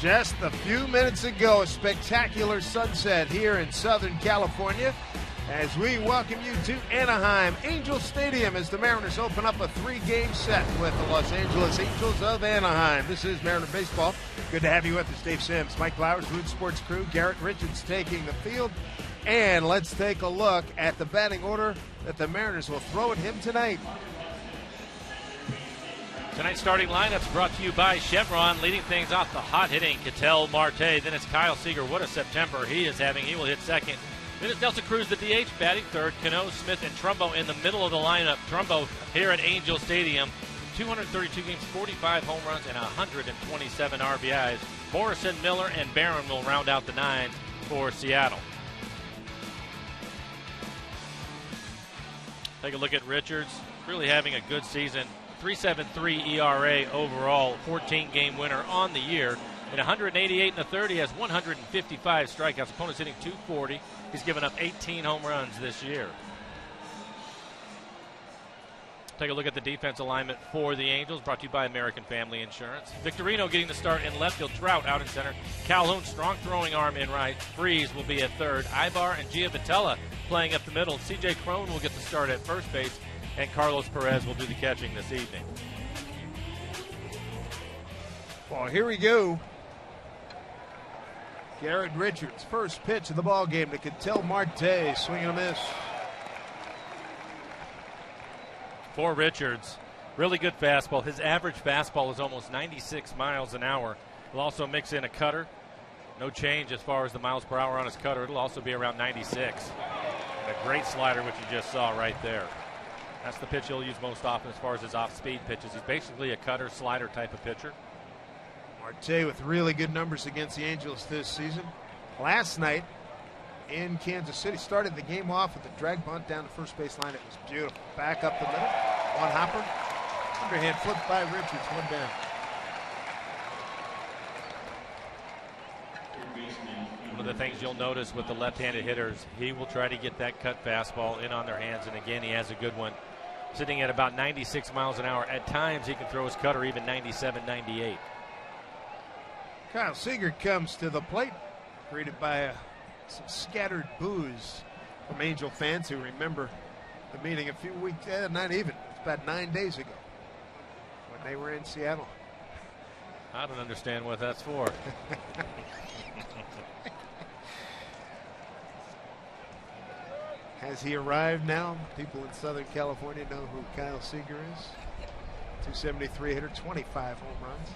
Just a few minutes ago, a spectacular sunset here in Southern California as we welcome you to Anaheim Angel Stadium as the Mariners open up a 3-game set with the Los Angeles Angels of Anaheim. This is Mariner Baseball. Good to have you with us, Dave Sims, Mike Flowers, Food Sports Crew, Garrett Richards taking the field. And let's take a look at the batting order that the Mariners will throw at him tonight. Tonight's starting lineup's brought to you by Chevron, leading things off the hot-hitting Ketel Marte. Then it's Kyle Seager. What a September he is having. He will hit second. Then it's Nelson Cruz, the DH, batting third. Cano, Smith, and Trumbo in the middle of the lineup. Trumbo here at Angel Stadium. 232 games, 45 home runs, and 127 RBIs. Morrison, Miller, and Barron will round out the nines for Seattle. Take a look at Richards. Really having a good season. 3.73 ERA overall, 14-game winner on the year. In 188 in the third, he has 155 strikeouts. Opponents hitting 240. He's given up 18 home runs this year. Take a look at the defense alignment for the Angels, brought to you by American Family Insurance. Victorino getting the start in left field. Trout out in center. Calhoun, strong throwing arm in right. Freeze will be at third. Ibar and Giavitella playing up the middle. C.J. Crone will get the start at first base. And Carlos Perez will do the catching this evening. Well, here we go. Garrett Richards, first pitch of the ball game to Ketel Marte, swing and a miss. For Richards, really good fastball. His average fastball is almost 96 miles an hour. He'll also mix in a cutter. No change as far as the miles per hour on his cutter. It'll also be around 96. And a great slider, which you just saw right there. That's the pitch he'll use most often as far as his off-speed pitches. He's basically a cutter, slider type of pitcher. Marte with really good numbers against the Angels this season. Last night in Kansas City, started the game off with a drag bunt down the first base line. It was beautiful. Back up the middle, one hopper. Underhand flipped by Richards, one down. One of the things you'll notice with the left-handed hitters, he will try to get that cut fastball in on their hands, and again, he has a good one. Sitting at about 96 miles an hour. At times, he can throw his cutter even 97, 98. Kyle Seager comes to the plate, greeted by some scattered boos from Angel fans who remember the meeting a few weeks, not even, it's about 9 days ago when they were in Seattle. I don't understand what that's for. Has he arrived now? People in Southern California know who Kyle Seager is. 273 hitter, 25 home runs.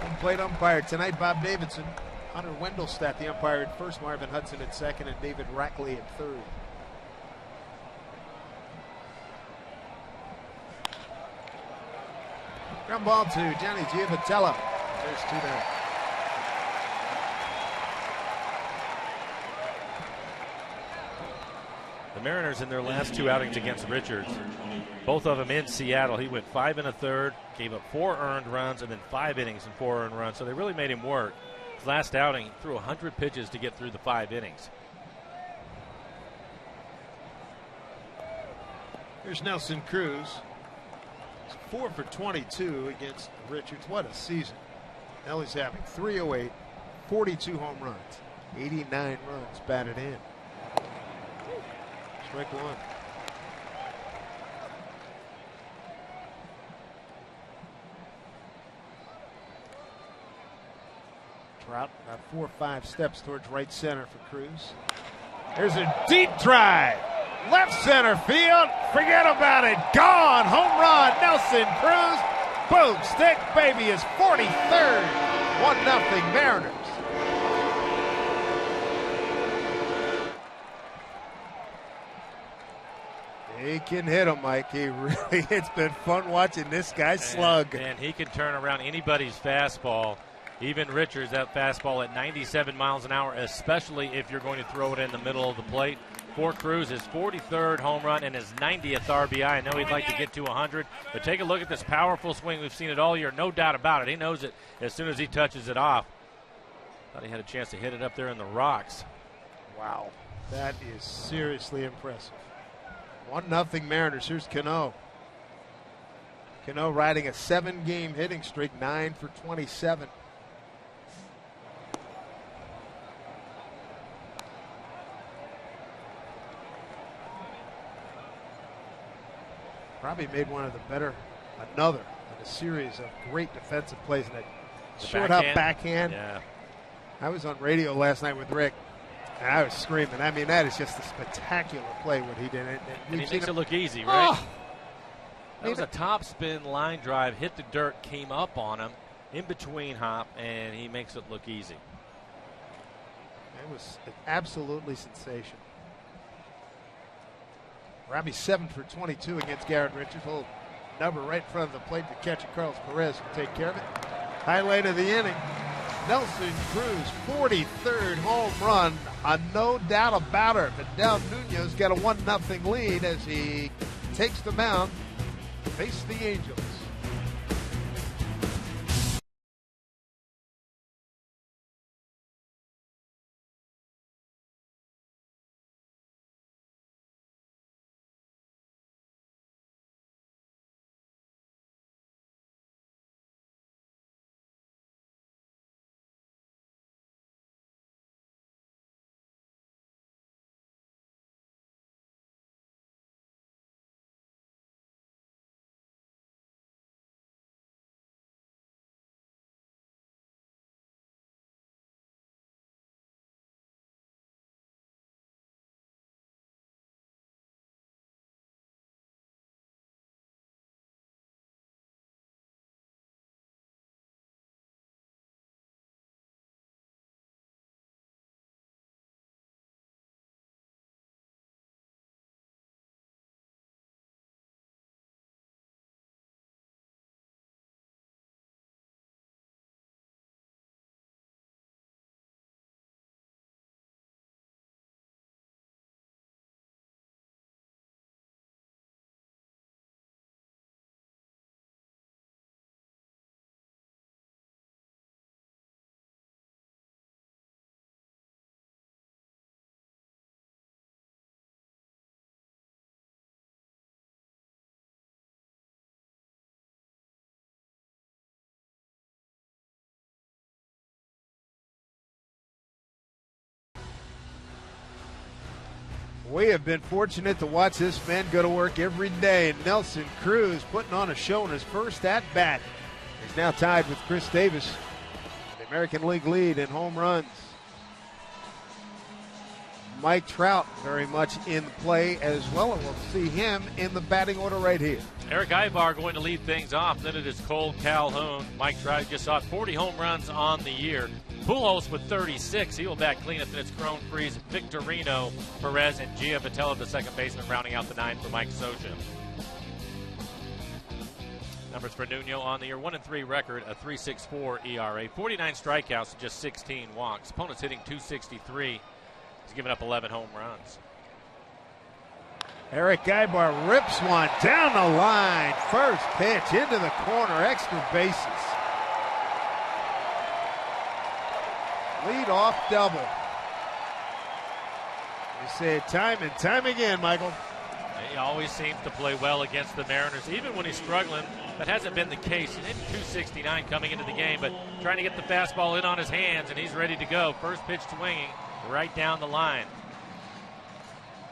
Home plate umpire tonight, Bob Davidson. Hunter Wendelstadt, the umpire at first, Marvin Hudson at second, and David Rackley at third. Ground ball to Johnny Giavitella. There's two down. The Mariners in their last two outings against Richards, both of them in Seattle, he went 5 1/3, gave up 4 earned runs, and then 5 innings and 4 earned runs. So they really made him work. His last outing, he threw 100 pitches to get through the 5 innings. Here's Nelson Cruz. He's 4 for 22 against Richards. What a season. Now he's having 308, 42 home runs, 89 runs batted in. Strike one. Trout about 4 or 5 steps towards right center for Cruz. There's a deep drive. Left center field. Forget about it. Gone. Home run. Nelson Cruz. Boom. Stick baby is 43rd. 1-0 Mariners. He can hit him, Mike. It's been fun watching this guy slug. And he can turn around anybody's fastball. Even Richards, that fastball at 97 miles an hour, especially if you're going to throw it in the middle of the plate. For Cruz, his 43rd home run and his 90th RBI. I know he'd like to get to 100, but take a look at this powerful swing. We've seen it all year, no doubt about it. He knows it as soon as he touches it off. Thought he had a chance to hit it up there in the rocks. Wow, that is seriously impressive. 1-0 Mariners. Here's Cano. Cano riding a 7-game hitting streak, 9 for 27. Probably made one of the better, another in a series of great defensive plays in that short up backhand. Yeah. I was on radio last night with Rick, and I was screaming. I mean, that is just a spectacular play what he did. And he makes it look easy, right? Oh. That was a top spin line drive, hit the dirt, came up on him, in between hop, and he makes it look easy. It was absolutely sensational. Robbie 7 for 22 against Garrett Richards. Little number right in front of the plate to catch it. Carlos Perez will take care of it. Highlight of the inning. Nelson Cruz, 43rd home run. No doubt about it. But Del Nuno's got a 1-0 lead as he takes the mound to face the Angels. We have been fortunate to watch this man go to work every day. Nelson Cruz putting on a show in his first at-bat. He's now tied with Chris Davis for the American League lead in home runs. Mike Trout very much in play as well, and we'll see him in the batting order right here. Eric Ibar going to lead things off. Then it is Cole Calhoun. Mike Trout just saw 40 home runs on the year. Pujols with 36. He will bat cleanup. Then it's Crone, Freese, Victorino, Perez, and Gia Vitello, the second baseman, rounding out the 9 for Mike Socha. Numbers for Nuno on the year: 1-3 record, a 3.64 ERA, 49 strikeouts, and just 16 walks. Opponents hitting .263. He's given up 11 home runs. Eric Ibar rips one down the line. First pitch into the corner, extra bases. Lead off double. You say it time and time again, Michael. He always seems to play well against the Mariners, even when he's struggling. That hasn't been the case. He hit .269 coming into the game, but trying to get the fastball in on his hands, and he's ready to go. First pitch swinging right down the line.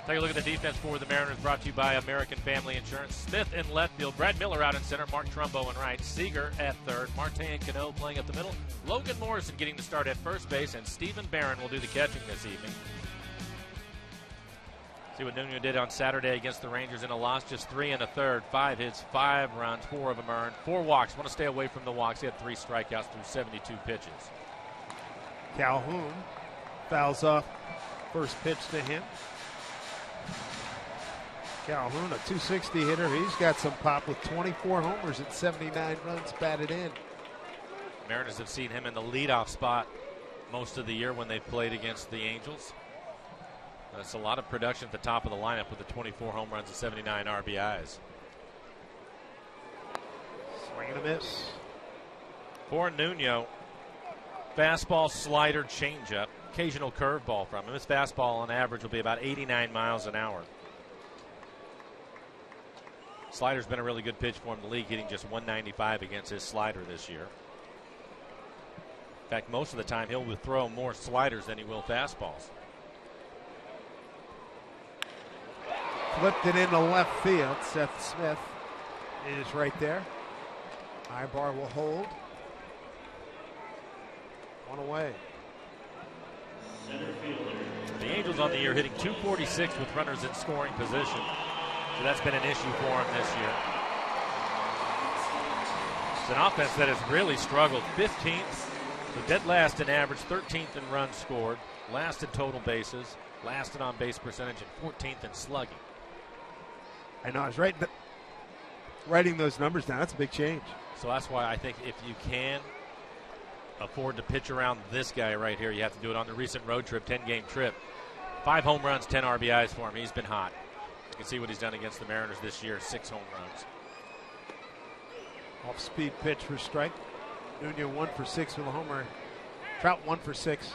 Take a look at the defense for the Mariners, brought to you by American Family Insurance. Smith in left field, Brad Miller out in center, Mark Trumbo in right, Seager at third, Marte and Cano playing up the middle, Logan Morrison getting the start at first base, and Stephen Barron will do the catching this evening. See what Nuno did on Saturday against the Rangers in a loss, just 3 1/3, 5 hits, 5 runs, 4 of them earned, 4 walks. Want to stay away from the walks. He had 3 strikeouts through 72 pitches. Calhoun fouls off first pitch to him. Calhoun, a .260 hitter. He's got some pop with 24 homers and 79 runs batted in. Mariners have seen him in the leadoff spot most of the year when they've played against the Angels. That's a lot of production at the top of the lineup with the 24 home runs and 79 RBIs. Swing and a miss. For Nuno, fastball, slider, changeup, occasional curveball from him. His fastball on average will be about 89 miles an hour. Slider's been a really good pitch for him in the league, hitting just 195 against his slider this year. In fact, most of the time he'll throw more sliders than he will fastballs. Flipped it into left field. Seth Smith is right there. Ibar will hold. One away. The Angels on the year hitting .246 with runners in scoring position. So that's been an issue for them this year. It's an offense that has really struggled. 15th, so dead last in average, 13th in runs scored, last in total bases, last in on-base percentage, and 14th in slugging. I know, I was writing those numbers down. That's a big change. So that's why I think if you can afford to pitch around this guy right here, you have to do it on the recent road trip, 10-game trip. 5 home runs, 10 RBIs for him. He's been hot. You can see what he's done against the Mariners this year, 6 home runs. Off-speed pitch for strike. Nuno 1 for 6 with a homer. Trout 1 for 6.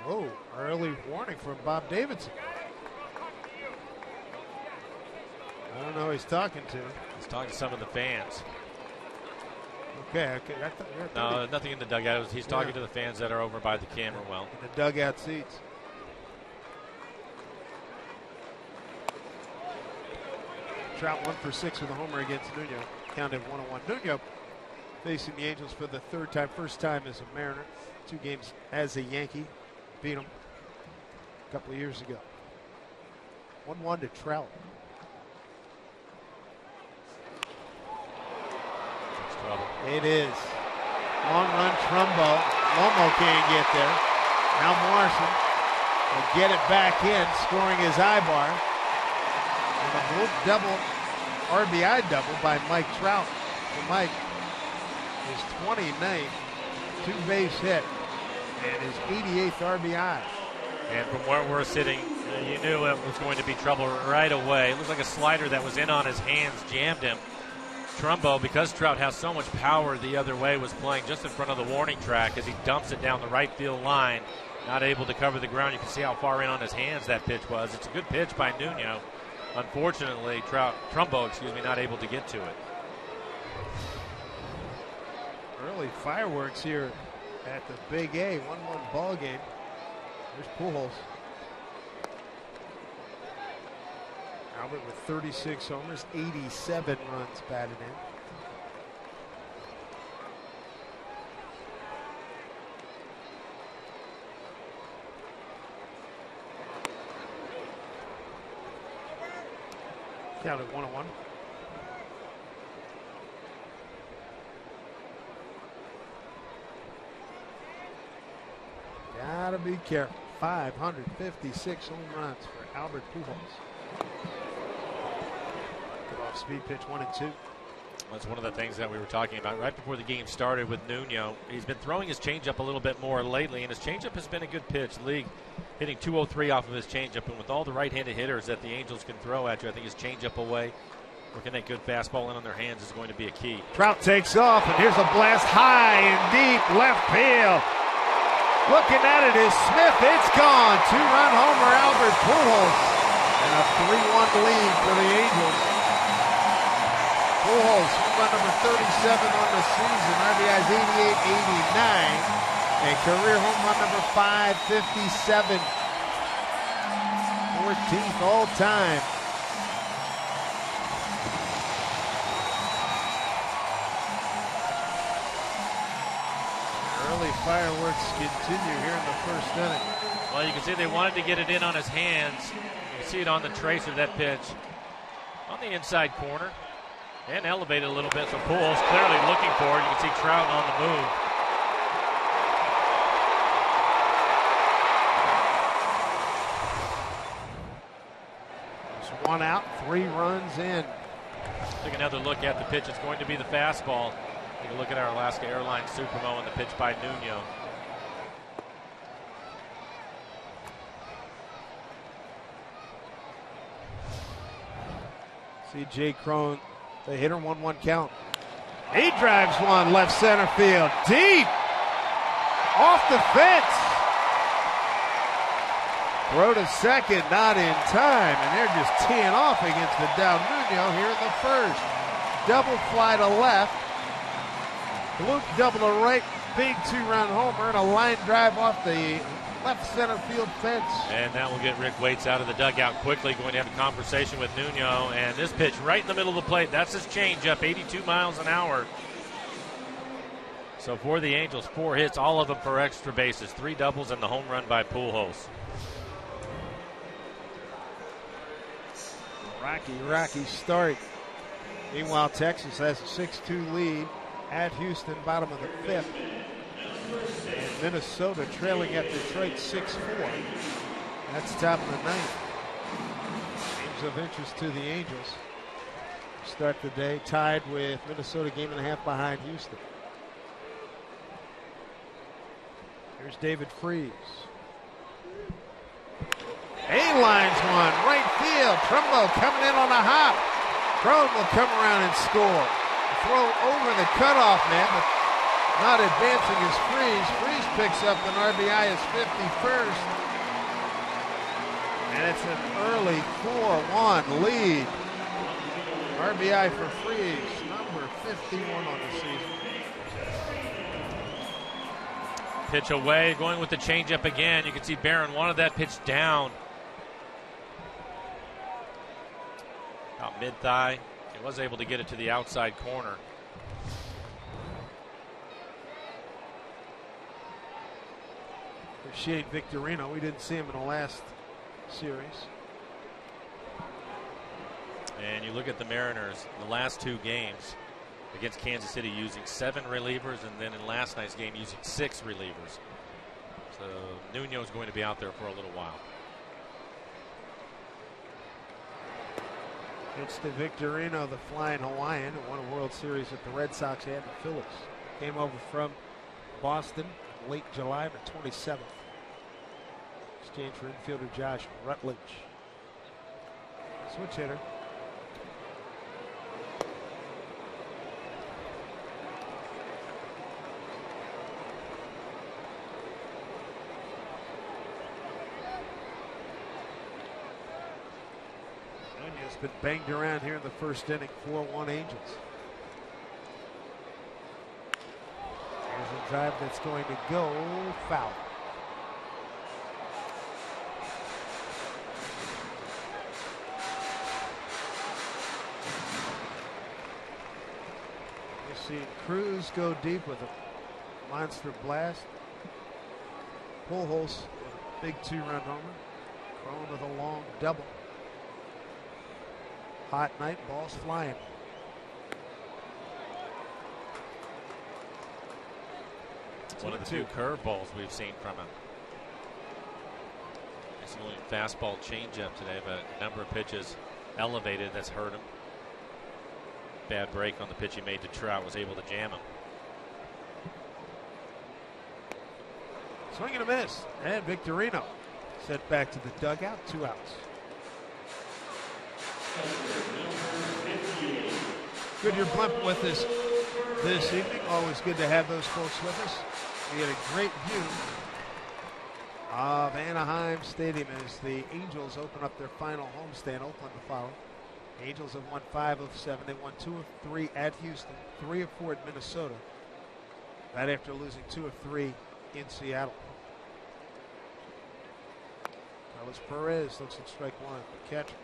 Whoa, early warning from Bob Davidson. I don't know who he's talking to. He's talking to some of the fans. Okay. No, nothing in the dugout. He's talking to the fans that are over by the camera well. In the dugout seats. Trout 1 for 6 with a homer against Nuno. Counted 1-1. Nuno facing the Angels for the third time. First time as a Mariner. 2 games as a Yankee. Beat him a couple of years ago. 1-1 to Trout. It is. Long run, Trumbo. Lomo can't get there. Now Morrison will get it back in, scoring his Ibar. And a double, RBI double by Mike Trout. So Mike, his 29th two-base hit and his 88th RBI. And from where we're sitting, you knew it was going to be trouble right away. It looks like a slider that was in on his hands jammed him. Trumbo, because Trout has so much power the other way, was playing just in front of the warning track as he dumps it down the right field line. Not able to cover the ground. You can see how far in on his hands that pitch was. It's a good pitch by Nuno. Unfortunately, Trumbo, not able to get to it. Early fireworks here at the Big A. 1-1 ball game. There's Pujols. Albert with 36 homers, 87 runs batted in. Counted 1-1. Gotta be careful. 556 home runs for Albert Pujols. Good off-speed pitch, 1-2. That's one of the things that we were talking about right before the game started with Nuno. He's been throwing his changeup a little bit more lately, and his changeup has been a good pitch. The league hitting .203 off of his changeup, and with all the right-handed hitters that the Angels can throw at you, I think his changeup away, working that good fastball in on their hands is going to be a key. Trout takes off, and here's a blast high and deep left field. Looking at it is Smith. It's gone. 2-run homer, Albert Pujols, and a 3-1 lead for the Angels. Pujols, home run number 37 on the season. RBIs 88, 89. And career home run number 557. 14th all time. Early fireworks continue here in the first inning. Well, you can see they wanted to get it in on his hands. You can see it on the tracer, that pitch on the inside corner. And elevated a little bit, so Pujols clearly looking for it. You can see Trout on the move. There's 1 out, 3 runs in. Take another look at the pitch. It's going to be the fastball. Take a look at our Alaska Airlines Supermo and the pitch by Nuno. See Jay Crone. They hit her 1-1 count. He drives one left center field. Deep. Off the fence. Throw to second, not in time, and they're just teeing off against the down Nuno here in the first. Double fly to left. Fluke double to right. Big two-run homer and a line drive off the left center field fence. And that will get Rick Waits out of the dugout quickly. Going to have a conversation with Nuno. And this pitch right in the middle of the plate. That's his changeup, 82 miles an hour. So for the Angels, 4 hits, all of them for extra bases. 3 doubles and the home run by Pujols. Rocky start. Meanwhile, Texas has a 6-2 lead at Houston, bottom of the 5th. And Minnesota trailing at Detroit 6-4. That's top of the 9th. Games of interest to the Angels. Start the day tied with Minnesota, game and a half behind Houston. Here's David Freese. A-lines one, right field. Trumbo coming in on a hop. Crone will come around and score. Throw over the cutoff man, but not advancing as Freese. Freese picks up an RBI, his 51st. And it's an early 4-1 lead. RBI for Freese, number 51 on the season. Pitch away, going with the changeup again. You can see Barron wanted that pitch down. About mid-thigh. He was able to get it to the outside corner. Shane Victorino, we didn't see him in the last series. And you look at the Mariners, the last 2 games against Kansas City using 7 relievers, and then in last night's game using 6 relievers. So Nuno's going to be out there for a little while. It's the Victorino, the flying Hawaiian, who won a World Series with the Red Sox and the Phillies. Came over from Boston in late July, the 27th. Exchange for infielder Josh Rutledge. Switch hitter. Nunez been banged around here in the first inning. 4-1 Angels. There's a drive that's going to go foul. You see Cruz go deep with a monster blast. Pujols, big 2-run homer. Crone with a long double. Hot night, balls flying. One of the 2 curveballs we've seen from him. It's only fastball changeup today, but a number of pitches elevated that's hurt him. Bad break on the pitch he made to Trout, was able to jam him. Swing and a miss. And Victorino sent back to the dugout. 2 outs. Good you're bumping with us this evening. Always good to have those folks with us. We had a great view of Anaheim Stadium as the Angels open up their final homestand. Oakland to follow. Angels have won 5 of 7. They won 2 of 3 at Houston, 3 of 4 at Minnesota. That after losing 2 of 3 in Seattle. Carlos Perez looks at strike 1. The catcher.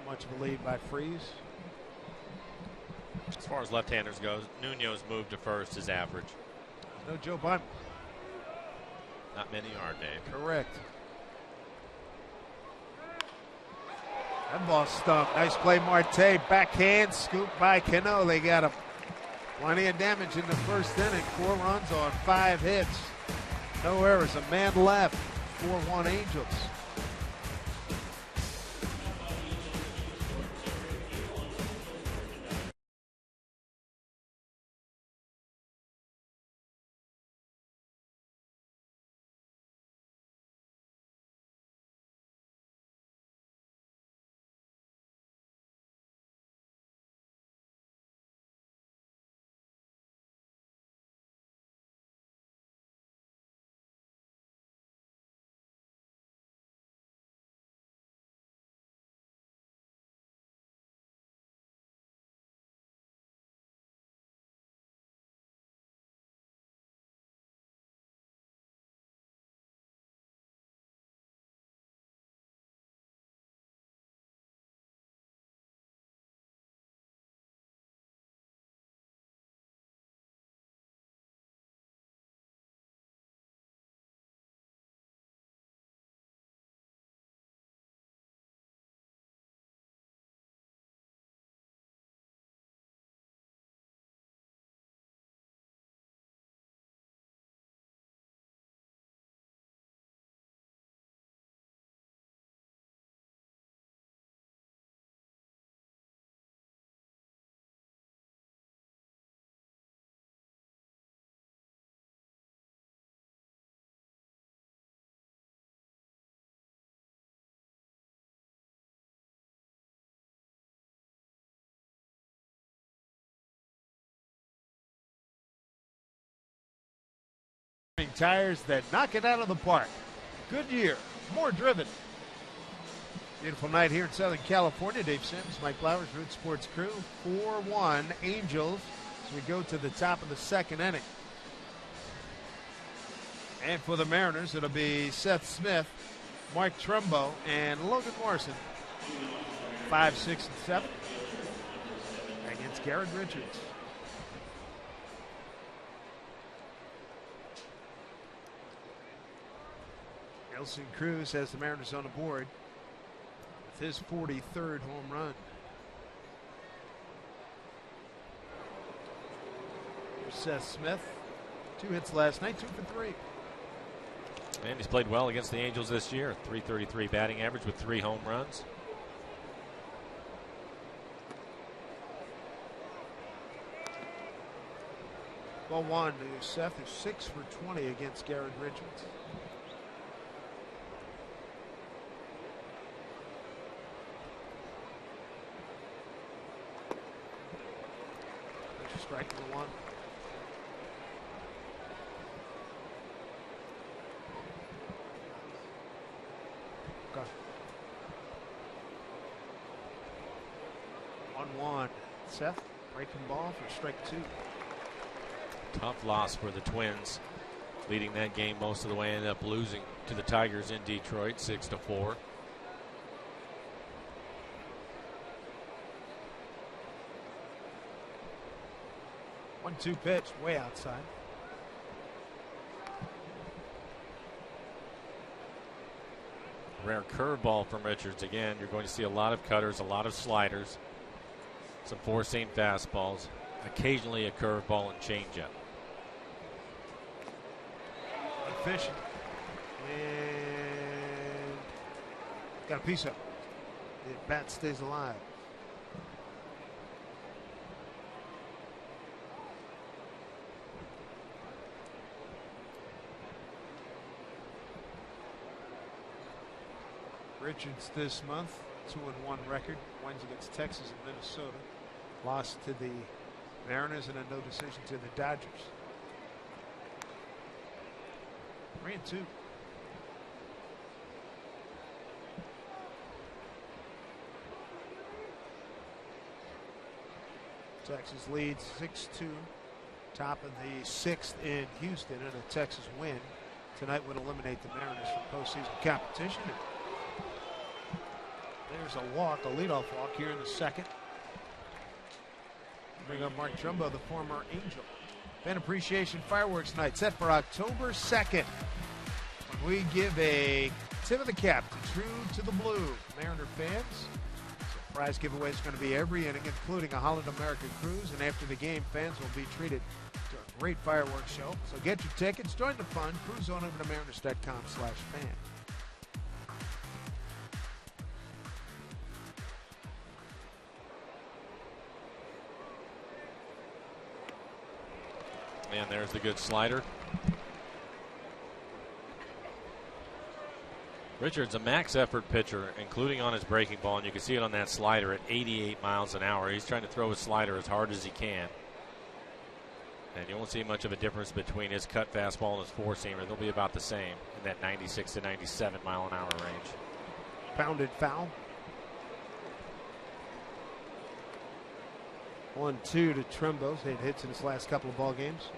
Much of a lead by Freese. As far as left-handers goes, Nuno's move to first is average. No Joe Biden. Not many are, Dave. Correct. That ball stumped. Nice play, Marte. Backhand scoop by Cano. They got him. Plenty of damage in the first inning. 4 runs on 5 hits. No errors. A man left. 4-1 Angels. Tires that knock it out of the park. Goodyear, more driven. Beautiful night here in Southern California. Dave Sims, Mike Flowers, Root Sports Crew. 4-1 Angels as we go to the top of the second inning. And for the Mariners, it'll be Seth Smith, Mark Trumbo, and Logan Morrison. 5, 6, and 7 against Garrett Richards. Nelson Cruz has the Mariners on the board with his 43rd home run. Here's Seth Smith. 2 hits last night, 2 for 3. And he's played well against the Angels this year. .333 batting average with 3 home runs. Ball 1 to Seth, who's 6 for 20 against Garrett Richards. Strike number 1. Okay. 1-1. Seth, breaking ball for strike 2. Tough loss for the Twins, leading that game most of the way. Ended up losing to the Tigers in Detroit, 6-4. 1-2 pitch, way outside. Rare curveball from Richards. Again, you're going to see a lot of cutters, a lot of sliders, some four-seam fastballs, occasionally a curveball and changeup. Efficient. And got a piece of it. The bat stays alive. Richards this month, 2-1 record. Wins against Texas and Minnesota. Lost to the Mariners and a no decision to the Dodgers. 3-2. Texas leads 6-2. Top of the 6th in Houston, and a Texas win tonight would eliminate the Mariners from postseason competition. There's a walk, a leadoff walk here in the second. Bring up Mark Trumbo, the former Angel. Fan Appreciation Fireworks Night set for October 2nd. When we give a tip of the cap to True to the Blue Mariner fans. Surprise giveaway is going to be every inning, including a Holland American cruise. And after the game, fans will be treated to a great fireworks show. So get your tickets, join the fun. Cruise on over to mariners.com/fan. And there's the good slider. Richards, a max effort pitcher, including on his breaking ball, and you can see it on that slider at 88 miles an hour. He's trying to throw his slider as hard as he can. And you won't see much of a difference between his cut fastball and his four-seamer. They'll be about the same in that 96 to 97 mile an hour range. Pounded foul. 1-2 to Trumbo. He had hits in his last couple of ball games.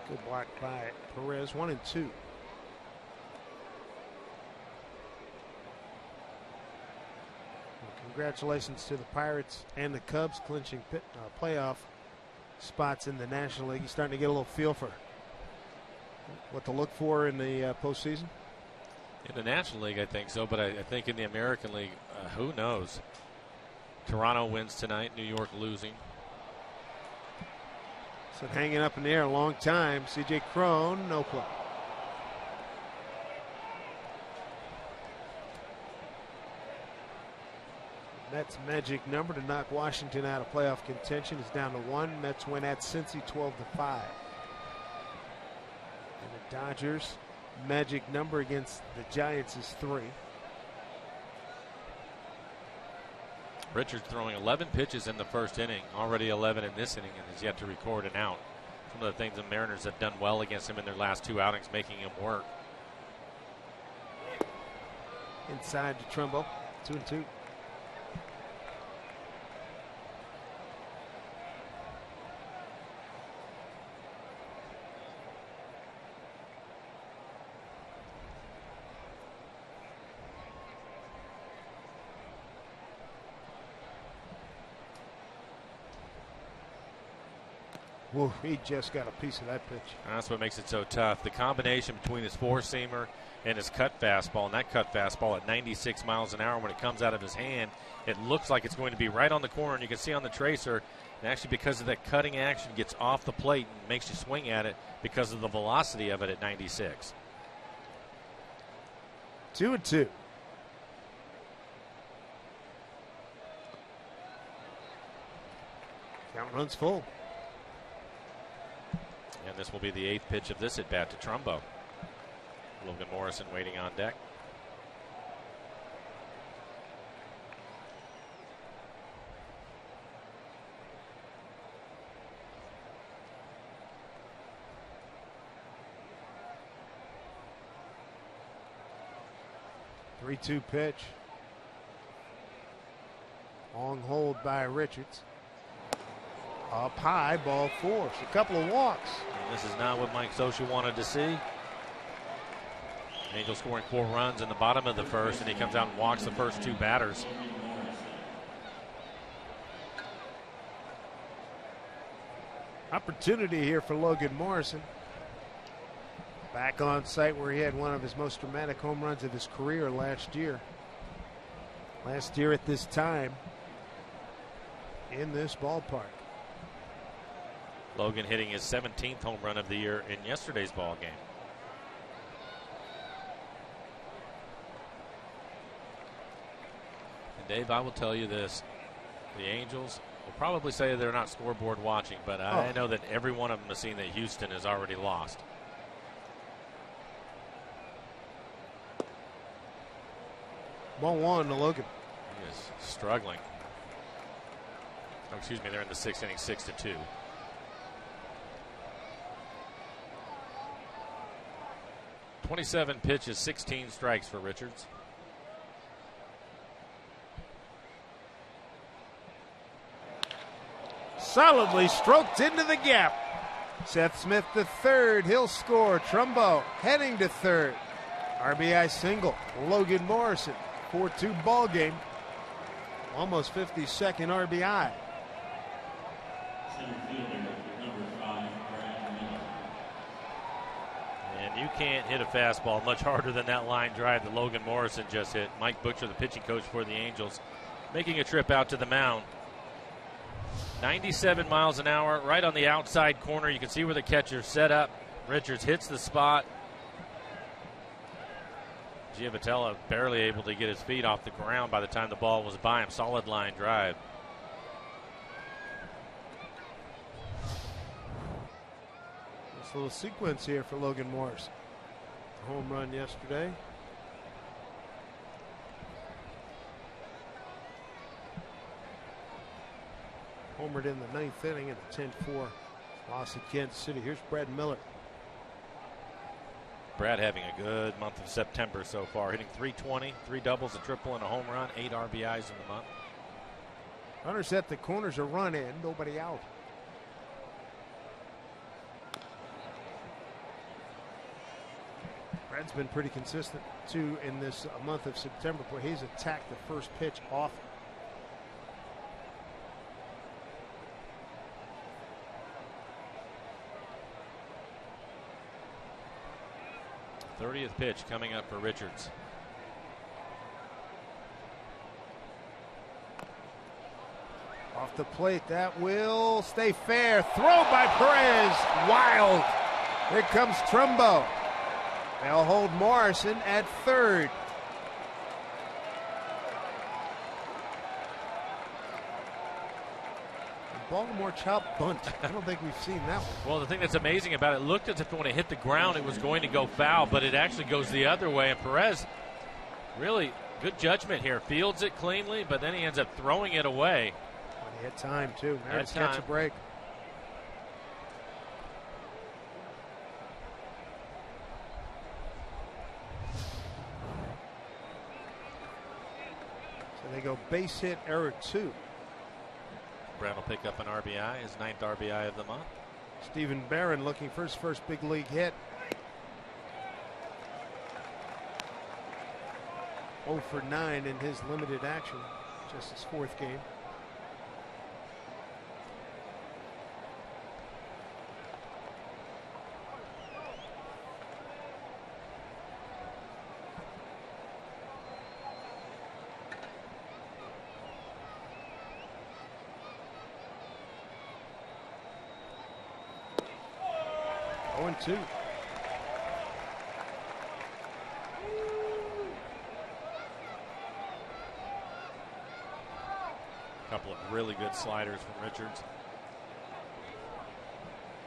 Good block by Perez. 1-2. Congratulations to the Pirates and the Cubs clinching playoff spots in the National League. You're starting to get a little feel for what to look for in the postseason. In the National League, I think so, but I think in the American League, who knows? Toronto wins tonight, New York losing. So hanging up in the air a long time. C.J. Cron, no play. Mets' magic number to knock Washington out of playoff contention is down to 1. Mets win at Cincy 12-5. And the Dodgers' magic number against the Giants is 3. Richards throwing 11 pitches in the first inning, already 11 in this inning, and has yet to record an out. Some of the things the Mariners have done well against him in their last 2 outings, making him work. Inside to Trumbo, 2-2. Whoa, he just got a piece of that pitch. That's what makes it so tough. The combination between his four-seamer and his cut fastball, and that cut fastball at 96 miles an hour when it comes out of his hand, it looks like it's going to be right on the corner, and you can see on the tracer, and actually because of that cutting action, gets off the plate and makes you swing at it because of the velocity of it at 96. 2-2. Count runs full. And this will be the 8th pitch of this at-bat to Trumbo. Logan Morrison waiting on deck. The 3-2 pitch. Long hold by Richards. Up high, ball 4. A couple of walks. And this is not what Mike Scioscia wanted to see. Angels scoring 4 runs in the bottom of the first, and he comes out and walks the first 2 batters. Opportunity here for Logan Morrison. Back on site where he had one of his most dramatic home runs of his career last year. Last year at this time in this ballpark. Logan hitting his 17th home run of the year in yesterday's ball game. And Dave, I will tell you this. The Angels will probably say they're not scoreboard watching, but I know that every one of them has seen that Houston has already lost. Ball 1 to Logan. He is struggling. Oh, excuse me, they're in the 6th inning, 6-2. .27 pitches, 16 strikes for Richards. Solidly stroked into the gap. Seth Smith to third. He'll score. Trumbo heading to third. RBI single. Logan Morrison. 4-2 ball game. Almost 52nd RBI. And you can't hit a fastball much harder than that line drive that Logan Morrison just hit. Mike Butcher, the pitching coach for the Angels, making a trip out to the mound. 97 miles an hour, right on the outside corner. You can see where the catcher's set up. Richards hits the spot. Giavotella barely able to get his feet off the ground by the time the ball was by him. Solid line drive. This little sequence here for Logan Morrison. Home run yesterday. Homered in the 9th inning in the 10-4 loss at Kansas City. Here's Brad Miller. Brad having a good month of September so far, hitting .320, 3 doubles, a triple, and a home run, 8 RBIs in the month. Runners at the corners, a run in, nobody out. Brad's been pretty consistent too in this month of September, but he's attacked the first pitch often. th pitch coming up for Richards. Off the plate, that will stay fair. Throw by Perez, wild. Here comes Trumbo. They'll hold Morrison at third. Baltimore chop bunt. I don't think we've seen that one. Well, the thing that's amazing about it, looked as if when it hit the ground it was going to go foul, but it actually goes the other way. And Perez, really good judgment here. Fields it cleanly, but then he ends up throwing it away. Well, he had time, too. Mariners catch a break. So they go base hit, error 2. Brown will pick up an RBI, his 9th RBI of the month. Stephen Barron looking for his first big league hit. 0 for 9 in his limited action, just his 4th game. Two. Couple of really good sliders from Richards.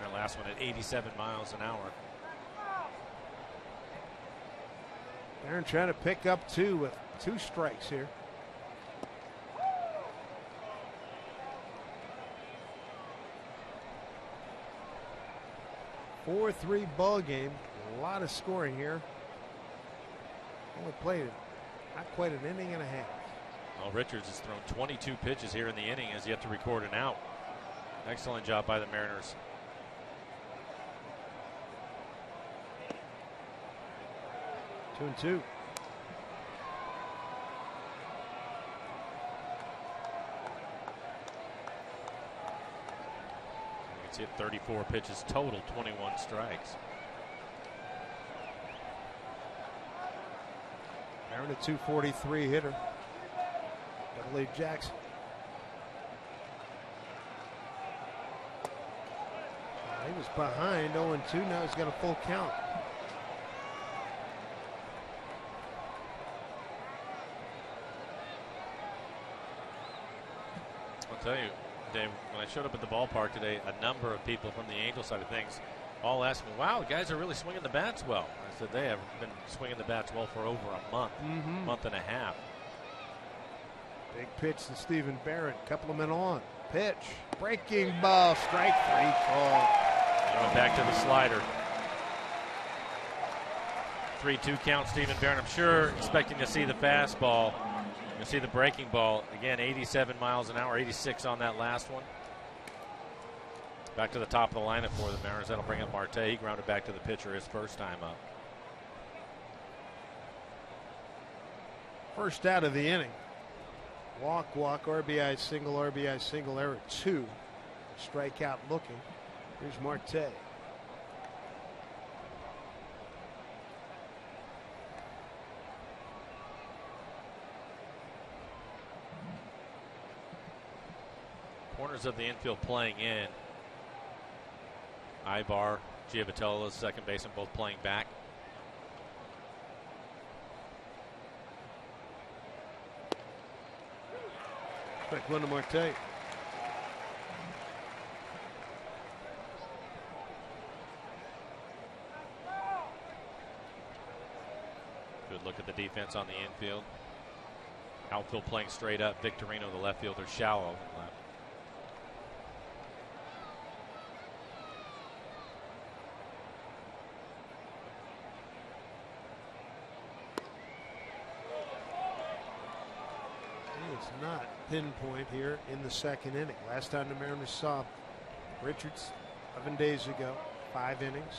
That last one at 87 miles an hour. Aaron trying to pick up 2 with 2 strikes here. 4-3 ball game. A lot of scoring here. Only played not quite an inning and a half. Well, Richards has thrown 22 pitches here in the inning, has yet to record an out. Excellent job by the Mariners. Two and two. Hit 34 pitches total, 21 strikes. Aaron, a 243 hitter. Double-A Jackson. He was behind 0-2. Now he's got a full count. I'll tell you, Dave, when I showed up at the ballpark today, a number of people from the Angel side of things all asked me, wow, the guys are really swinging the bats well. I said they have been swinging the bats well for over a month, month and a half. Big pitch to Stephen Barron. Couple of men on. Pitch. Breaking ball. Strike 3 call. Going back to the slider. 3-2 count, Stephen Barron. I'm sure expecting to see the fastball. You'll see the breaking ball. Again, 87 miles an hour, 86 on that last one. Back to the top of the lineup for the Mariners. That'll bring up Marte. He grounded back to the pitcher his first time up. First out of the inning. Walk, RBI single, error 2. Strikeout looking. Here's Marte. Corners of the infield playing in. Ibar, Giavatello, second baseman, both playing back. Quick one to Marte. Good look at the defense on the infield. Outfield playing straight up. Victorino, the left fielder, shallow left. It's not pinpoint here in the second inning. Last time the Mariners saw Richards 11 days ago, 5 innings,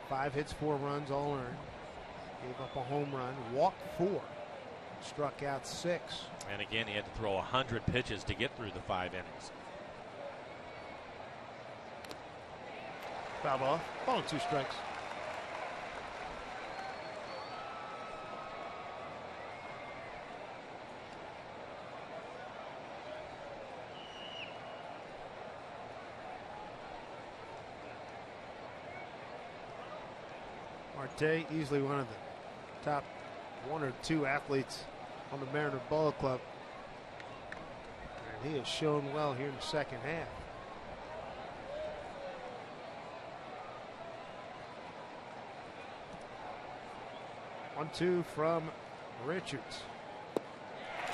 5 hits, 4 runs, all earned. Gave up a home run, walked 4, struck out 6. And again, he had to throw 100 pitches to get through the 5 innings. Foul ball, ball and 2 strikes. Marte, easily one of the top 1 or 2 athletes on the Mariner Ball Club. And he has shown well here in the second half. One, two from Richards.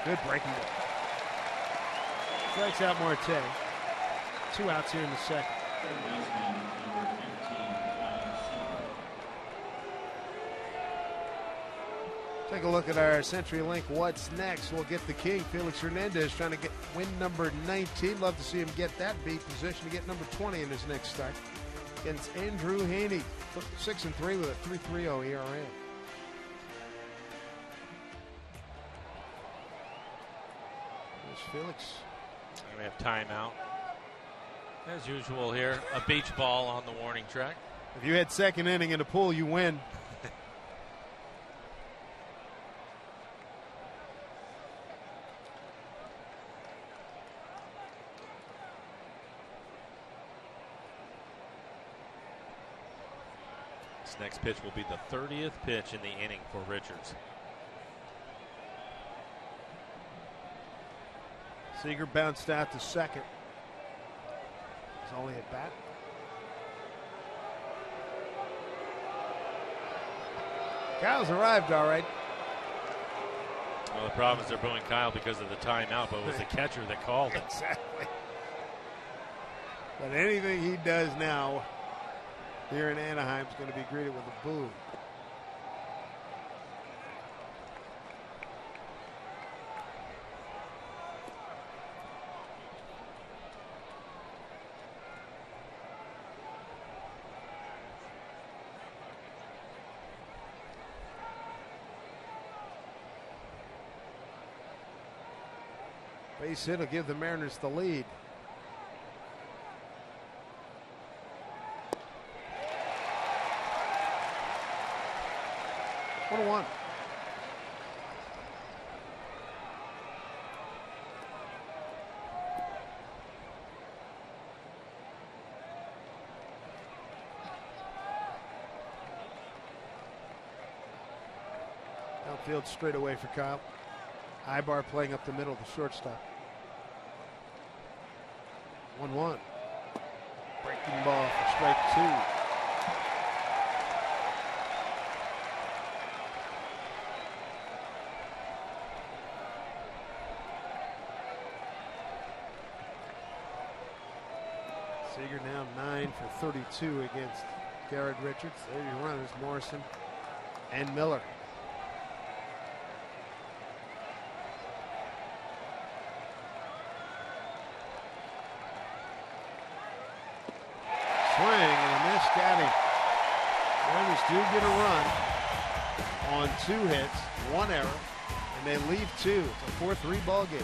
Good breaking ball. Strikes out Marte. 2 outs here in the second. Take a look at our CenturyLink What's Next. We'll get the king, Felix Hernandez, trying to get win number 19. Love to see him get that beat. Position to get number 20 in his next start. Against Andrew Haney. 6-3 with a 3.30 ERA. There's Felix. And we have timeout. As usual here, a beach ball on the warning track. If you had second inning in the pool, you win. This next pitch will be the 30th pitch in the inning for Richards. Seager bounced out to second. It's only at bat. Kyle's arrived all right. Well, the problem is they're booing Kyle because of the timeout, but it was the catcher that called it. Exactly. But anything he does now here in Anaheim is going to be greeted with a boo. Base hit will give the Mariners the lead. One. Outfield straight away for Kyle. Ibar playing up the middle, the shortstop. 1-1. Breaking ball for strike 2. Seager now 9 for 32 against Garrett Richards. There your runners, Morrison and Miller. Swing and a miss, got him. Mariners do get a run on 2 hits, 1 error, and they leave 2. It's a 4-3 ball game.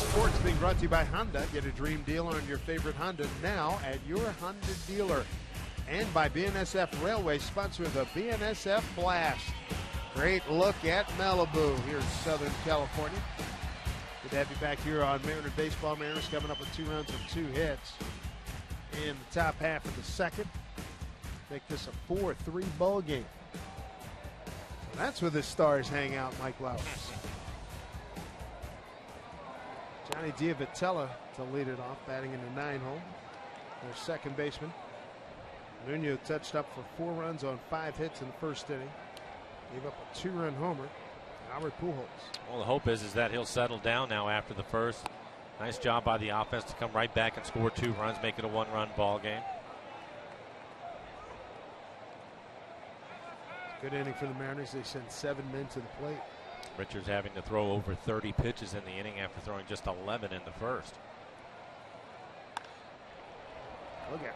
Sports being brought to you by Honda. Get a dream deal on your favorite Honda now at your Honda dealer. And by BNSF Railway, sponsor of the BNSF Blast. Great look at Malibu here in Southern California. Good to have you back here on Mariners Baseball. Mariners coming up with 2 runs and 2 hits in the top half of the second. Make this a 4-3 ball game. So that's where the stars hang out, Mike Lowers. Johnny Diavitella to lead it off, batting in the 9-hole. Their second baseman. Nuno touched up for 4 runs on 5 hits in the first inning. Gave up a 2-run homer. Albert Pujols. Well, the hope is that he'll settle down now after the first. Nice job by the offense to come right back and score 2 runs, make it a 1-run ball game. Good inning for the Mariners. They sent 7 men to the plate. Richards having to throw over 30 pitches in the inning after throwing just 11 in the first. Look at it.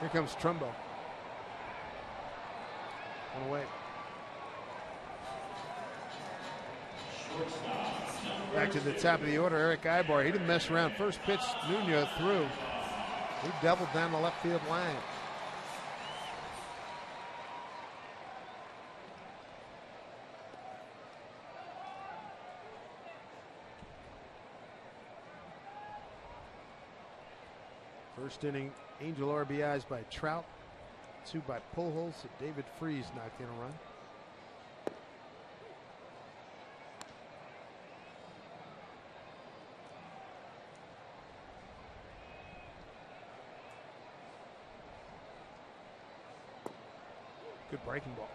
Here comes Trumbo. One away. Back to the top of the order, Eric Ibar. He didn't mess around. First pitch, Nuno threw. He doubled down the left field line. First inning, Angel RBIs by Trout, 2 by Pujols. David Freese knocked in a run. Good breaking ball.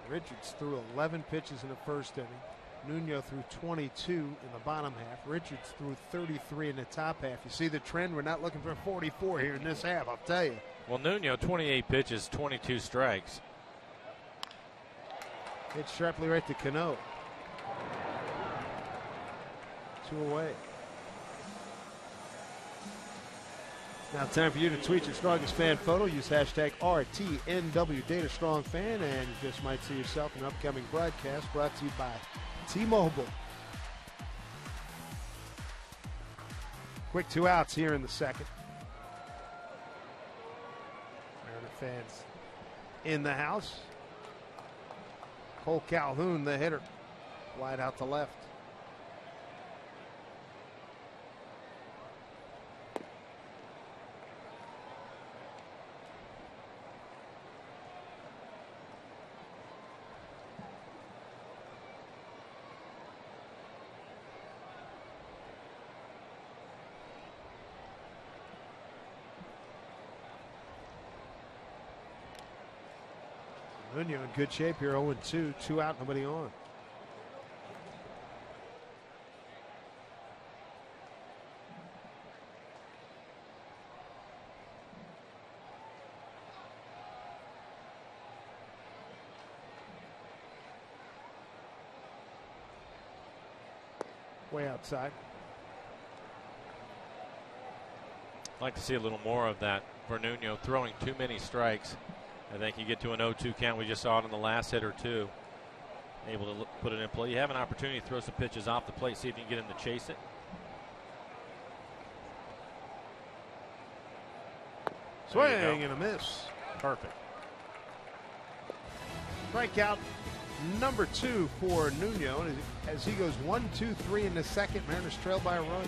Richards threw 11 pitches in the first inning. Nuno threw 22 in the bottom half. Richards threw 33 in the top half. You see the trend? We're not looking for 44 here in this half, I'll tell you. Well, Nuno, 28 pitches, 22 strikes. Hit sharply right to Cano. 2 away. Now time for you to tweet your strongest fan photo. Use hashtag RTNWDataStrongFan, and you just might see yourself in an upcoming broadcast brought to you by T-Mobile. Quick 2 outs here in the second. Mariner fans in the house. Cole Calhoun, the hitter, wide out to left. Nuno in good shape here, 0-2, 2 out, nobody on. Way outside. I'd like to see a little more of that for Nuno, throwing too many strikes. I think you get to an 0-2 count. We just saw it in the last hit or 2. Able to put it in play. You have an opportunity to throw some pitches off the plate, see if you can get him to chase it. Swing and a miss. Perfect. Strikeout number 2 for Nuno as he goes 1-2-3 in the second. Mariners trail by a run.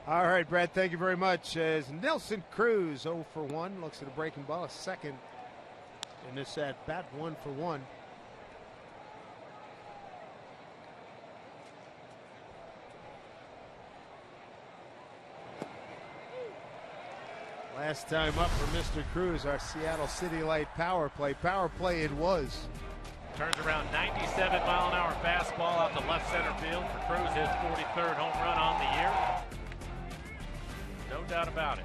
All right, Brad, thank you very much. As Nelson Cruz 0 for 1, looks at a breaking ball, a second in this at bat, 1 for 1. Last time up for Mr. Cruz, our Seattle City Light power play. Power play it was. Turns around 97-mile-an-hour fastball out to left center field for Cruz, his 43rd home run on the year. No doubt about it.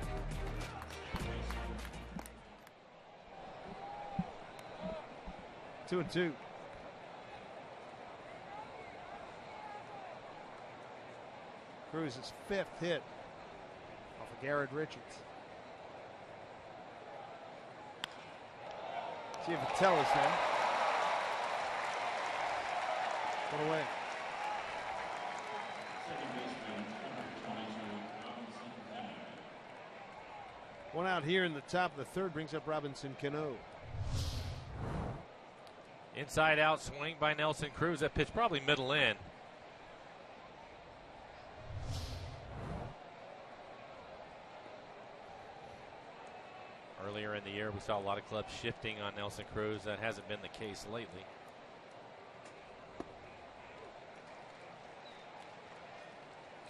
2-2. Cruz's 5th hit off of Garrett Richards. See if Vitello's there. Put away. One out here in the top of the third brings up Robinson Cano. Inside out swing by Nelson Cruz. That pitch probably middle in. Earlier in the year, we saw a lot of clubs shifting on Nelson Cruz. That hasn't been the case lately.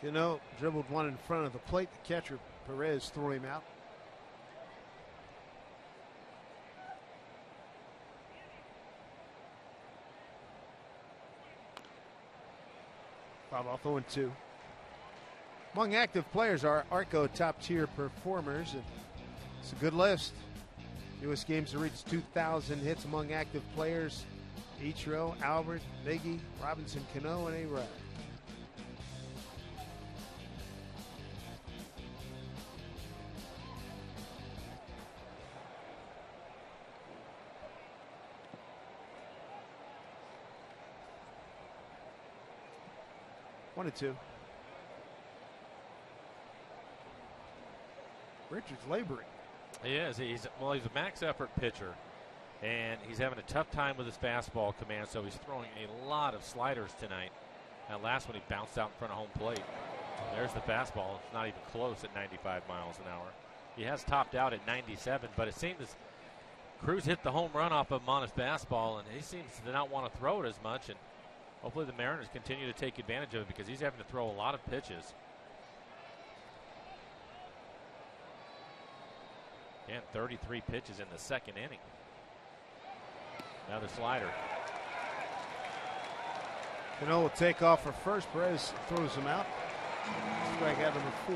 Cano dribbled one in front of the plate. The catcher, Perez, threw him out. Foul off 0-2. Among active players are Arco top-tier performers. And it's a good list. Newest games to reach 2,000 hits among active players. Ichiro, Albert, Miggy, Robinson Cano, and A-Rod. One and two. Richards laboring. He is. He's a max effort pitcher, and he's having a tough time with his fastball command, so he's throwing a lot of sliders tonight. That last one he bounced out in front of home plate. There's the fastball. It's not even close at 95 miles an hour. He has topped out at 97, but it seems as Cruz hit the home run off of him on his fastball, and he seems to not want to throw it as much, and hopefully the Mariners continue to take advantage of it because he's having to throw a lot of pitches. And 33 pitches in the second inning. Another slider. Cano will take off for first. Perez throws him out. Strikeout number 4.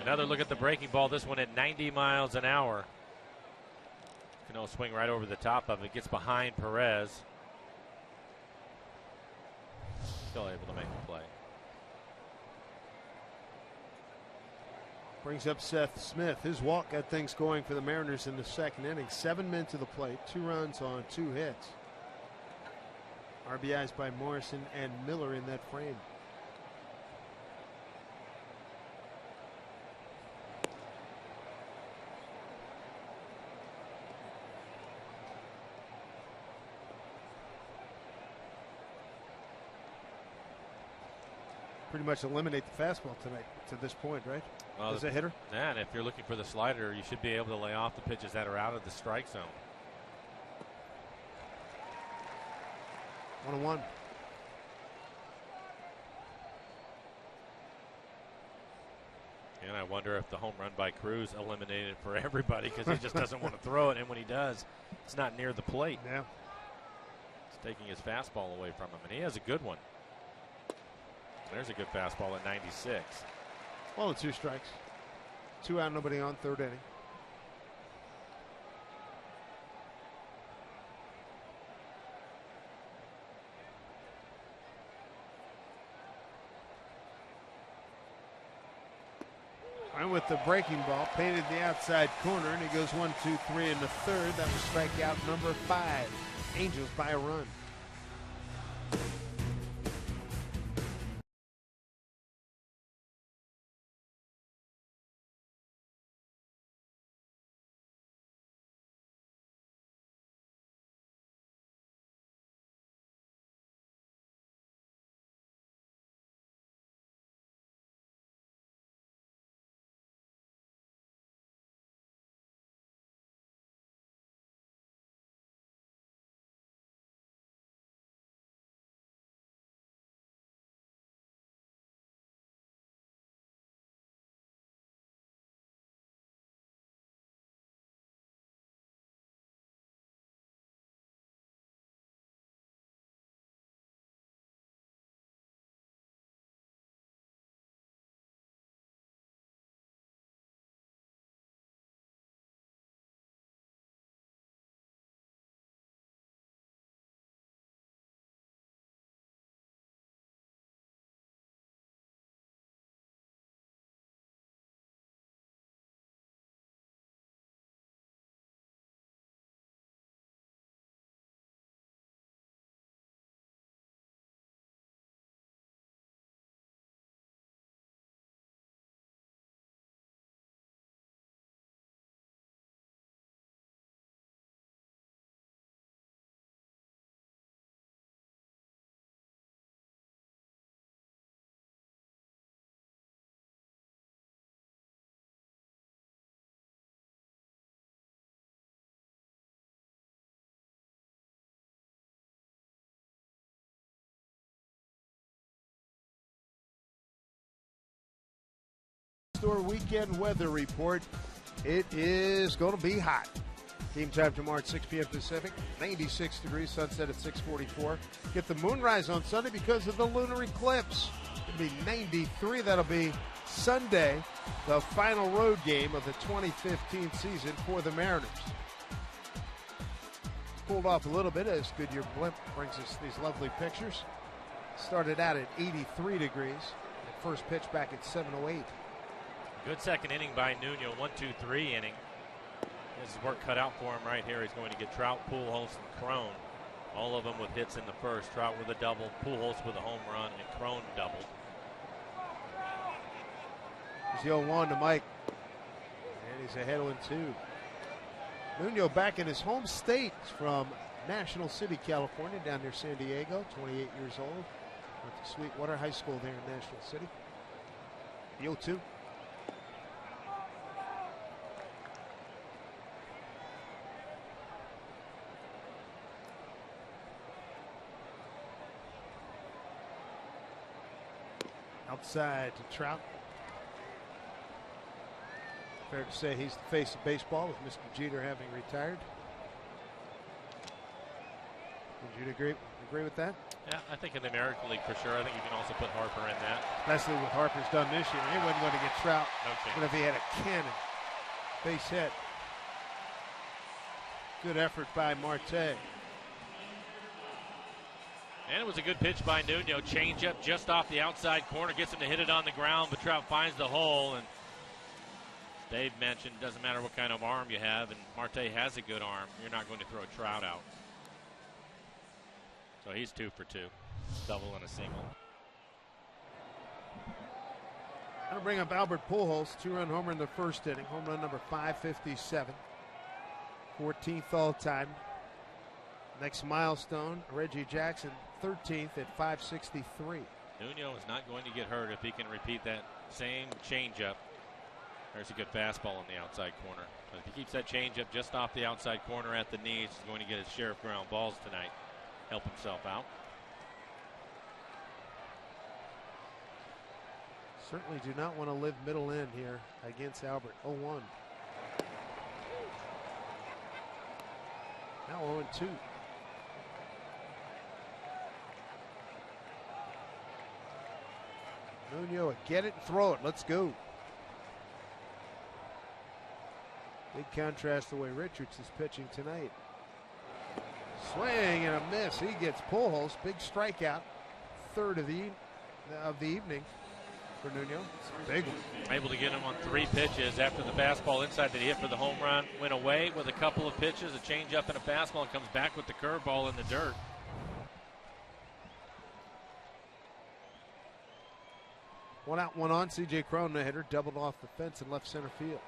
Another look at the breaking ball. This one at 90 miles an hour. Cano swing right over the top of it. Gets behind Perez. Still able to make the play. Brings up Seth Smith. His walk got things going for the Mariners in the second inning. 7 men to the plate, 2 runs on 2 hits. RBIs by Morrison and Miller in that frame. Pretty much eliminate the fastball tonight to this point, right? Well, as a hitter. Yeah, and if you're looking for the slider, you should be able to lay off the pitches that are out of the strike zone. 1-1. And I wonder if the home run by Cruz eliminated it for everybody because he just doesn't want to throw it, and when he does, it's not near the plate. Yeah. It's taking his fastball away from him, and he has a good one. There's a good fastball at 96. 1-2 strikes. 2 out, nobody on, third inning. And with the breaking ball, painted the outside corner, and he goes 1-2-3 in the third. That was strikeout number 5. Angels by a run. Store weekend weather report. It is going to be hot. Game time tomorrow at 6 p.m. Pacific. 96 degrees, sunset at 6:44. Get the moonrise on Sunday because of the lunar eclipse. It'll be 93. That'll be Sunday, the final road game of the 2015 season for the Mariners. Cooled off a little bit as Goodyear Blimp brings us these lovely pictures. Started out at 83 degrees. And first pitch back at 7:08. Good second inning by Nuno. 1-2-3 inning. His work cut out for him right here. He's going to get Trout, Pujols, and Crone. All of them with hits in the first. Trout with a double, Pujols with a home run, and Crone doubled. He's the 0-1 to Mike. And he's ahead 0-2. Nuno back in his home state from National City, California, down near San Diego, 28 years old. Went to Sweetwater High School there in National City. The 0-2. Outside to Trout. Fair to say he's the face of baseball with Mr. Jeter having retired. Would you agree with that? Yeah, I think in the American League for sure. I think you can also put Harper in that. Especially what Harper's done this year. He wasn't going to get Trout. No chance. But if he had a cannon, base hit. Good effort by Marte. And it was a good pitch by Nuno. Change up just off the outside corner. Gets him to hit it on the ground, but Trout finds the hole. And Dave mentioned it doesn't matter what kind of arm you have, and Marte has a good arm. You're not going to throw Trout out. So he's 2 for 2. Double and a single. I'm going to bring up Albert Pujols. 2-run homer in the first inning. Home run number 557. 14th all time. Next milestone, Reggie Jackson, 13th at 563. Nuno is not going to get hurt if he can repeat that same changeup. There's a good fastball on the outside corner. But if he keeps that changeup just off the outside corner at the knees, he's going to get his share of ground balls tonight. Help himself out. Certainly do not want to live middle end here against Albert. 0-1. Now 0-2. Nuno, get it and throw it. Let's go. Big contrast the way Richards is pitching tonight. Swing and a miss. He gets Pujols. Big strikeout. Third of the evening for Nuno. It's a big one. Able to get him on 3 pitches after the fastball inside that he hit for the home run. Went away with a couple of pitches, a changeup and a fastball, and comes back with the curveball in the dirt. One out, one on. C.J. Crone, the hitter, doubled off the fence in left center field.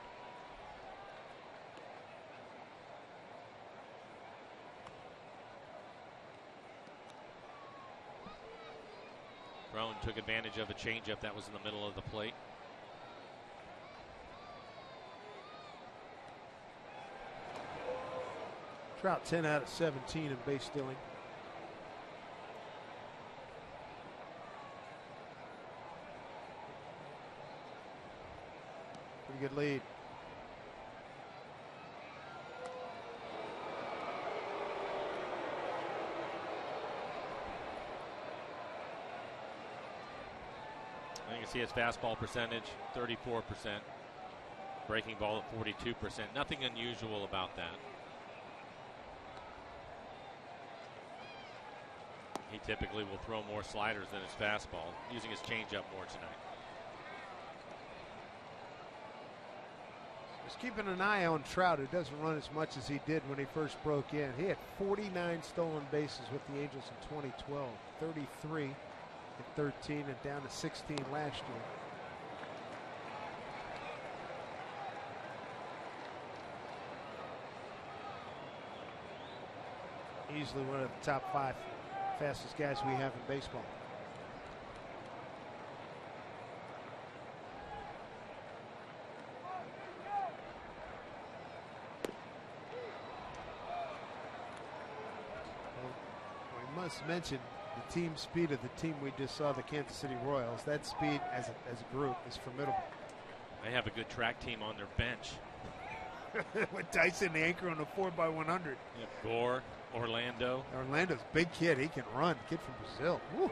Crone took advantage of a changeup that was in the middle of the plate. Trout 10 out of 17 in base stealing. Pretty good lead. You can see his fastball percentage, 34%. Breaking ball at 42%. Nothing unusual about that. He typically will throw more sliders than his fastball, using his changeup more tonight. Just keeping an eye on Trout, who doesn't run as much as he did when he first broke in. He had 49 stolen bases with the Angels in 2012, 33 at 13 and down to 16 last year. Easily one of the top 5 fastest guys we have in baseball. Well, we must mention the team speed of the team we just saw, the Kansas City Royals. That speed as a group is formidable. They have a good track team on their bench. With Tyson, the anchor on the 4x100. Yep, Gore, Orlando's a big kid. He can run. Kid from Brazil. Woo.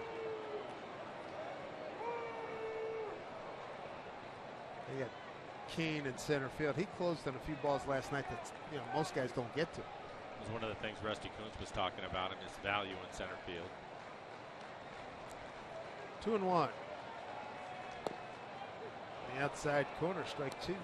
They got Kane in center field. He closed on a few balls last night that most guys don't get to. It was one of the things Rusty Kuntz was talking about in his value in center field. 2-1. The outside corner, strike 2.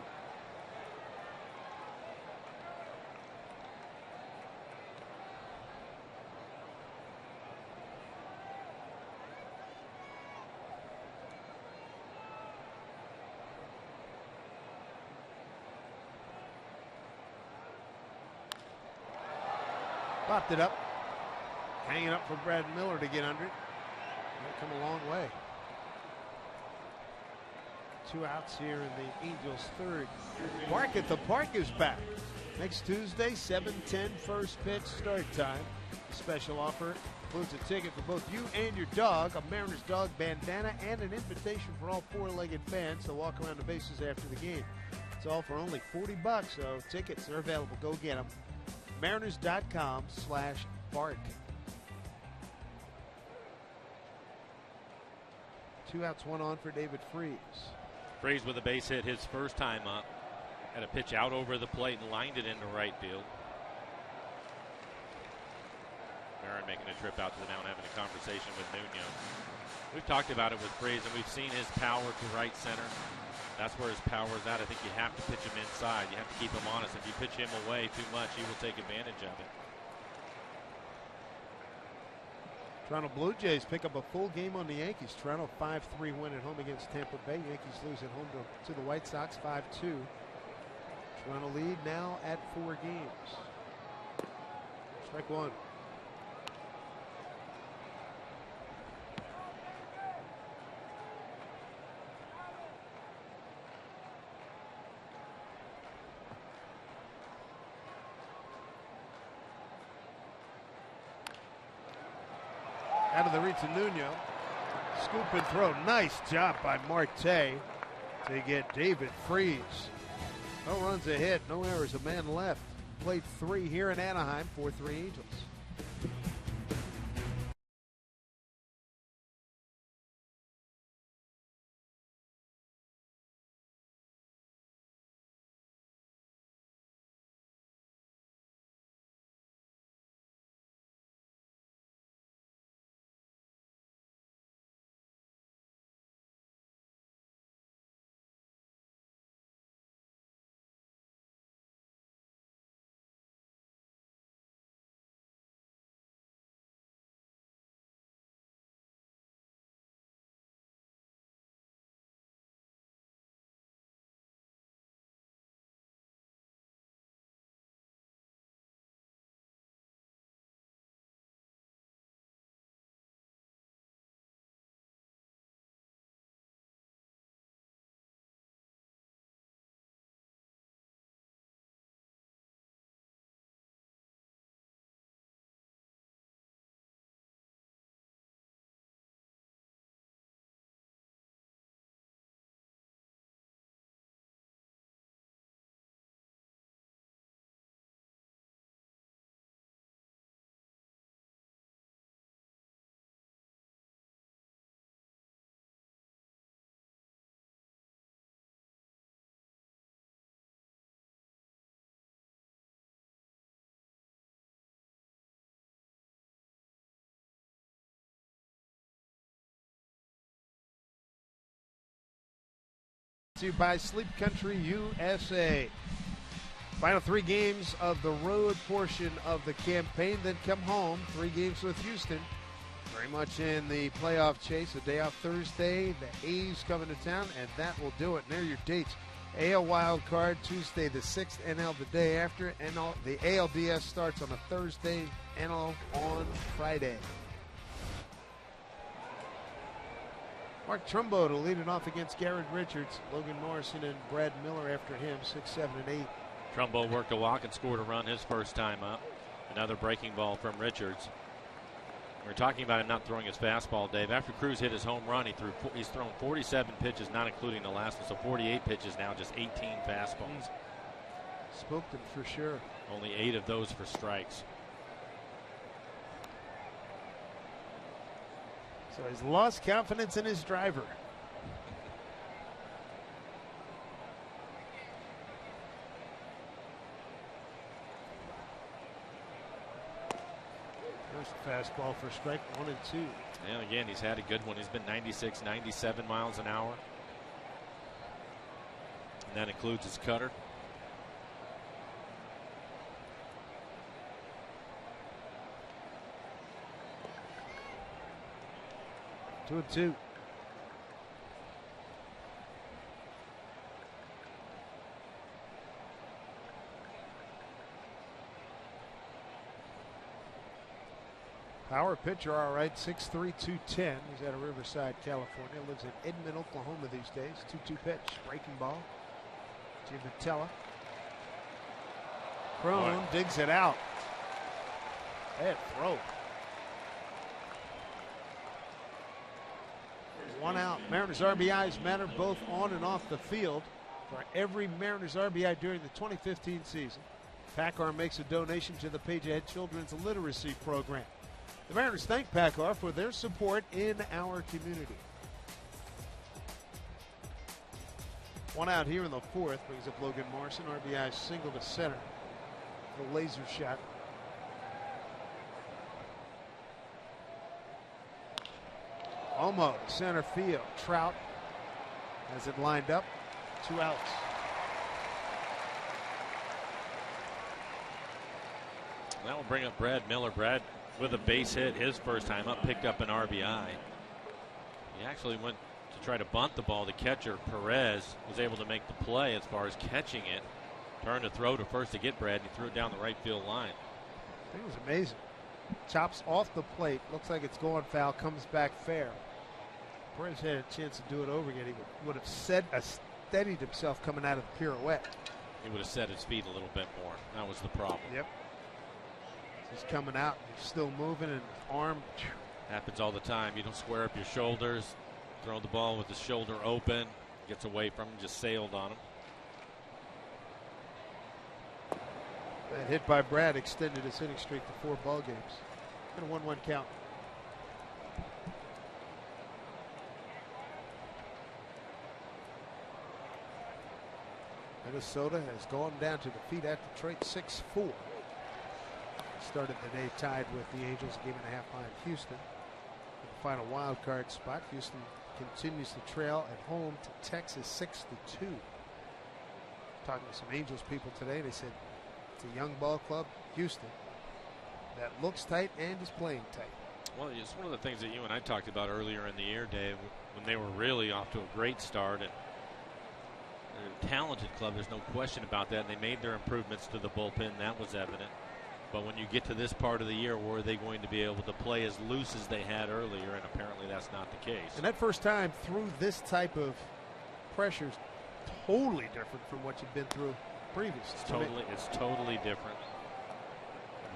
Popped it up. Hanging up for Brad Miller to get under it. They've come a long way. 2 outs here in the Angels' third. Park at the Park is back. Next Tuesday, 7:10 first pitch start time. Special offer includes a ticket for both you and your dog, a Mariners dog bandana, and an invitation for all 4-legged fans to walk around the bases after the game. It's all for only $40, so tickets are available. Go get them. Mariners.com/bark. 2 outs, 1 on for David Freese. Freese with a base hit his first time up. Had a pitch out over the plate and lined it into right field. Marin making a trip out to the mound, having a conversation with Nuno. We've talked about it with Freese, and we've seen his power to right center. That's where his power is at. I think you have to pitch him inside. You have to keep him honest. If you pitch him away too much, he will take advantage of it. Toronto Blue Jays pick up a full game on the Yankees. Toronto 5-3 win at home against Tampa Bay. Yankees lose at home to the White Sox 5-2. Toronto lead now at 4 games. Strike 1. Out of the reach of Nuno. Scoop and throw. Nice job by Marte to get David Freese. No runs a hit, no errors, a man left. Played 3 here in Anaheim, 4-3 Angels. To you by Sleep Country USA. Final 3 games of the road portion of the campaign, then come home. 3 games with Houston. Very much in the playoff chase. A day off Thursday. The A's coming to town, and that will do it. And there are your dates. AL Wild Card Tuesday the 6th, NL the day after. NL, the ALDS starts on a Thursday, NL on Friday. Mark Trumbo to lead it off against Garrett Richards. Logan Morrison and Brad Miller after him, 6, 7, and 8. Trumbo worked a walk and scored a run his first time up. Another breaking ball from Richards. We're talking about him not throwing his fastball, Dave. After Cruz hit his home run, he's thrown 47 pitches, not including the last one. So 48 pitches now, just 18 fastballs. Spooked him for sure. Only 8 of those for strikes. So he's lost confidence in his driver. First fastball for strike 1 and 2. And again, he's had a good one. He's been 96, 97 miles an hour. And that includes his cutter. Two and 2. Power pitcher, all right, 6'3", 210. He's out of Riverside, California. Lives in Edmond, Oklahoma these days. 2-2 pitch, breaking ball. Jim Matella. Crone digs it out. Bad throw. 1 out. Mariners RBIs matter both on and off the field. For every Mariners RBI during the 2015 season, PACCAR makes a donation to the Page Ahead Children's Literacy Program. The Mariners thank PACCAR for their support in our community. 1 out here in the 4th brings up Logan Morrison. RBI single to center. The laser shot. Almost center field. Trout has it lined up. 2 outs. That will bring up Brad Miller. Brad with a base hit his first time up, picked up an RBI. He actually went to try to bunt the ball. The catcher, Perez, was able to make the play as far as catching it. Turned to throw to first to get Brad, and he threw it down the right field line. I think it was amazing. Chops off the plate. Looks like it's going foul. Comes back fair. Perez had a chance to do it over again. He would have steadied himself coming out of the pirouette. He would have set his feet a little bit more. That was the problem. Yep. He's coming out. He's still moving, and arm. Happens all the time. You don't square up your shoulders. Throw the ball with the shoulder open. Gets away from him. Just sailed on him. That hit by Brad extended his hitting streak to 4 ball games. And a 1-1 count. Minnesota has gone down to defeat at Detroit 6-4. Started the day tied with the Angels, a game and a half behind Houston. In the final wild card spot, Houston continues to trail at home to Texas 6-2. Talking to some Angels people today, they said it's a young ball club, Houston, that looks tight and is playing tight. Well, it's one of the things that you and I talked about earlier in the year, Dave, when they were really off to a great start. And they're a talented club, there's no question about that. And they made their improvements to the bullpen, that was evident. But when you get to this part of the year, were they going to be able to play as loose as they had earlier? And apparently that's not the case. And that first time through this type of pressure is totally different from what you've been through previously. It's totally different.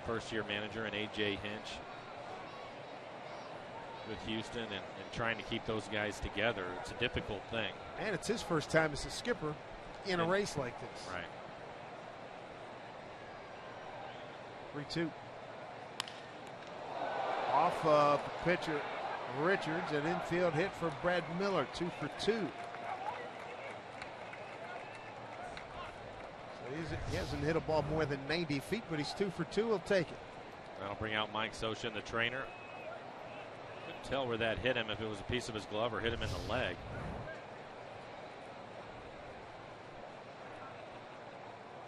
First-year manager and A.J. Hinch with Houston and trying to keep those guys together. It's a difficult thing. And it's his first time as a skipper in a race like this. Right. 3-2. Off of the pitcher Richards, an infield hit for Brad Miller, 2 for 2. So he hasn't hit a ball more than 90 feet, but he's 2 for 2. He'll take it. That'll bring out Mike Soshin, the trainer. Couldn't tell where that hit him, if it was a piece of his glove or hit him in the leg.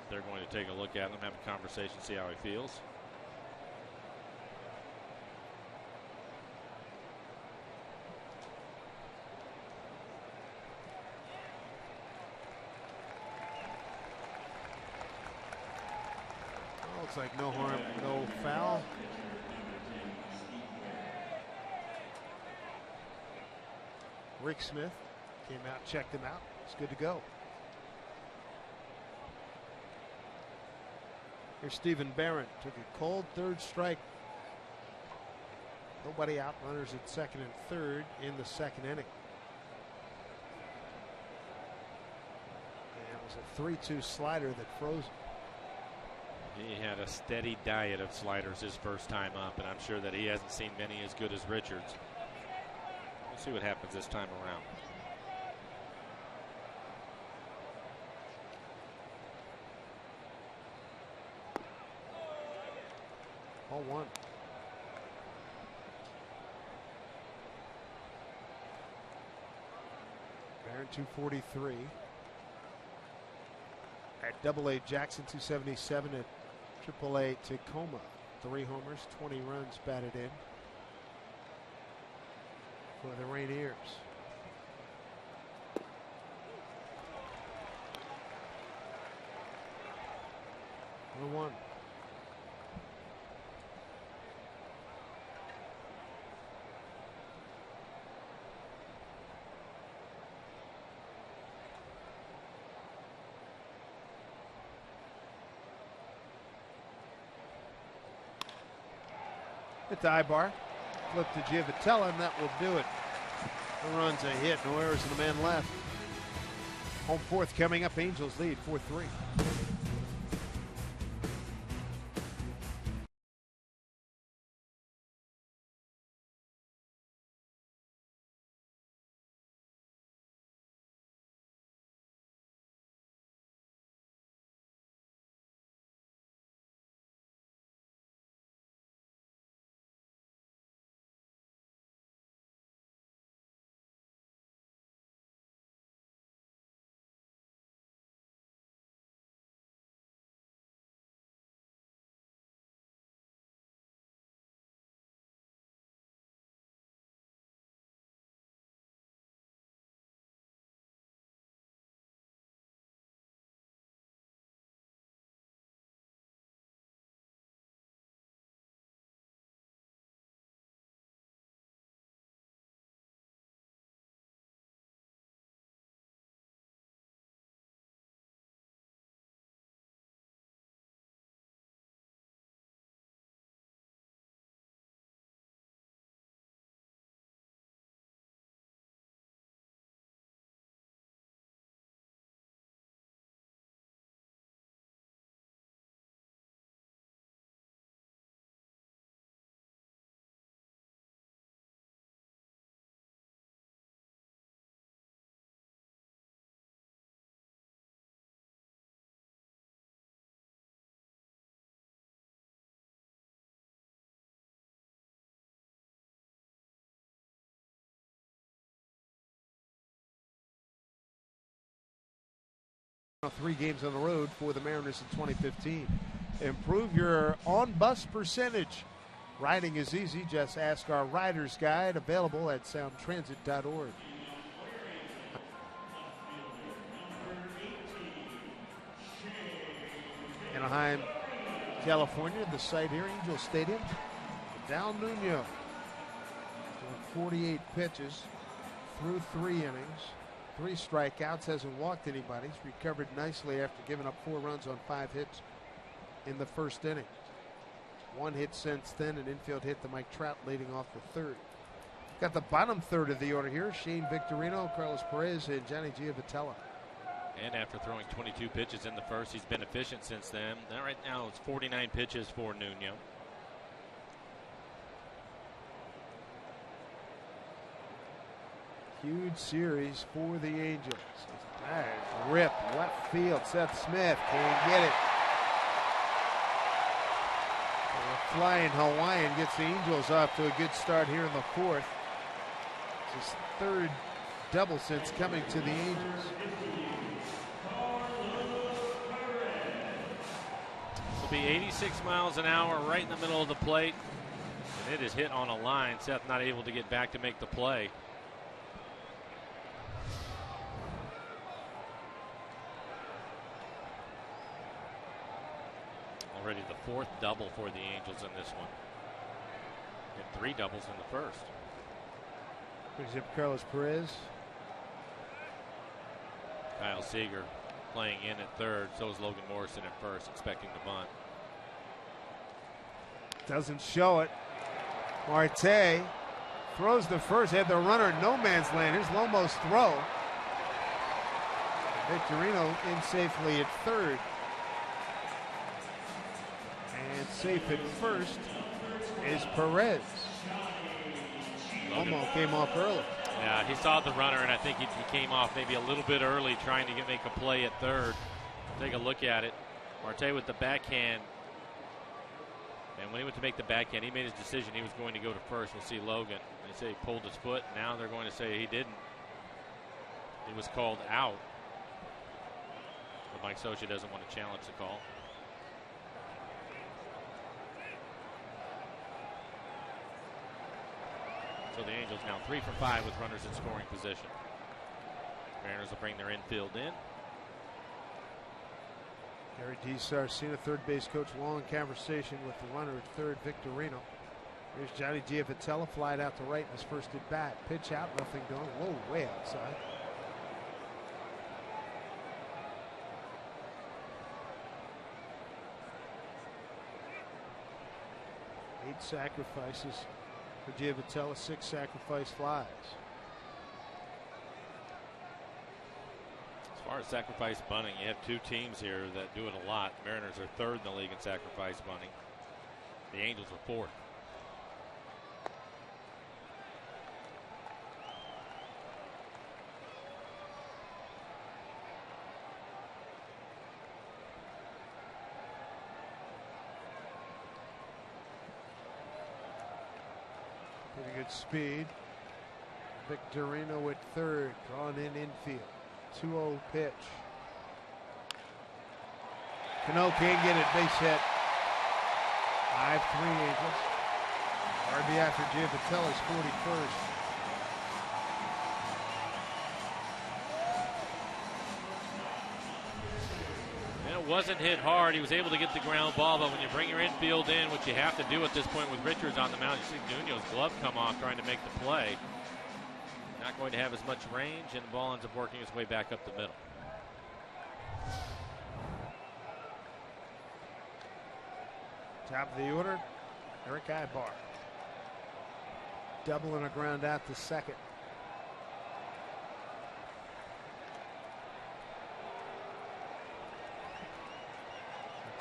They're going to take a look at him, have a conversation, see how he feels. Well, looks like no harm, no foul. Rick Smith came out, checked him out. It's good to go. Here's Stephen Barron. Took a cold third strike. Nobody out. Runners at second and third in the second inning. And it was a 3-2 slider that froze him. He had a steady diet of sliders his first time up, and I'm sure that he hasn't seen many as good as Richards. We'll see what happens this time around. Ball one. Barron 243. At Double-A Jackson 277 at Triple-A Tacoma. 3 homers, 20 runs batted in for the Rainiers. One. At the I-bar, flip to Giavotella, and that will do it. The run's a hit, no errors, and a man left. Home fourth coming up. Angels lead 4-3. Three games on the road for the Mariners in 2015. Improve your on-bus percentage. Riding is easy. Just ask our rider's guide, available at soundtransit.org. Anaheim, California, the site here, Angel Stadium. Dal Nuno, 48 pitches through 3 innings. 3 strikeouts, hasn't walked anybody. He's recovered nicely after giving up 4 runs on 5 hits in the first inning. 1 hit since then, an infield hit to Mike Trout leading off the third. Got the bottom third of the order here. Shane Victorino, Carlos Perez, and Johnny Giavotella. And after throwing 22 pitches in the first, he's been efficient since then. Now, right now, it's 49 pitches for Nuno. Huge series for the Angels. Nice rip, left field. Seth Smith can't get it. The flying Hawaiian gets the Angels off to a good start here in the fourth. It's his 3rd double since coming to the Angels. Will be 86 miles an hour right in the middle of the plate, and it is hit on a line. Seth not able to get back to make the play. Already the 4th double for the Angels in this one. And 3 doubles in the first. Brings up Carlos Perez. Kyle Seager playing in at third. So is Logan Morrison at first, expecting the bunt. Doesn't show it. Marte throws the first, had the runner in no man's land. Here's Lomo's throw. Victorino in safely at third. And safe at first is Perez. Lomo came off early. Yeah, he saw the runner, and I think he came off maybe a little bit early trying to make a play at third. Take a look at it. Marte with the backhand. And when he went to make the backhand, he made his decision he was going to go to first. We'll see Logan. They say he pulled his foot. Now they're going to say he didn't. He was called out. But Mike Scioscia doesn't want to challenge the call. So the Angels now 3 for 5 with runners in scoring position. Mariners will bring their infield in. Gary DiSarcina, third base coach, long conversation with the runner at third, Victorino. Here's Johnny Giavotella, flied out to right in his first at bat. Pitch out, nothing doing. Whoa, way outside. Eight sacrifices for Giavotella, 6 sacrifice flies. As far as sacrifice bunting, you have 2 teams here that do it a lot. Mariners are 3rd in the league in sacrifice bunting. The Angels are 4th. Pretty good speed. Victorino at third, drawn in infield. 2-0 pitch. Cano can't get it, base hit. 5-3 Angels. RBI for Giavottella's 41st. It wasn't hit hard. He was able to get the ground ball, but when you bring your infield in, what you have to do at this point with Richards on the mound, you see Nuno's glove come off trying to make the play. Not going to have as much range, and the ball ends up working its way back up the middle. Top of the order, Eric Ibar. Doubling a ground out to second.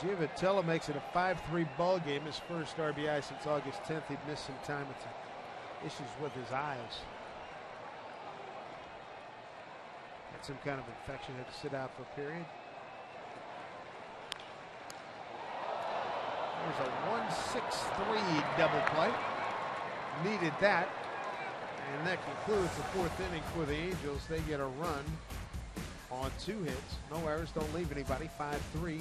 Giavotella makes it a 5-3 ball game. His first RBI since August 10th. He'd missed some time with some issues with his eyes. Had some kind of infection, had to sit out for a period. There's a 1-6-3 double play. Needed that. And that concludes the 4th inning for the Angels. They get a run on 2 hits. No errors, don't leave anybody. 5-3.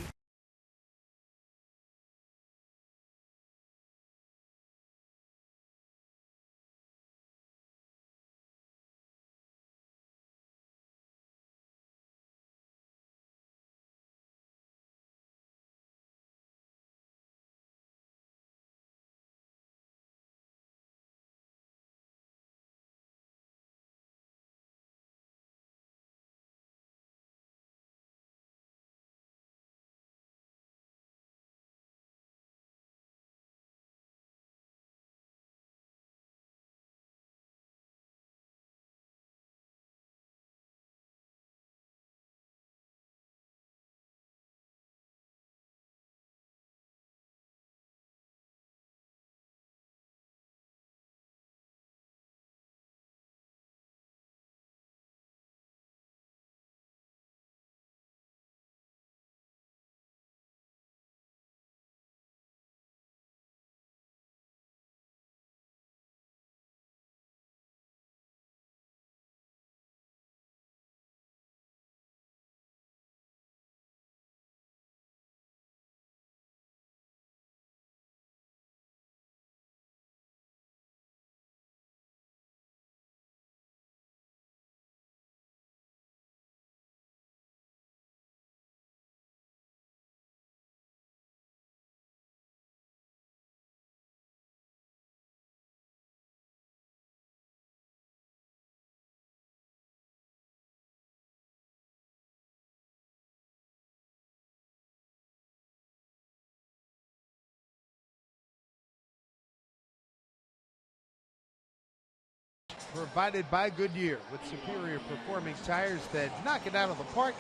provided by Goodyear. With superior performing tires that knock it out of the park,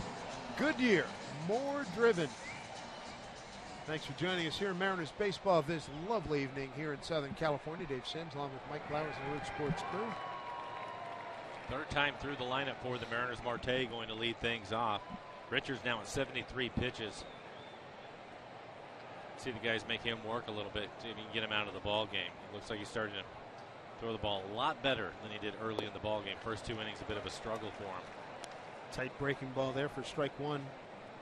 Goodyear, more driven. Thanks for joining us here in Mariners baseball this lovely evening here in Southern California. Dave Sims along with Mike Flowers and the Root Sports crew. Third time through the lineup for the Mariners. Marte going to lead things off. Richards now at 73 pitches. See the guys make him work a little bit, see if he can get him out of the ball game. It looks like he's starting to throw the ball a lot better than he did early in the ball game. First 2 innings, a bit of a struggle for him. Tight breaking ball there for strike one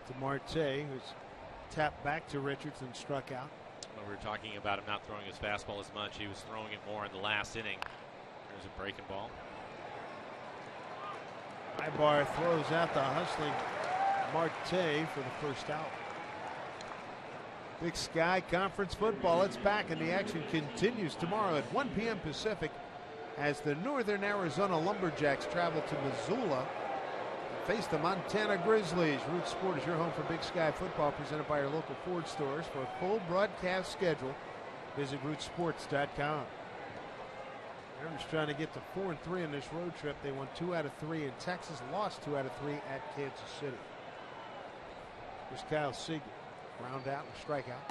to Marte, who's tapped back to Richards and struck out. When we were talking about him not throwing his fastball as much, he was throwing it more in the last inning. There's a breaking ball. Ibar throws out the hustling Marte for the first out. Big Sky Conference football, it's back and the action continues tomorrow at 1 p.m. Pacific as the Northern Arizona Lumberjacks travel to Missoula and face the Montana Grizzlies. Root Sport is your home for Big Sky football, presented by our local Ford stores. For a full broadcast schedule, visit rootsports.com. Mariners trying to get to 4-3 on this road trip. They won 2 out of 3 in Texas, lost 2 out of 3 at Kansas City. Here's Kyle Seager. Ground out and strikeout.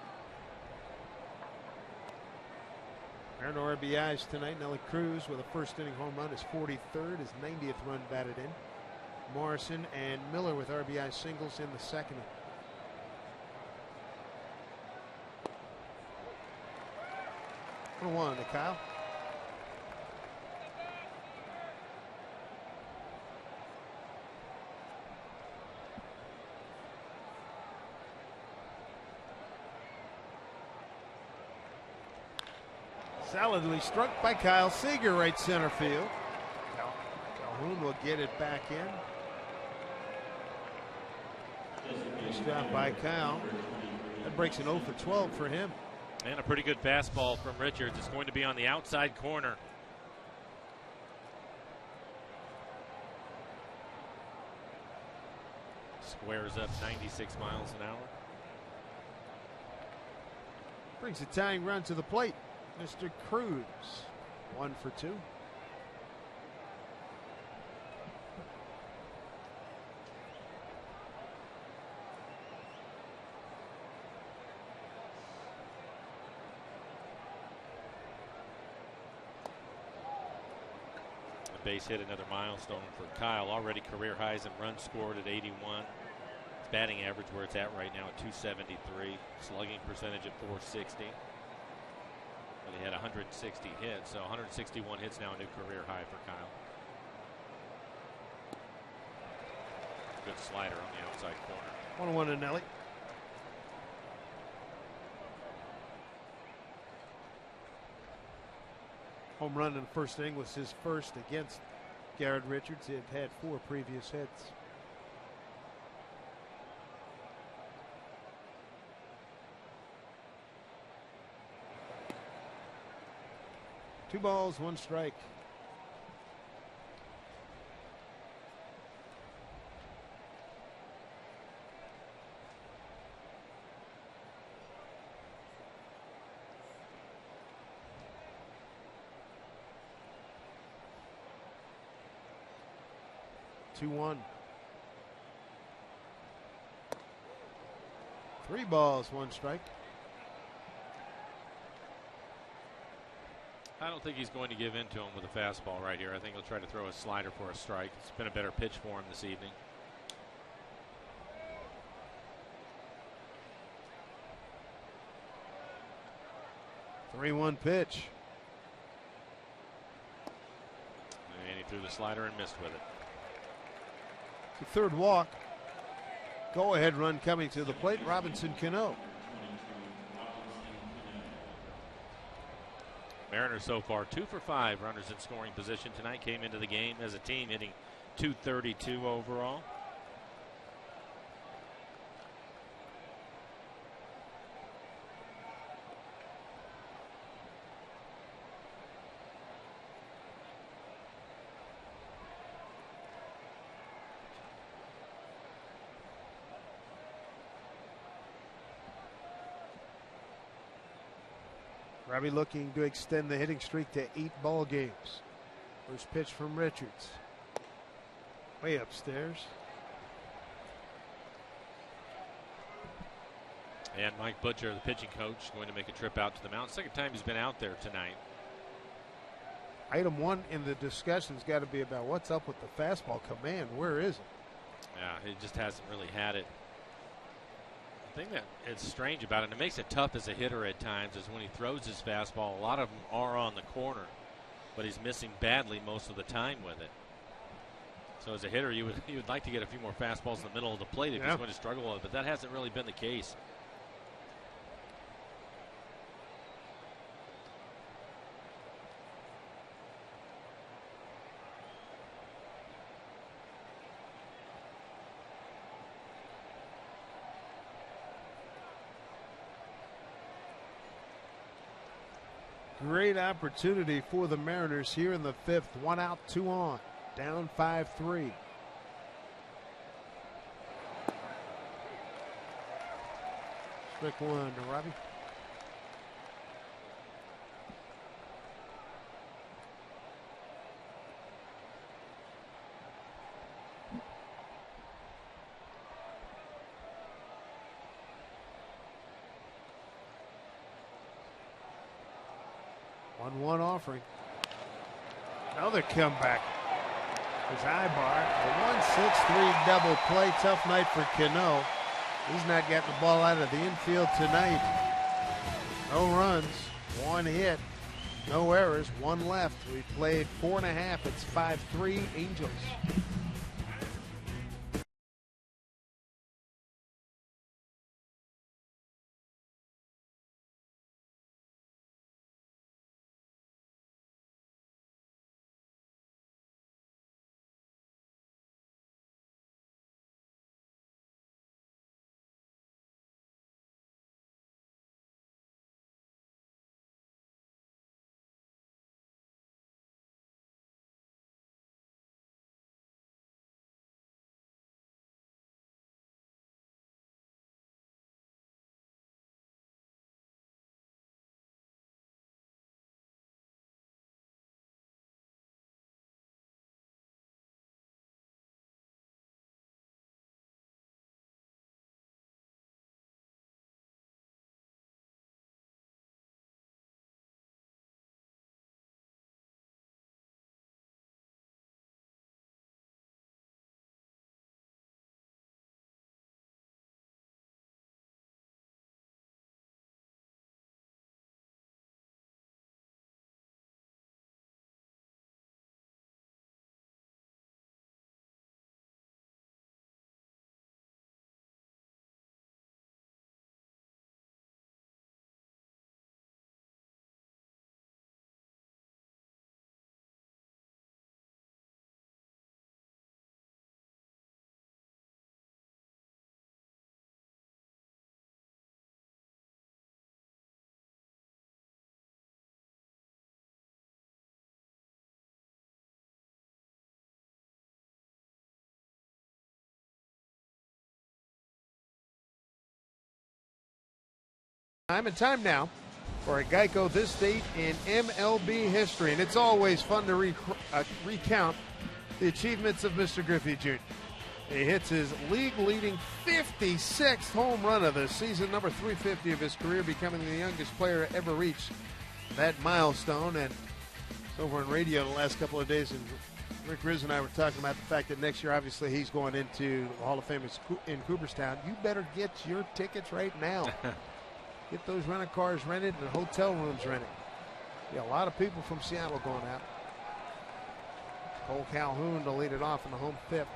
Mariner RBIs tonight. Nelly Cruz with a first inning home run, his 43rd, his 90th run batted in. Morrison and Miller with RBI singles in the second inning. One to Kyle. Solidly struck by Kyle Seager, right center field. Calhoun will get it back in. Nice job by Kyle. That breaks an 0 for 12 for him. And a pretty good fastball from Richards. It's going to be on the outside corner. Squares up 96 miles an hour. Brings a tying run to the plate. Mr. Cruz, 1 for 2. A base hit, another milestone for Kyle. Already career highs in runs scored at 81. His batting average where it's at right now at 273. Slugging percentage at 460. But he had 160 hits, so 161 hits now, a new career high for Kyle. Good slider on the outside corner. 1-1 to Nelly. Home run in the first inning was his first against Garrett Richards. He had had 4 previous hits. Two balls, 1 strike. Two, 1. 3 balls, 1 strike. I don't think he's going to give in to him with a fastball right here. I think he'll try to throw a slider for a strike. It's been a better pitch for him this evening. Three-one pitch. And he threw the slider and missed with it. The third walk. Go-ahead run coming to the plate. Robinson Cano. Mariners so far 2 for 5 runners in scoring position tonight. Came into the game as a team hitting .232 overall. Robbie looking to extend the hitting streak to 8 ball games. First pitch from Richards. Way upstairs. And Mike Butcher, the pitching coach, going to make a trip out to the mound. Second time he's been out there tonight. Item one in the discussion's got to be about what's up with the fastball command. Where is it? Yeah, he just hasn't really had it. The thing that is strange about it, and it makes it tough as a hitter at times, is when he throws his fastball, a lot of them are on the corner, but he's missing badly most of the time with it. So as a hitter, you would like to get a few more fastballs in the middle of the plate if he's going to struggle with it, but that hasn't really been the case. Great opportunity for the Mariners here in the fifth. 1 out, 2 on. Down 5-3. Quick one to Robbie. One offering. Another comeback. His eye bar. A 1-6-3 double play. Tough night for Cano. He's not getting the ball out of the infield tonight. No runs, 1 hit, no errors, 1 left. We played 4.5. It's 5-3 Angels. Time now for a Geico This Date in MLB history. And it's always fun to recount the achievements of Mr. Griffey Jr. He hits his league-leading 56th home run of the season, number 350 of his career, becoming the youngest player to ever reach that milestone. And over on radio the last couple of days, and Rick Riz and I were talking about the fact that next year, obviously, he's going into the Hall of Fame in Cooperstown. You better get your tickets right now. Get those rental cars rented and the hotel rooms rented. Yeah, a lot of people from Seattle going out. Cole Calhoun to lead it off in the home fifth.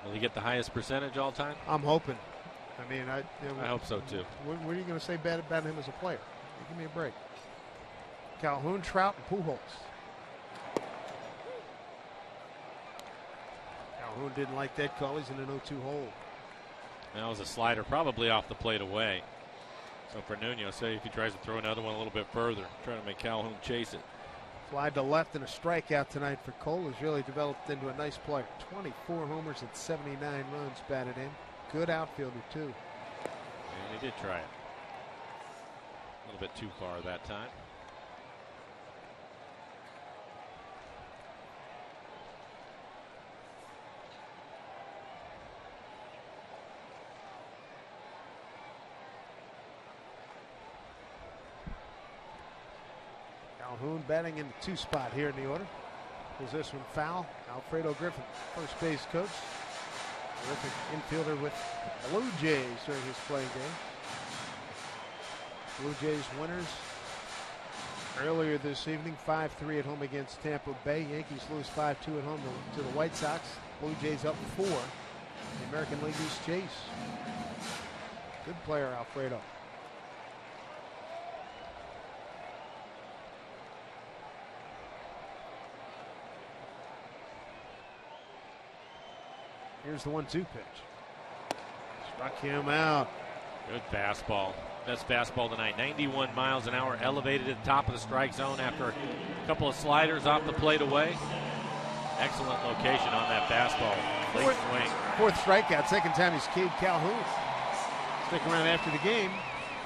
Will he get the highest percentage all time? I'm hoping. I mean, I hope so too. What are you going to say bad about him as a player? Give me a break. Calhoun, Trout, and Pujols. Calhoun didn't like that call. He's in an 0-2 hole. That was a slider, probably off the plate away. So for Nuno, say if he tries to throw another one a little bit further, trying to make Calhoun chase it. Fly to left and a strikeout tonight for Cole. Has really developed into a nice player. 24 homers and 79 runs batted in. Good outfielder, too. And he did try it. A little bit too far that time. Calhoun batting in the 2 spot here in the order. Was this one foul? Alfredo Griffin, first base coach. Terrific infielder with the Blue Jays during his playing days. Blue Jays winners earlier this evening, 5-3 at home against Tampa Bay. Yankees lose 5-2 at home to the White Sox. Blue Jays up 4. The American League East chase. Good player, Alfredo. Here's the 1-2 pitch. Struck him out. Good fastball. Best fastball tonight. 91 miles an hour, elevated at the top of the strike zone after a couple of sliders off the plate away. Excellent location on that fastball. Late swing. 4th strikeout. Second time he's Cade Calhoun. Stick around after the game.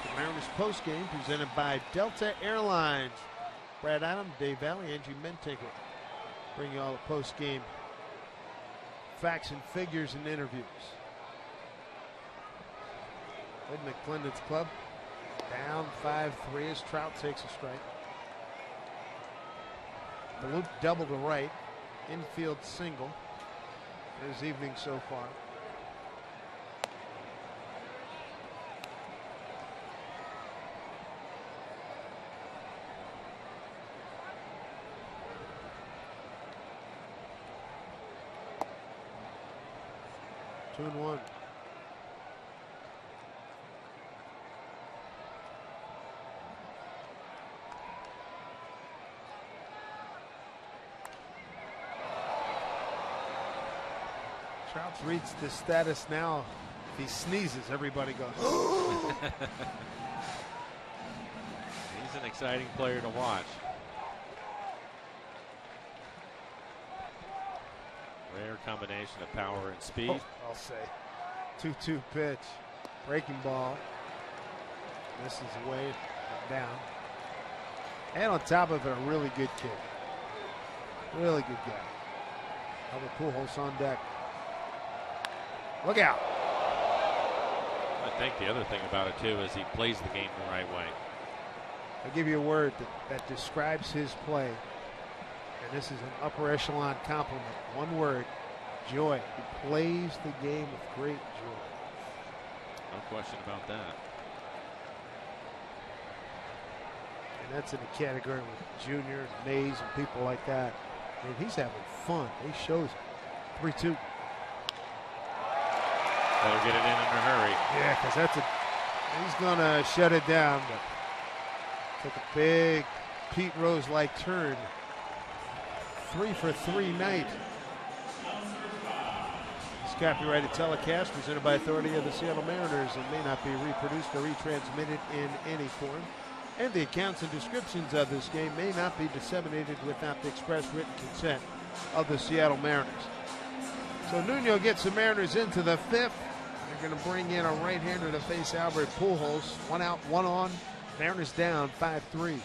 The Mariners post game presented by Delta Airlines. Brad Adam, Dave Valley, Angie Mentinker. Bring you all the post game facts and figures and interviews. Ed McClendon's club down 5-3 as Trout takes a strike. The loop double to right. Infield single. His evening so far. Two and one. Trout's reached the status now. If he sneezes, everybody goes. He's an exciting player to watch. Rare combination of power and speed. I'll say. 2-2 pitch. Breaking ball. Misses away and down. And on top of it, a really good kid. Really good guy. Albert Pujols on deck. Look out. I think the other thing about it, too, is he plays the game the right way. I'll give you a word that describes his play. And this is an upper echelon compliment. One word, joy. He plays the game with great joy. No question about that. And that's in the category with Junior and Mays and people like that. I mean, he's having fun. He shows it. 3-2. Better get it in a hurry. Yeah, because he's going to shut it down. But took a big Pete Rose-like turn. 3-for-3 night. This copyrighted telecast presented by authority of the Seattle Mariners and may not be reproduced or retransmitted in any form. And the accounts and descriptions of this game may not be disseminated without the express written consent of the Seattle Mariners. So Nuno gets the Mariners into the 5th. They're going to bring in a right-hander to face Albert Pujols. 1 out, 1 on. Mariners down 5-3.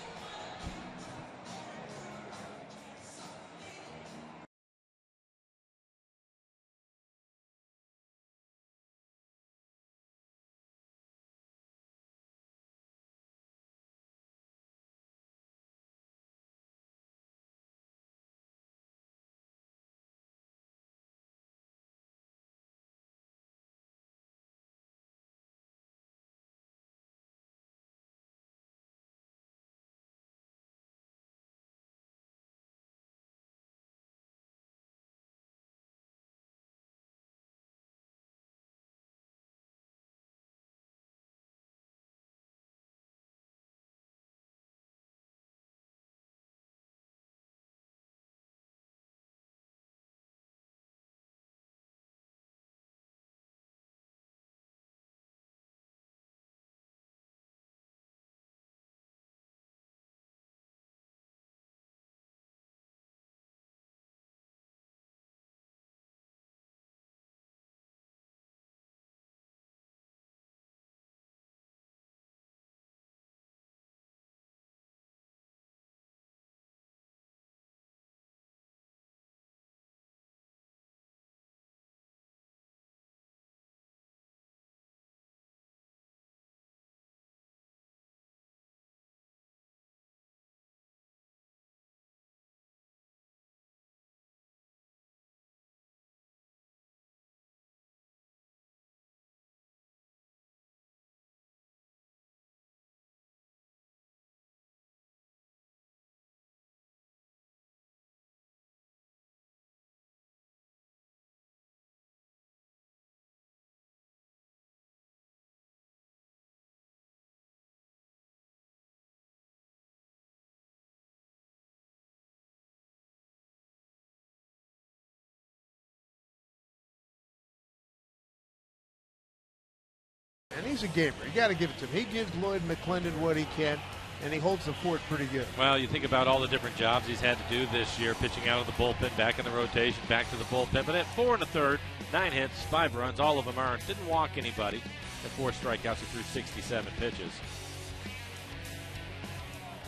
And he's a gamer. You got to give it to him. He gives Lloyd McClendon what he can, and he holds the fort pretty good. Well, you think about all the different jobs he's had to do this year, pitching out of the bullpen, back in the rotation, back to the bullpen. But at 4 1/3, 9 hits, 5 runs, all of them earned. Didn't walk anybody. At 4 strikeouts, he threw 67 pitches.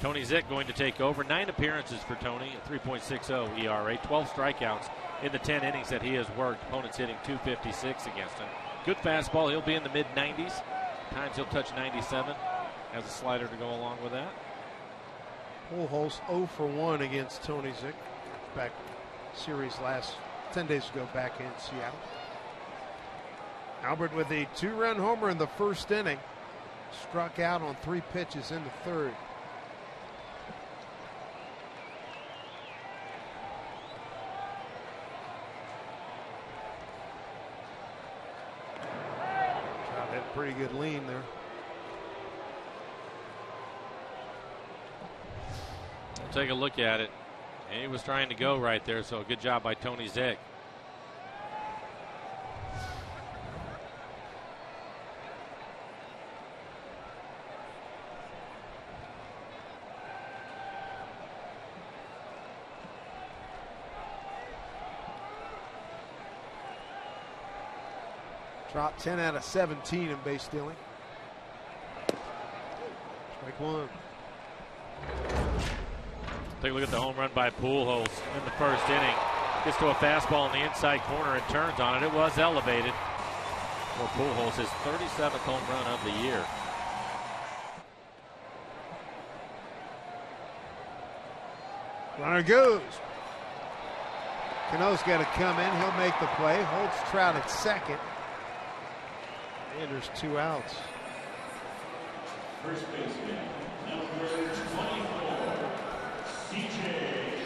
Tony Zick going to take over. 9 appearances for Tony, a 3.60 ERA, 12 strikeouts in the 10 innings that he has worked. Opponents hitting .256 against him. Good fastball. He'll be in the mid-90s. Times he'll touch 97. Has a slider to go along with that. Pujols 0 for 1 against Tony Zick. Back series 10 days ago back in Seattle. Albert with a 2-run homer in the first inning. Struck out on 3 pitches in the third. Trout had a pretty good lean there. Take a look at it. And he was trying to go right there, so good job by Tony Zick. Trout 10 out of 17 in base stealing. Strike one. Take a look at the home run by Pujols in the first inning. Gets to a fastball in the inside corner and turns on it. It was elevated for Pujols, his 37th home run of the year. Runner goes. Cano's got to come in. He'll make the play. Holds Trout at second. And there's 2 outs. First baseman, number 24, C.J.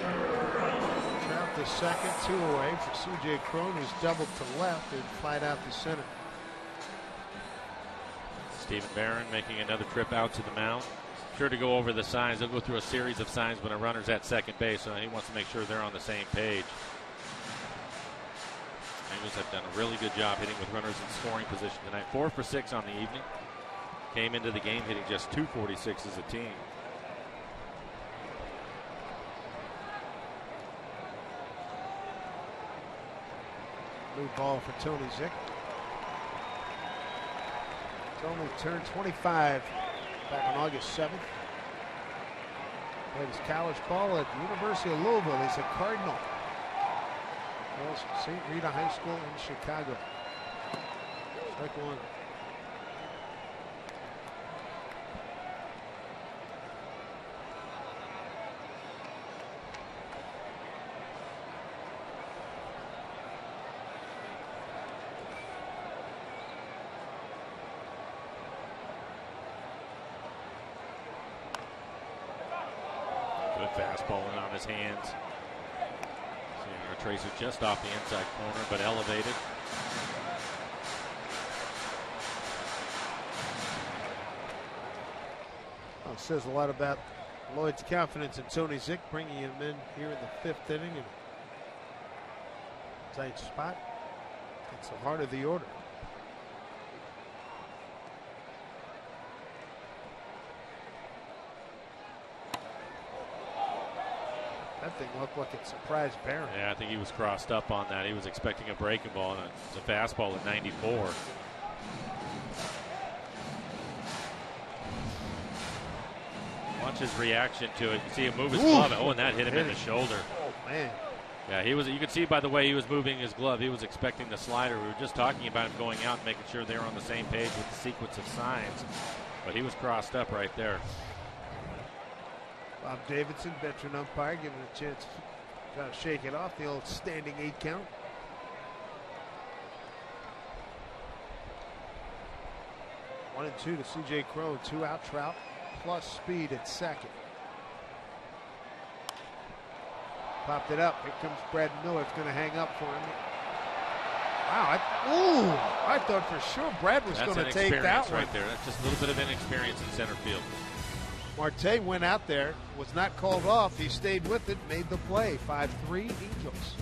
Trout the second, 2 away for C.J. Cron, who's doubled to left and flied out to center. Stephen Barron making another trip out to the mound. Sure to go over the signs. They'll go through a series of signs when a runner's at second base, so he wants to make sure they're on the same page. Angels have done a really good job hitting with runners in scoring position tonight. 4 for 6 on the evening. Came into the game hitting just .246 as a team. New ball for Tony Zick. Tony turned 25 back on August 7th. Played his college ball at the University of Louisville. He's a Cardinal. St. Rita High School in Chicago. Strike one. Good fastball in on his hands. Tracer just off the inside corner, but elevated. Well, it says a lot about Lloyd's confidence in Tony Zick, bringing him in here in the 5th inning and tight spot. It's the heart of the order. That thing looked like it surprised Barron. Yeah, I think he was crossed up on that. He was expecting a breaking ball, and it's a fastball at 94. Watch his reaction to it. You see him move his glove. Oh, and that hit him in the shoulder. Oh, man. Yeah, he was. You could see by the way he was moving his glove, he was expecting the slider. We were just talking about him going out and making sure they were on the same page with the sequence of signs. But he was crossed up right there. Bob Davidson, veteran umpire, giving a chance to try to shake it off. The old standing 8 count. One and 2 to C.J. Cron. 2 out. Trout plus speed at second. Popped it up. Here comes Brad Miller. It's going to hang up for him. Wow. I thought for sure Brad was going to take that one. Right there. That's just a little bit of inexperience in center field. Marte went out there, was not called off. He stayed with it, made the play. 5-3 Angels.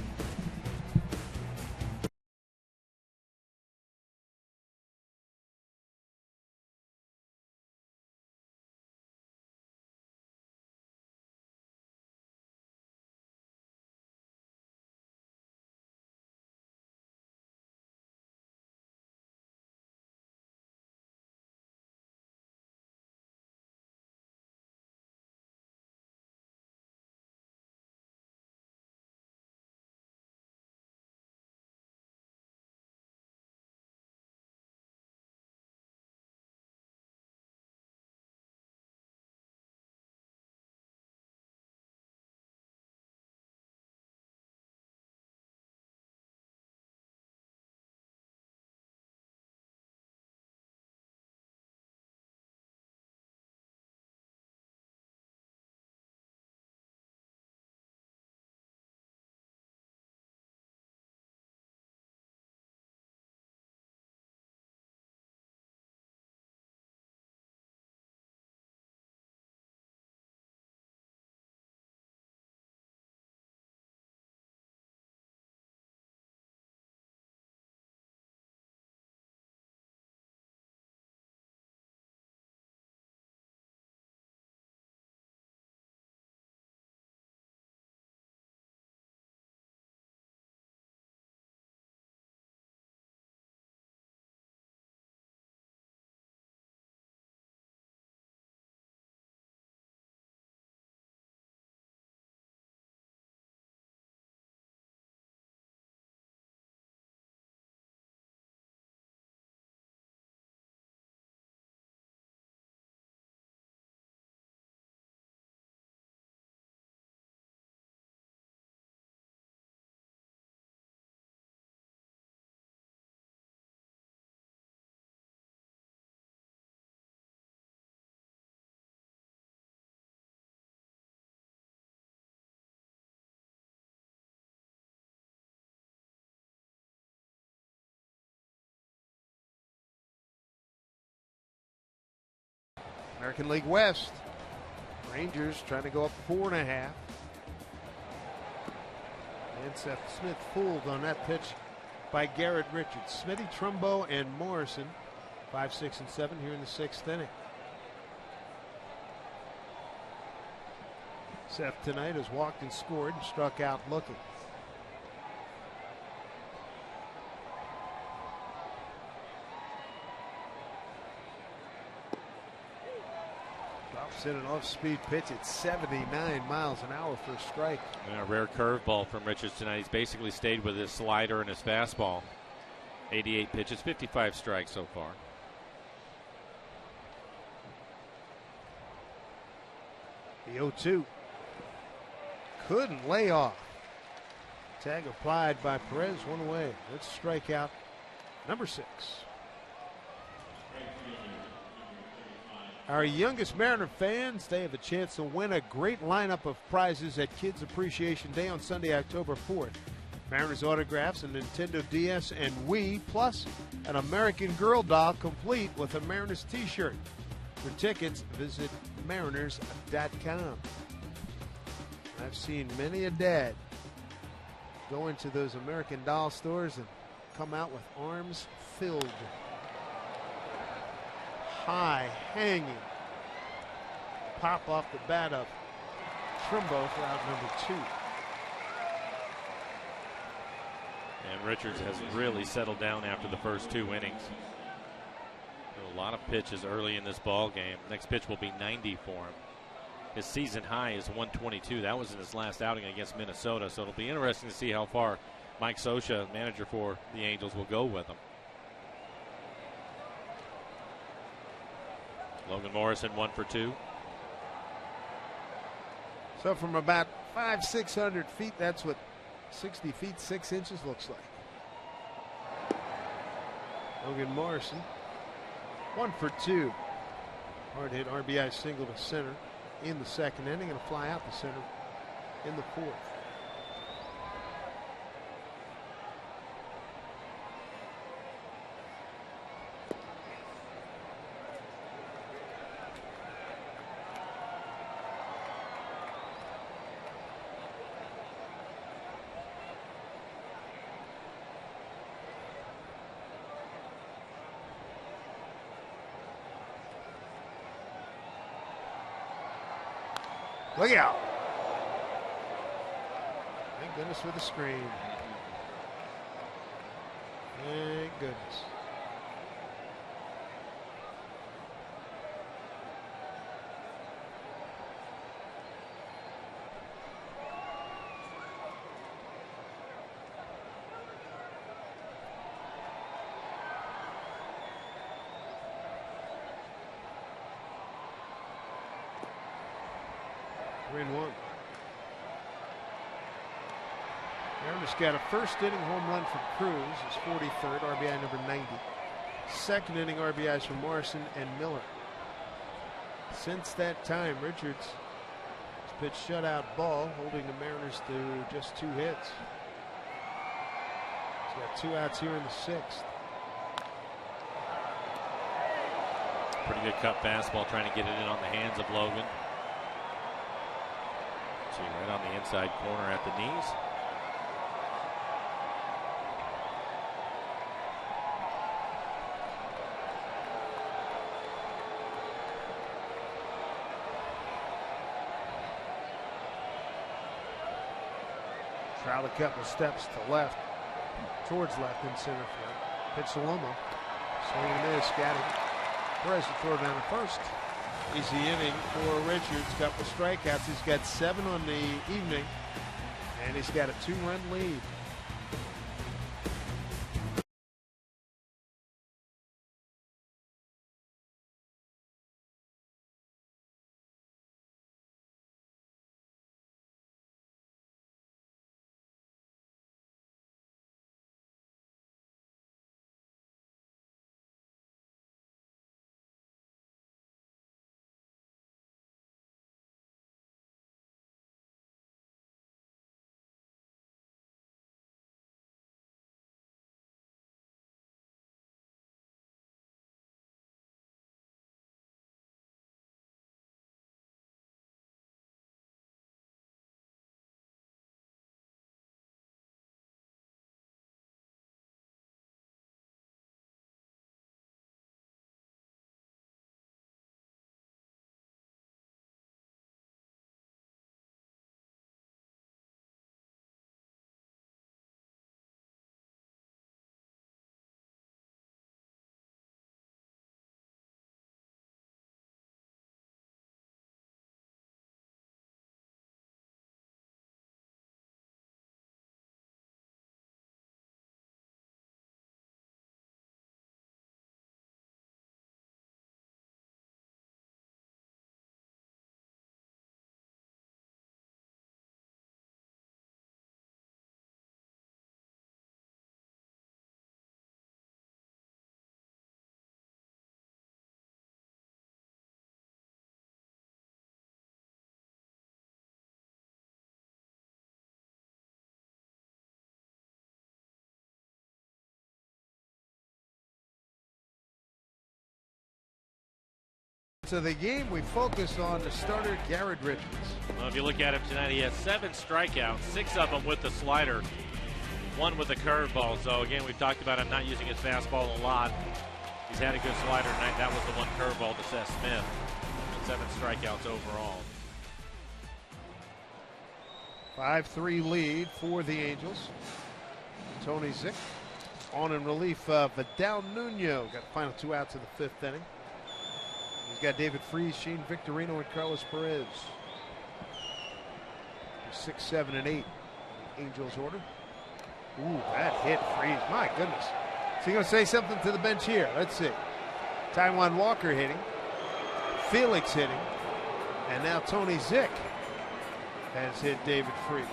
American League West. Rangers trying to go up 4.5. And Seth Smith fooled on that pitch by Garrett Richards. Smithy, Trumbo, and Morrison, 5, 6, and 7 here in the 6th inning. Seth tonight has walked and scored and struck out looking. Drops in an off-speed pitch at 79 miles an hour for a strike. And a rare curveball from Richards tonight. He's basically stayed with his slider and his fastball. 88 pitches, 55 strikes so far. The 0-2. Couldn't lay off. Tag applied by Perez, one away. Let's strikeout number 6. Our youngest Mariner fans, they have a chance to win a great lineup of prizes at Kids Appreciation Day on Sunday, October 4th. Mariners autographs, a Nintendo DS and Wii, plus an American Girl doll complete with a Mariners t-shirt. For tickets, visit mariners.com. I've seen many a dad go into those American Doll stores and come out with arms filled, high hanging. Pop off the bat of Trumbo for out number 2. And Richards has really settled down after the first 2 innings. A lot of pitches early in this ball game. Next pitch will be 90 for him. His season high is 122. That was in his last outing against Minnesota. So it'll be interesting to see how far Mike Scioscia, manager for the Angels, will go with him. Logan Morrison 1 for 2. So from about 500-600 feet, that's what 60 feet 6 inches looks like. Logan Morrison 1 for 2. Hard hit RBI single to center in the 2nd inning, and a fly out to center in the 4th. Look out. Thank goodness for the screen. Thank goodness. In 1. Mariners got a first inning home run from Cruz, his 43rd, RBI number 90. 2nd inning RBIs from Morrison and Miller. Since that time, Richards has pitched shutout ball, holding the Mariners to just 2 hits. He's got 2 outs here in the 6th. Pretty good cut fastball, trying to get it in on the hands of Logan. Right on the inside corner at the knees. Trout a couple steps to left, towards left in center field. Pitch to Lomo. Swing and a miss, got him. Perez to throw down to first. Easy inning for Richards. Couple of strikeouts. He's got 7 on the evening, and he's got a 2-run lead. So the game, we focus on the starter, Garrett Richards. Well, if you look at him tonight, he has 7 strikeouts, 6 of them with the slider, 1 with the curveball. So again, we've talked about him not using his fastball a lot. He's had a good slider tonight. That was the 1 curveball to Seth Smith. 7 strikeouts overall. 5-3 lead for the Angels. Tony Zick on in relief. Vidal Nuno got the final 2 outs of the 5th inning. He's got David Freese, Shane Victorino, and Carlos Perez. 6, 7, and 8. Angels order. Ooh, that hit Freese. My goodness. So you're going to say something to the bench here. Let's see. Taijuan Walker hitting. Felix hitting. And now Tony Zick has hit David Freese.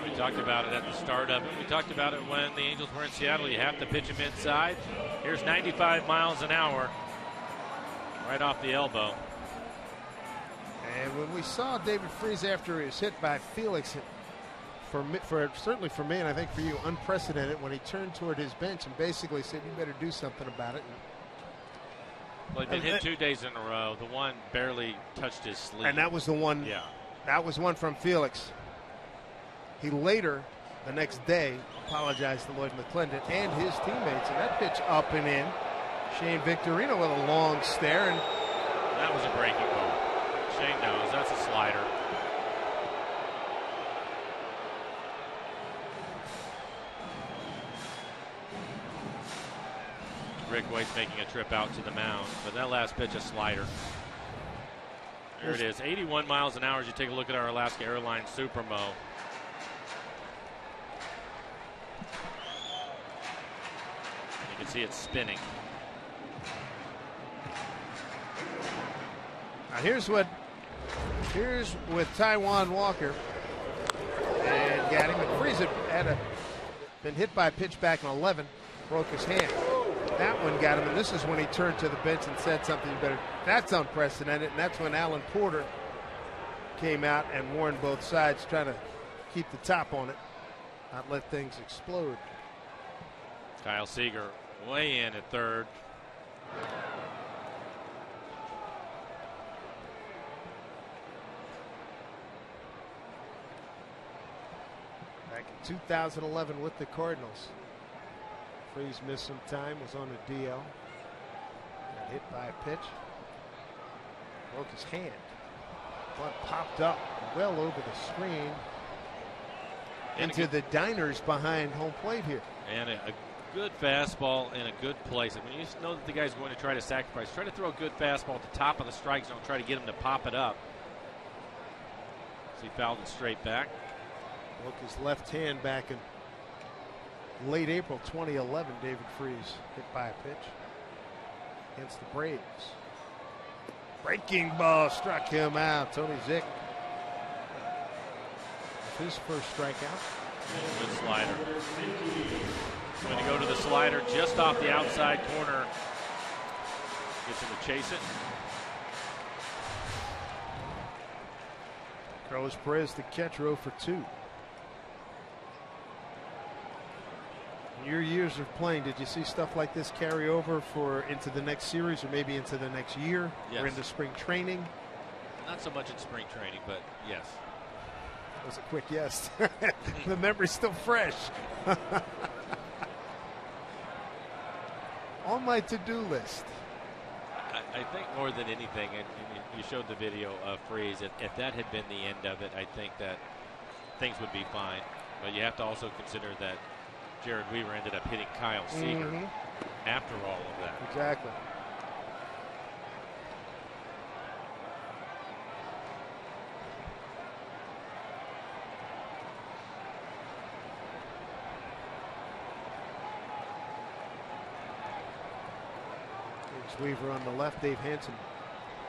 We talked about it at the start of it. We talked about it when the Angels were in Seattle. You have to pitch him inside. Here's 95 miles an hour. Right off the elbow. And when we saw David Freese after he was hit by Felix, certainly for me and I think for you, unprecedented when he turned toward his bench and basically said, you better do something about it. Well, he'd been hit 2 days in a row. The one barely touched his sleeve. And that was the one. Yeah. That was one from Felix. He later, the next day, apologized to Lloyd McClendon and his teammates. And that pitch up and in. Shane Victorino with a long stare. And that was a breaking ball. Shane knows that's a slider. Rick Waite's making a trip out to the mound, but that last pitch a slider. There it is, 81 miles an hour as you take a look at our Alaska Airlines Supermo. You can see it spinning. Now here's with Taijuan Walker, and got him. And Freese had been hit by a pitch back in 11, broke his hand. That one got him, and this is when he turned to the bench and said something better. That's unprecedented, and that's when Alan Porter came out and warned both sides, trying to keep the top on it, not let things explode. Kyle Seager way in at third. Back in 2011 with the Cardinals. Freese missed some time, was on a DL. Got hit by a pitch. Broke his hand. One popped up well over the screen into the diners behind home plate here. And a good fastball in a good place. I mean, you just know that the guy's going to try to sacrifice. Try to throw a good fastball at the top of the strike zone. Try to get him to pop it up. So he fouled it straight back. Broke his left hand back in late April 2011. David Freese hit by a pitch against the Braves. Breaking ball struck him out. Tony Zick with his first strikeout. Good slider. Going to go to the slider just off the outside corner. Gets him to chase it. Carlos Perez, the catcher, 0 for 2. In your years of playing, did you see stuff like this carry over into the next series or maybe into the next year? Yes. Or into spring training? Not so much in spring training, but yes. That was a quick yes. The memory's still fresh. On my to-do list. I think more than anything, and you showed the video of Freese, if that had been the end of it, I think that things would be fine. But you have to also consider that Jared Weaver ended up hitting Kyle Seager after all of that. Exactly. James Weaver on the left, Dave Hansen,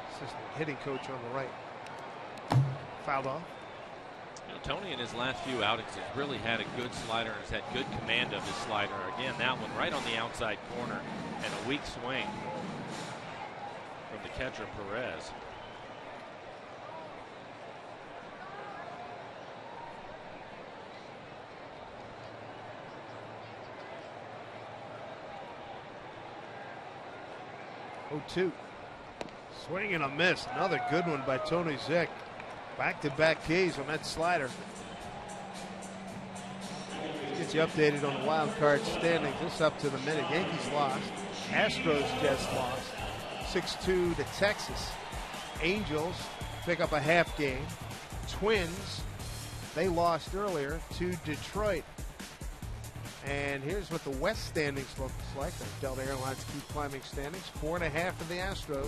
assistant hitting coach, on the right. Fouled off. You know, Tony in his last few outings has really had a good slider and has had good command of his slider. Again, that one right on the outside corner and a weak swing from the catcher Perez. Oh, 2. Swing and a miss. Another good one by Tony Zek. Back-to-back Ks on that slider. Gets you updated on the wild card standings. This up to the minute. Yankees lost. Astros just lost. 6-2 to Texas. Angels pick up a half game. Twins, they lost earlier to Detroit. And here's what the West standings looks like. The Delta Airlines keep climbing standings. 4.5 for the Astros.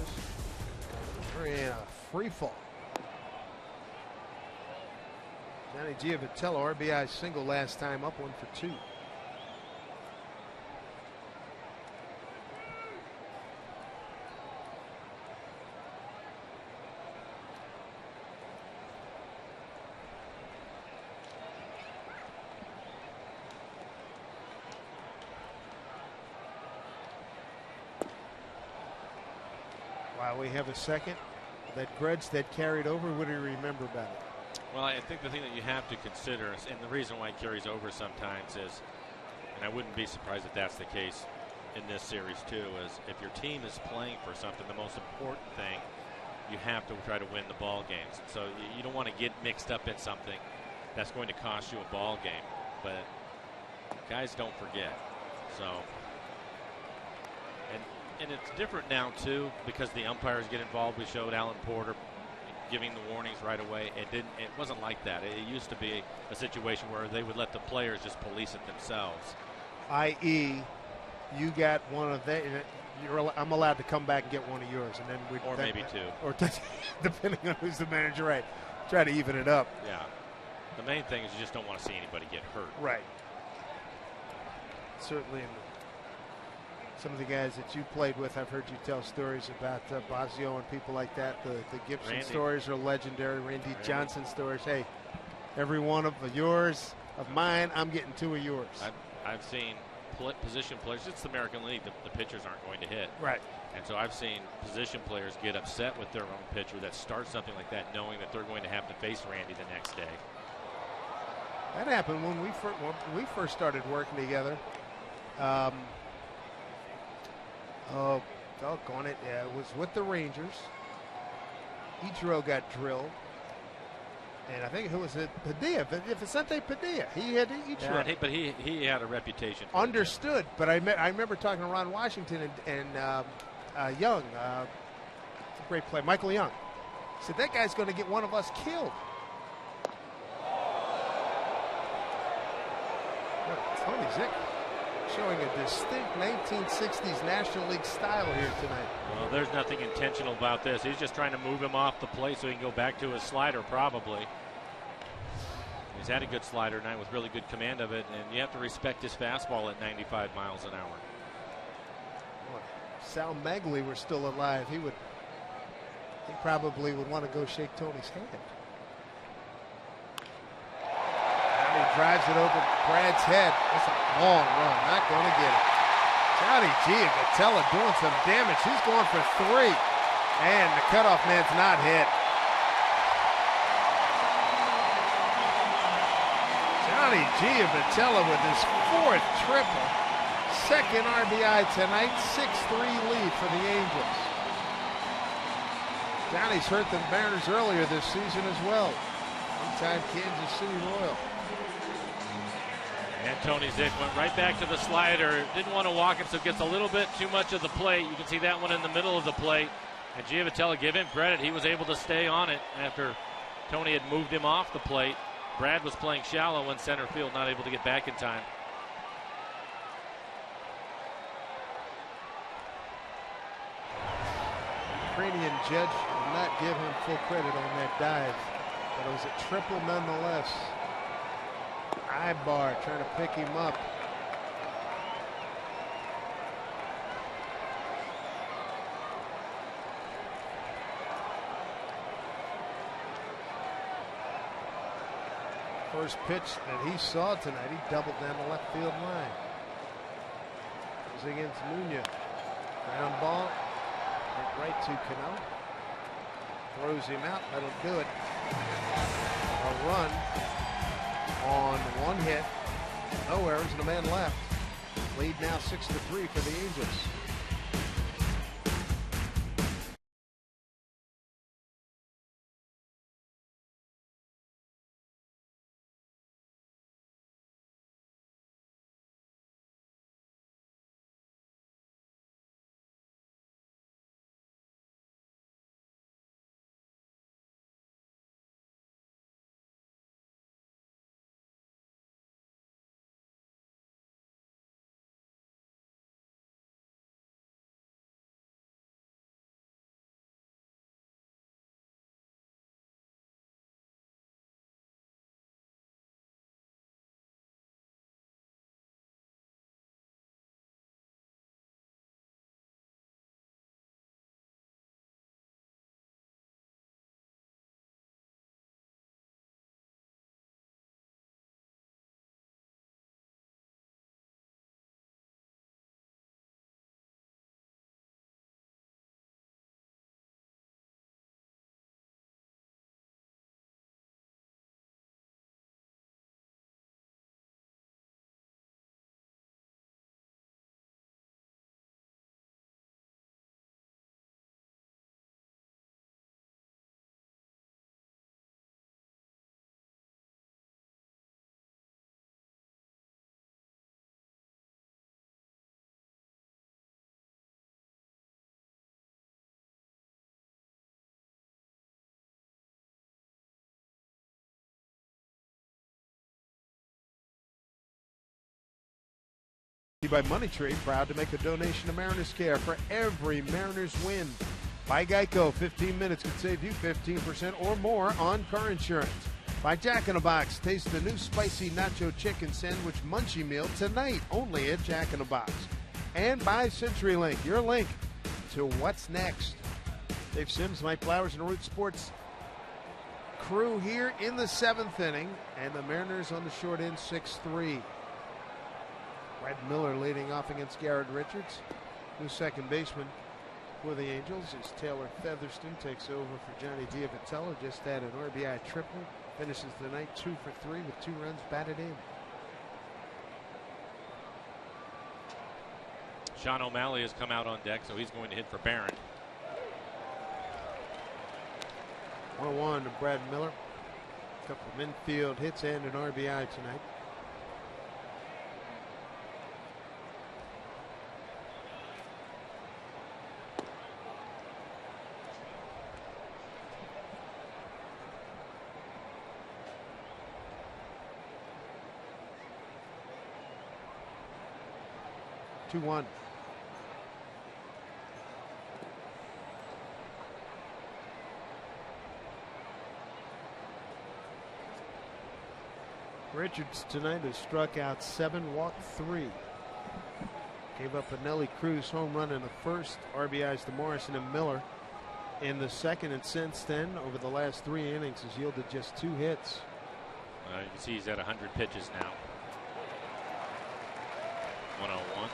They're in a free fall. Johnny Giavitello, RBI single last time, up 1 for 2. Wow, we have a second. That grudge that carried over, what do you remember about it? Well, I think the thing that you have to consider, and the reason why it carries over sometimes is, and I wouldn't be surprised if that's the case in this series too, is if your team is playing for something, the most important thing, you have to try to win the ball games. So you don't want to get mixed up in something that's going to cost you a ball game. But guys don't forget. So, and it's different now too because the umpires get involved. We showed Alan Porter giving the warnings right away. It wasn't like that. It used to be a situation where they would let the players just police it themselves. I.e., you got one of them. I'm allowed to come back and get one of yours, and then maybe two, or depending on who's the manager. Right, try to even it up. Yeah. The main thing is you just don't want to see anybody get hurt. Right. Certainly. Some of the guys that you played with, I've heard you tell stories about Bosio and people like that. The Gibson stories are legendary. Randy Johnson stories. Hey, every one of yours, of mine, I'm getting 2 of yours. I've seen position players. It's the American League. The pitchers aren't going to hit. Right. And so I've seen position players get upset with their own pitcher that starts something like that, knowing that they're going to have to face Randy the next day. That happened when we first started working together. Oh, doggone it. Yeah, it was with the Rangers. Ichiro got drilled. And I think who was it? Padilla. Vicente Padilla. He had Ichiro. Yeah, but he had a reputation. Understood. But I remember talking to Ron Washington and Young. Great play. Michael Young. He said, that guy's going to get one of us killed. Tony Zek showing a distinct 1960s National League style here tonight. Well, there's nothing intentional about this. He's just trying to move him off the plate so he can go back to his slider probably. He's had a good slider tonight with really good command of it, and you have to respect his fastball at 95 miles an hour. Boy, if Sal Megley were still alive, he probably would want to go shake Tony's hand. He drives it over Brad's head. That's a long run. Not going to get it. Johnny Giavitello doing some damage. He's going for 3. And the cutoff man's not hit. Johnny Giavitello with his 4th triple. 2nd RBI tonight. 6-3 lead for the Angels. Johnny's hurt the Mariners earlier this season as well. One-time Kansas City Royal. And Tony Zek went right back to the slider. Didn't want to walk it, so gets a little bit too much of the plate. You can see that one in the middle of the plate. And Giavitello, give him credit. He was able to stay on it after Tony had moved him off the plate. Brad was playing shallow in center field, not able to get back in time. Ukrainian judge will not give him full credit on that dive, but it was a triple nonetheless. Ibar trying to pick him up. First pitch that he saw tonight, he doubled down the left field line. It was against Munoz. Ground ball, went right to Cano. Throws him out, that'll do it. A run on 1 hit. No errors and a man left. Lead now 6-3 for the Angels. By Money Tree, proud to make a donation to Mariners Care for every Mariners win. By Geico, 15 minutes could save you 15% or more on car insurance. By Jack in the Box, taste the new spicy nacho chicken sandwich munchie meal tonight only at Jack in the Box. And by CenturyLink, your link to what's next. Dave Sims, Mike Flowers, and the Root Sports crew here in the 7th inning, and the Mariners on the short end 6-3. Brad Miller leading off against Garrett Richards. New second baseman for the Angels is Taylor Featherston. Takes over for Johnny Diavitello. Just had an RBI triple. Finishes the night 2 for 3 with 2 runs batted in. Sean O'Malley has come out on deck, so he's going to hit for Barron. 1-1 to Brad Miller. A couple of infield hits and an RBI tonight. Two one. Richards tonight has struck out 7, walked 3. Gave up a Nelly Cruz home run in the first. RBIs to Morrison and Miller in the second, and since then, over the last 3 innings, has yielded just 2 hits. You can see he's at 100 pitches now. 101.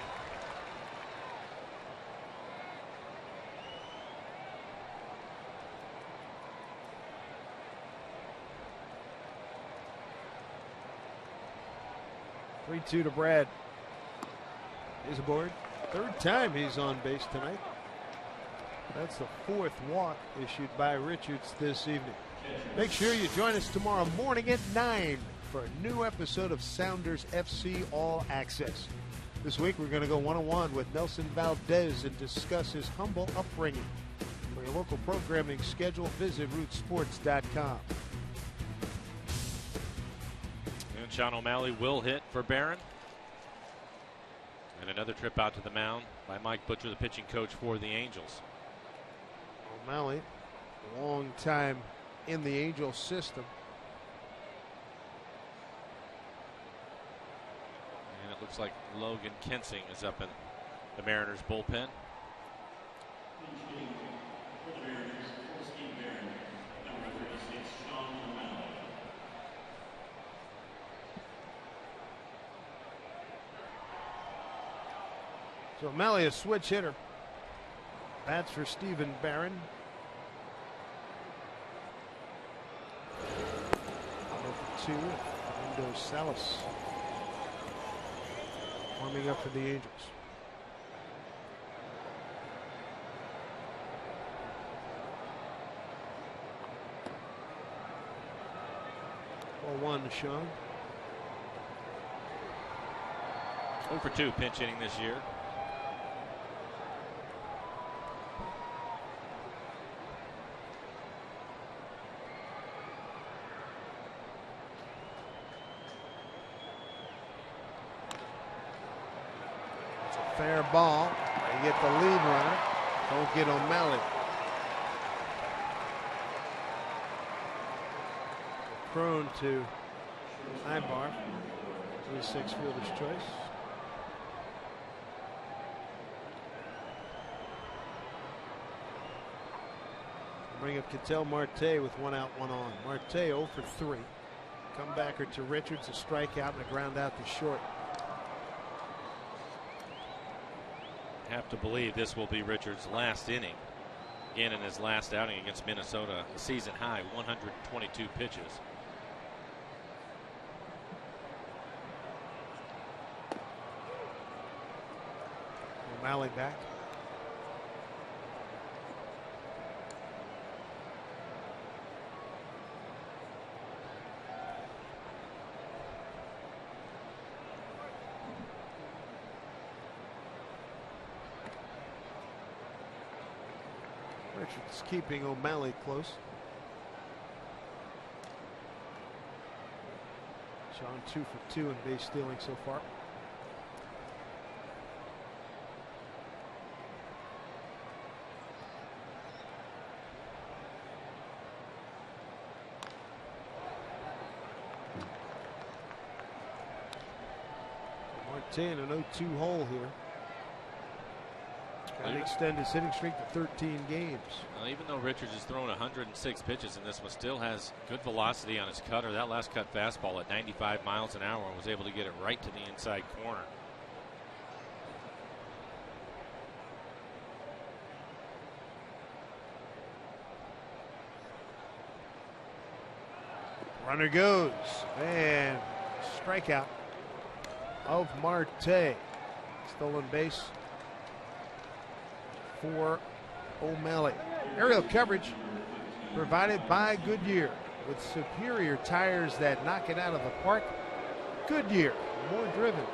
Three-two to Brad. He's aboard. Third time he's on base tonight. That's the 4th walk issued by Richards this evening. Make sure you join us tomorrow morning at 9 for a new episode of Sounders FC All Access. This week we're going to go one-on-one with Nelson Valdez and discuss his humble upbringing. For your local programming schedule, visit rootsports.com. And Sean O'Malley will hit for Barron. And another trip out to the mound by Mike Butcher, the pitching coach for the Angels. O'Malley, long time in the Angels system. And it looks like Logan Kensing is up in the Mariners bullpen. So O'Malley, a switch hitter. Bats for Stephen Barron. Over 2, Fernando Salas warming up for the Angels. One to Sean. 0 for 2 pinch hitting this year. Fair ball. They get the lead runner. Don't get O'Malley. Prone to Ibar. 3-6 fielder's choice. Bring up Ketel Marte with 1 out, 1 on. Marte 0 for 3. Comebacker to Richards, a strikeout and a ground out to short. Have to believe this will be Richards' last inning. Again, in his last outing against Minnesota, a season high 122 pitches. O'Malley back. Richards keeping O'Malley close. Sean 2 for 2 in base stealing so far. Marte in an 0-2 hole here. Trying to extend his hitting streak to 13 games. Well, even though Richards has thrown 106 pitches in this one, still has good velocity on his cutter. That last cut fastball at 95 miles an hour was able to get it right to the inside corner. Runner goes, and strikeout of Marte. Stolen base for O'Malley. Aerial coverage provided by Goodyear with superior tires that knock it out of the park. Goodyear, more driven.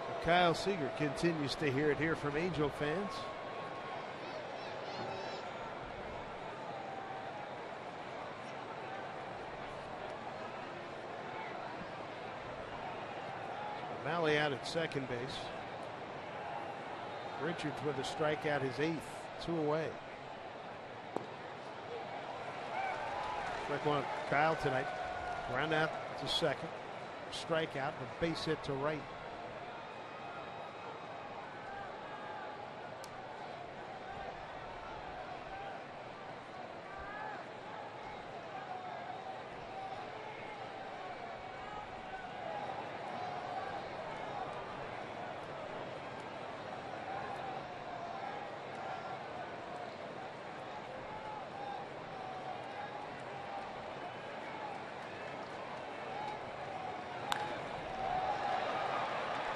So Kyle Seager continues to hear it here from Angel fans. O'Malley out at second base. Richards with a strikeout, his 8th, 2 away. Strike one, Kyle tonight. Ground out to second. Strikeout, a base hit to right.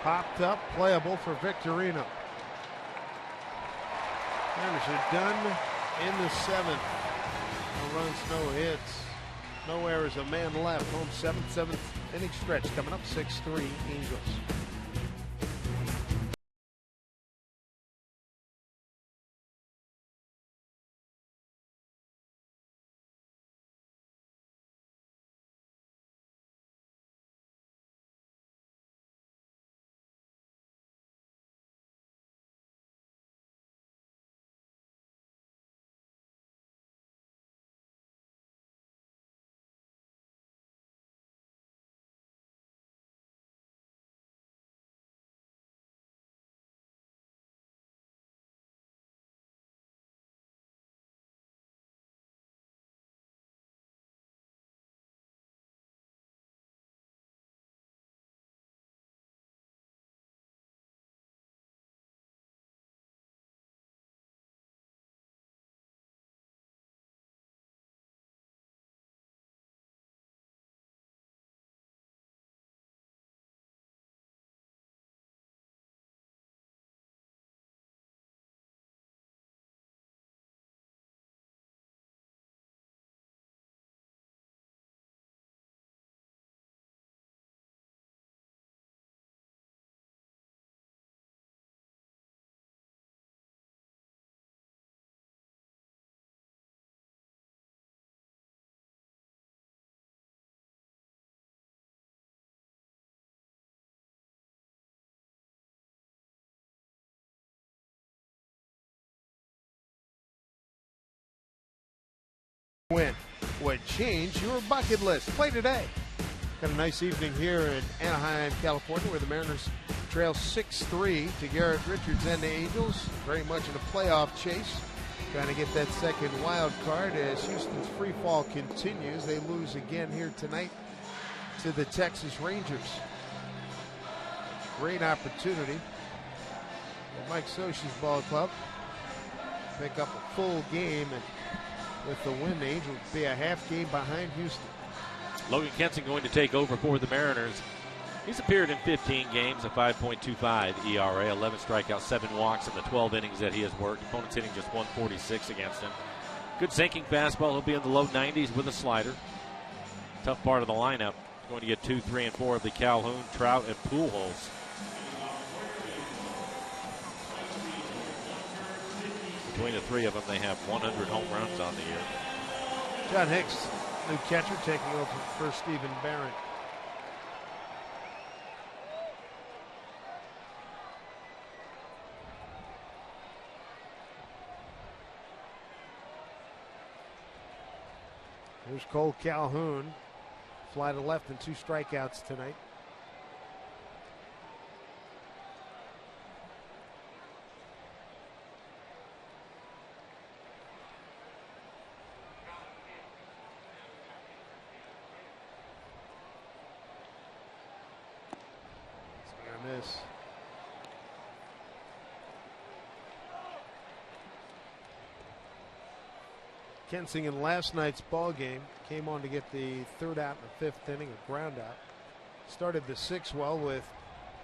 Popped up, playable for Victorino. Mariners are done in the 7th. No runs, no hits, no errors, a man left. Home 7th inning stretch coming up 6-3 Angels. Win would change your bucket list. Play today. Got a nice evening here in Anaheim, California, where the Mariners trail 6-3 to Garrett Richards and the Angels. Very much in a playoff chase. Trying to get that second wild card as Houston's free fall continues. They lose again here tonight to the Texas Rangers. Great opportunity for Mike Scioscia's ball club. Pick up a full game, and with the win, the Angels would be a half game behind Houston. Logan Kenson going to take over for the Mariners. He's appeared in 15 games, a 5.25 ERA, 11 strikeouts, 7 walks in the 12 innings that he has worked. Opponents hitting just 146 against him. Good sinking fastball. He'll be in the low 90s with a slider. Tough part of the lineup. Going to get 2, 3, and 4 of the Calhoun, Trout, and Pujols. Between the 3 of them, they have 100 home runs on the year. John Hicks, new catcher, taking over for Stephen Barrett. Here's Cole Calhoun, Fly to left and 2 strikeouts tonight. Miss. Kensington last night's ball game came on to get the 3rd out in the 5th inning, a ground out. Started the 6th well with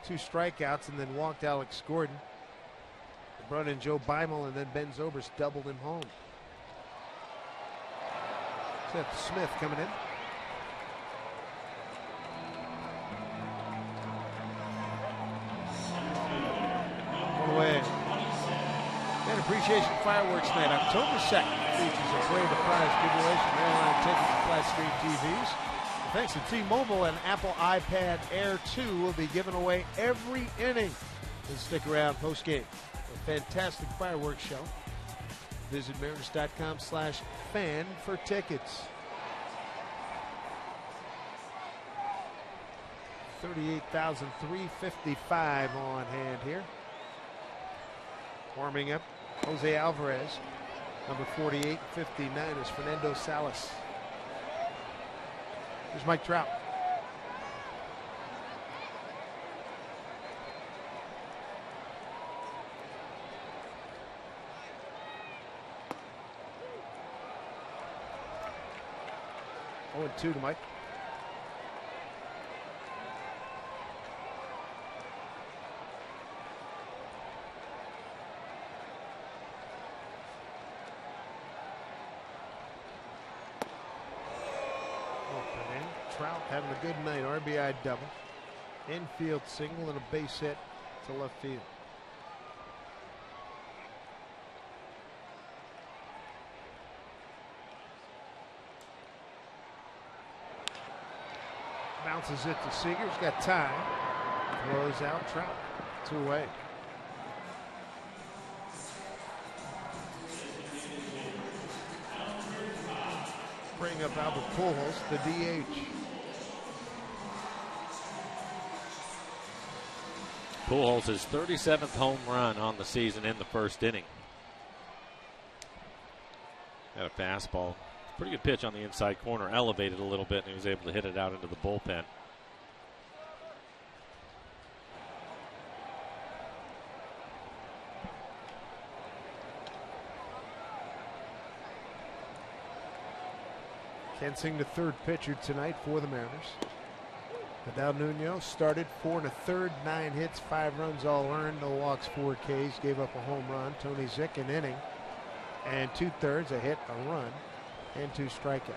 2 strikeouts and then walked Alex Gordon. They brought in Joe Beimel and then Ben Zobrist doubled him home. Seth Smith coming in. Away. And Appreciation Fireworks Night, October 2nd, features a Brave the Prize giveaway from airline tickets and flat screen TVs. And thanks to T-Mobile, and Apple iPad Air 2 will be given away every inning. And stick around post-game. A fantastic fireworks show. Visit Mariners.com/fan for tickets. 38,355 on hand here. Warming up, Jose Alvarez. Number 48, 59 is Fernando Salas. Here's Mike Trout. Oh, and 2 to Mike. Trout having a good night. RBI double. Infield single and a base hit to left field. Bounces it to Seager. He's got time. Throws out Trout. 2 away. Bring up Albert Pujols, the DH. Pujols' 37th home run on the season in the 1st inning. Had a fastball. Pretty good pitch on the inside corner. Elevated a little bit, and he was able to hit it out into the bullpen. Kensington, the 3rd pitcher tonight for the Mariners. Adal Nuno started 4 1/3, 9 hits, 5 runs all earned, no walks, 4 Ks, gave up a home run. Tony Zick an inning and 2/3, a hit, a run, and 2 strikeouts.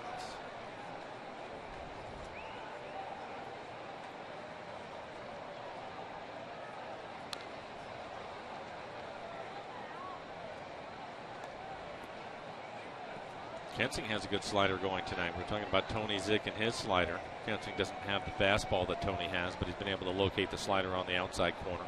Kensington has a good slider going tonight. We're talking about Tony Zick and his slider. Kensington doesn't have the fastball that Tony has, but he's been able to locate the slider on the outside corner.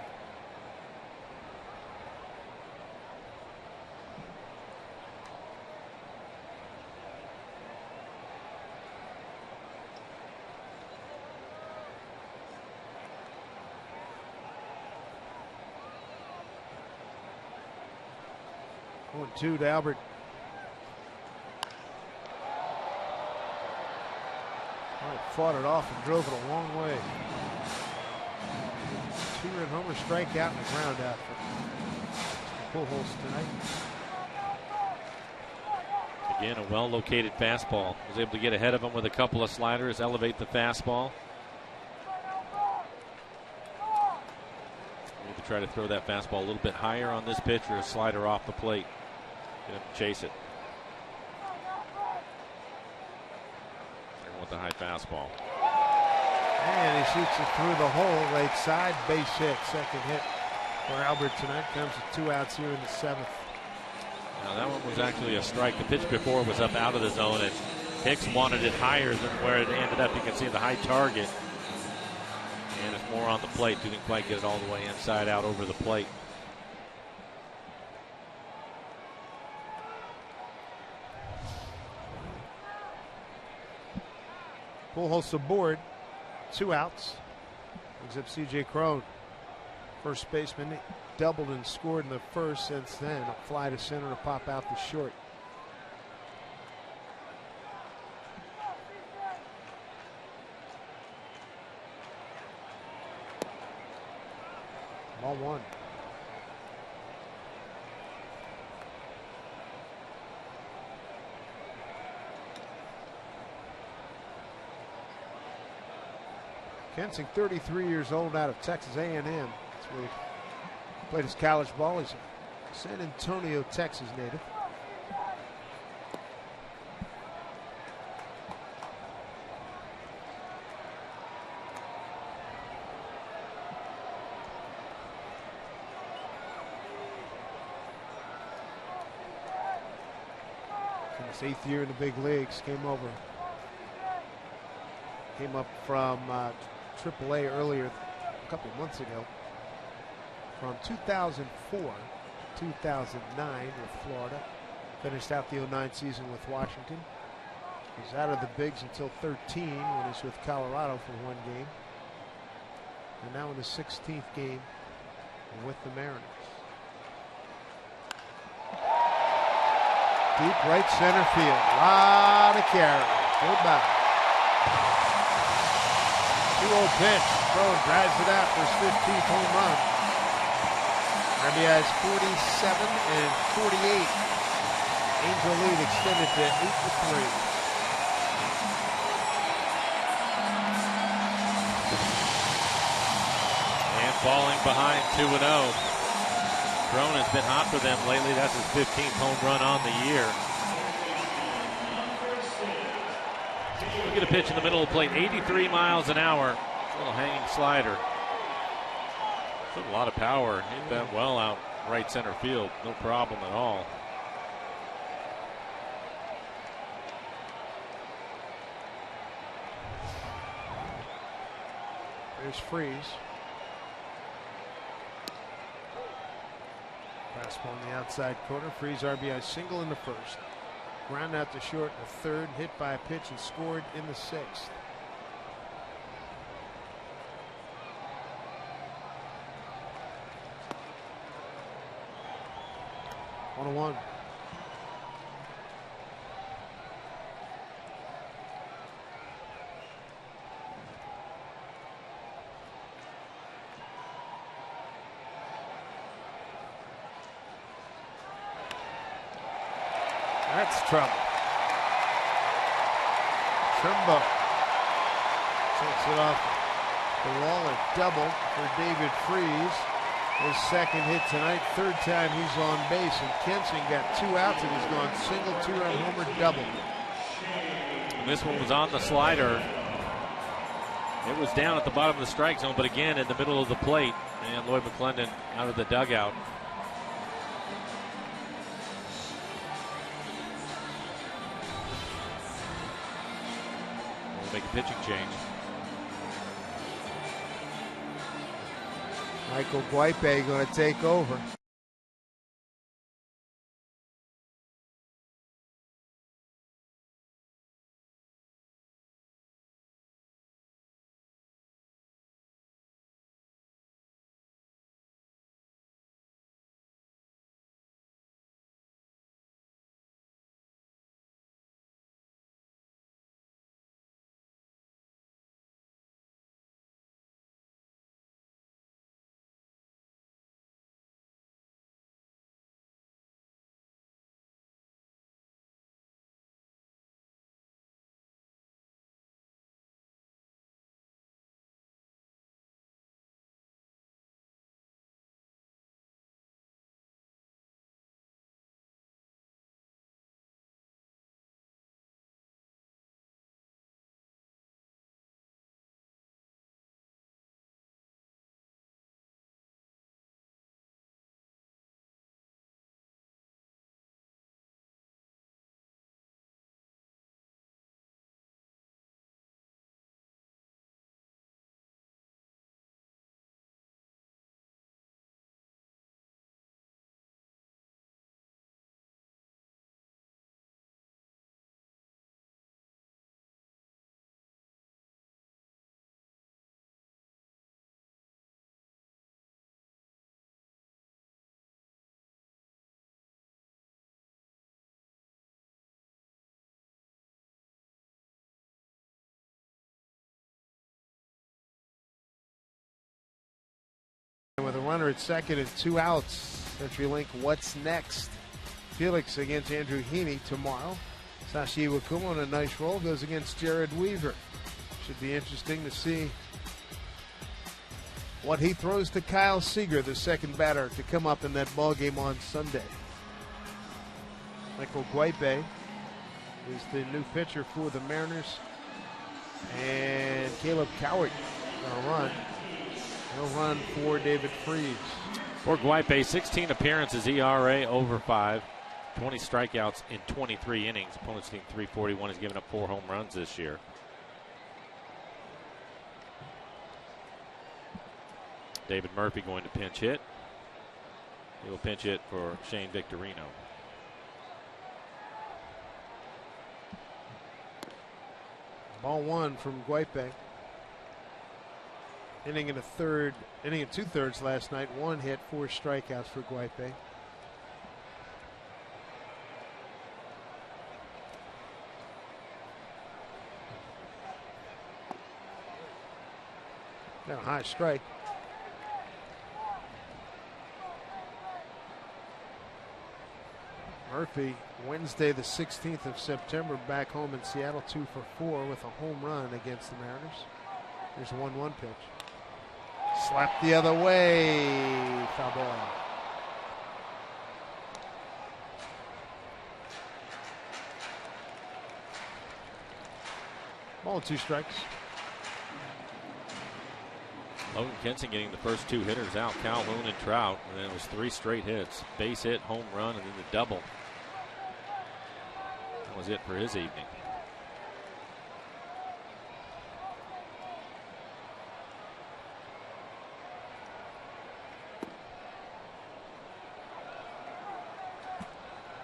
One, 2 to Albert. Fought it off and drove it a long way. 2-run homer, strikeout, and a ground out for Pujols tonight. Again, a well-located fastball. Was able to get ahead of him with a couple of sliders, elevate the fastball. Need to try to throw that fastball a little bit higher on this pitch, or a slider off the plate. Get him to chase it. With the high fastball. And he shoots it through the hole, right side, base hit. 2nd hit for Albert tonight. Comes with 2 outs here in the 7th. Now that one was actually a strike. The pitch before was up out of the zone, and Hicks wanted it higher than where it ended up. You can see the high target, and it's more on the plate. Didn't quite get it all the way inside out over the plate. Pujols aboard. 2 outs. Brings up C.J. Cron. First baseman doubled and scored in the first. Since then, a fly to center to pop out the short. Ball 1. Kensing, 33 years old, out of Texas A&M. That's where he played his college ball. He's a San Antonio, Texas native. In his 8th year in the big leagues, came up from AAA earlier, a couple of months ago. From 2004 to 2009 with Florida. Finished out the 2009 season with Washington. Was out of the bigs until 13 when he was with Colorado for 1 game. And now in his 16th game with the Mariners. Deep right center field. Lot of carry. Goodbye. 2-0 pitch. Cron drives it out for his 15th home run. RBIs 47 and 48. Angel lead extended to 8-3. And falling behind 2-0. Cron has been hot for them lately. That's his 15th home run on the year. Look at a pitch in the middle of the plate, 83 miles an hour. Little hanging slider. Took a lot of power. Hit that well out right center field. No problem at all. There's Freeze. Fastball on the outside corner. Freeze RBI single in the first. Ground out to short in the third. Hit by a pitch and scored in the 6th. On a 1. That's trouble. Trimbo takes it off the wall. A double for David Freeze. His 2nd hit tonight. 3rd time he's on base. And Kensing got 2 outs and he's gone single, 2-run homer, double. And this one was on the slider. It was down at the bottom of the strike zone, but again in the middle of the plate. And Lloyd McClendon out of the dugout. Make a pitching change. Michael Guipe going to take over. runner at second and 2 outs. CenturyLink, what's next? Felix against Andrew Heaney tomorrow. Sashi Iwakuma on a nice roll goes against Jared Weaver. Should be interesting to see what he throws to Kyle Seager, the second batter, to come up in that ball game on Sunday. Michael Guipe is the new pitcher for the Mariners. And Caleb Cowart going to run. He'll run for David Freese. For Guipe, 16 appearances, ERA over 5, 20 strikeouts in 23 innings. Opponent's team 341, has given up 4 home runs this year. David Murphy going to pinch hit. He will pinch hit for Shane Victorino. Ball 1 from Guipe. Inning and 2/3 last night. 1 hit, 4 strikeouts for Guipe. Got a high strike. Murphy, Wednesday the 16th of September, back home in Seattle, 2 for 4 with a home run against the Mariners. Here's a 1-1 pitch. Slapped the other way. Foul ball. Ball 2 strikes. Logan Kenson getting the first 2 hitters out, Calhoun and Trout, and then it was 3 straight hits. Base hit, home run, and then the double. That was it for his evening.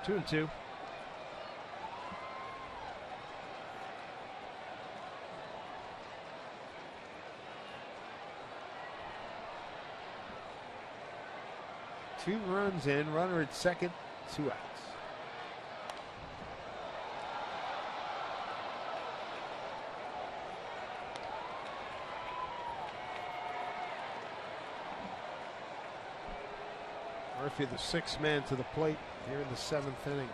Two and 2. Two runs in, runner at second, 2 outs. Murphy, the 6th man to the plate here in the 7th inning.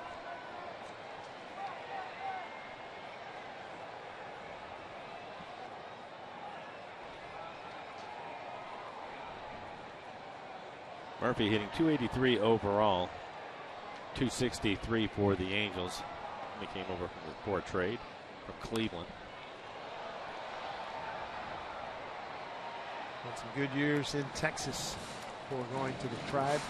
Murphy hitting .283 overall, .263 for the Angels. He came over for a trade from Cleveland. Had some good years in Texas before going to the Tribe.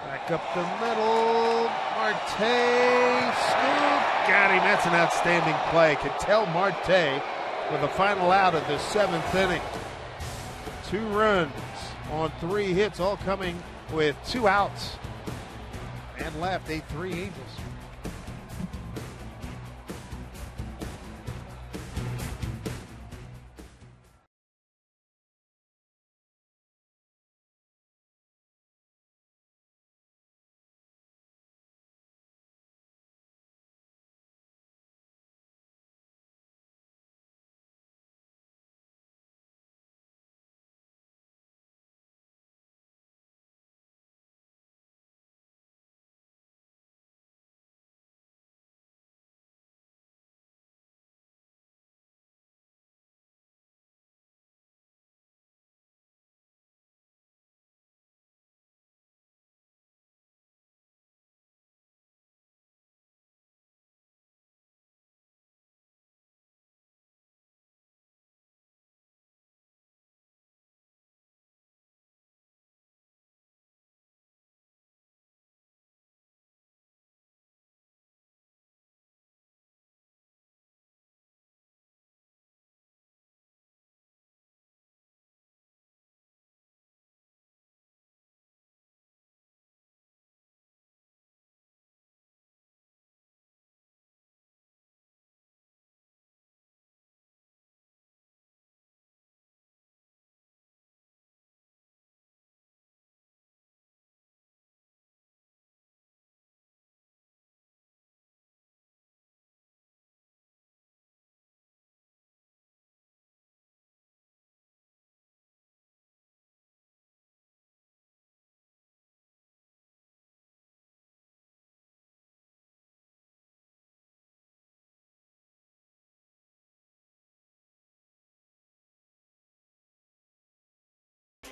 Back up the middle. Marte, scoop. Got him. That's an outstanding play. Ketel Marte with the final out of the 7th inning. 2 runs on 3 hits, all coming with 2 outs. And left, 8-3 Angels.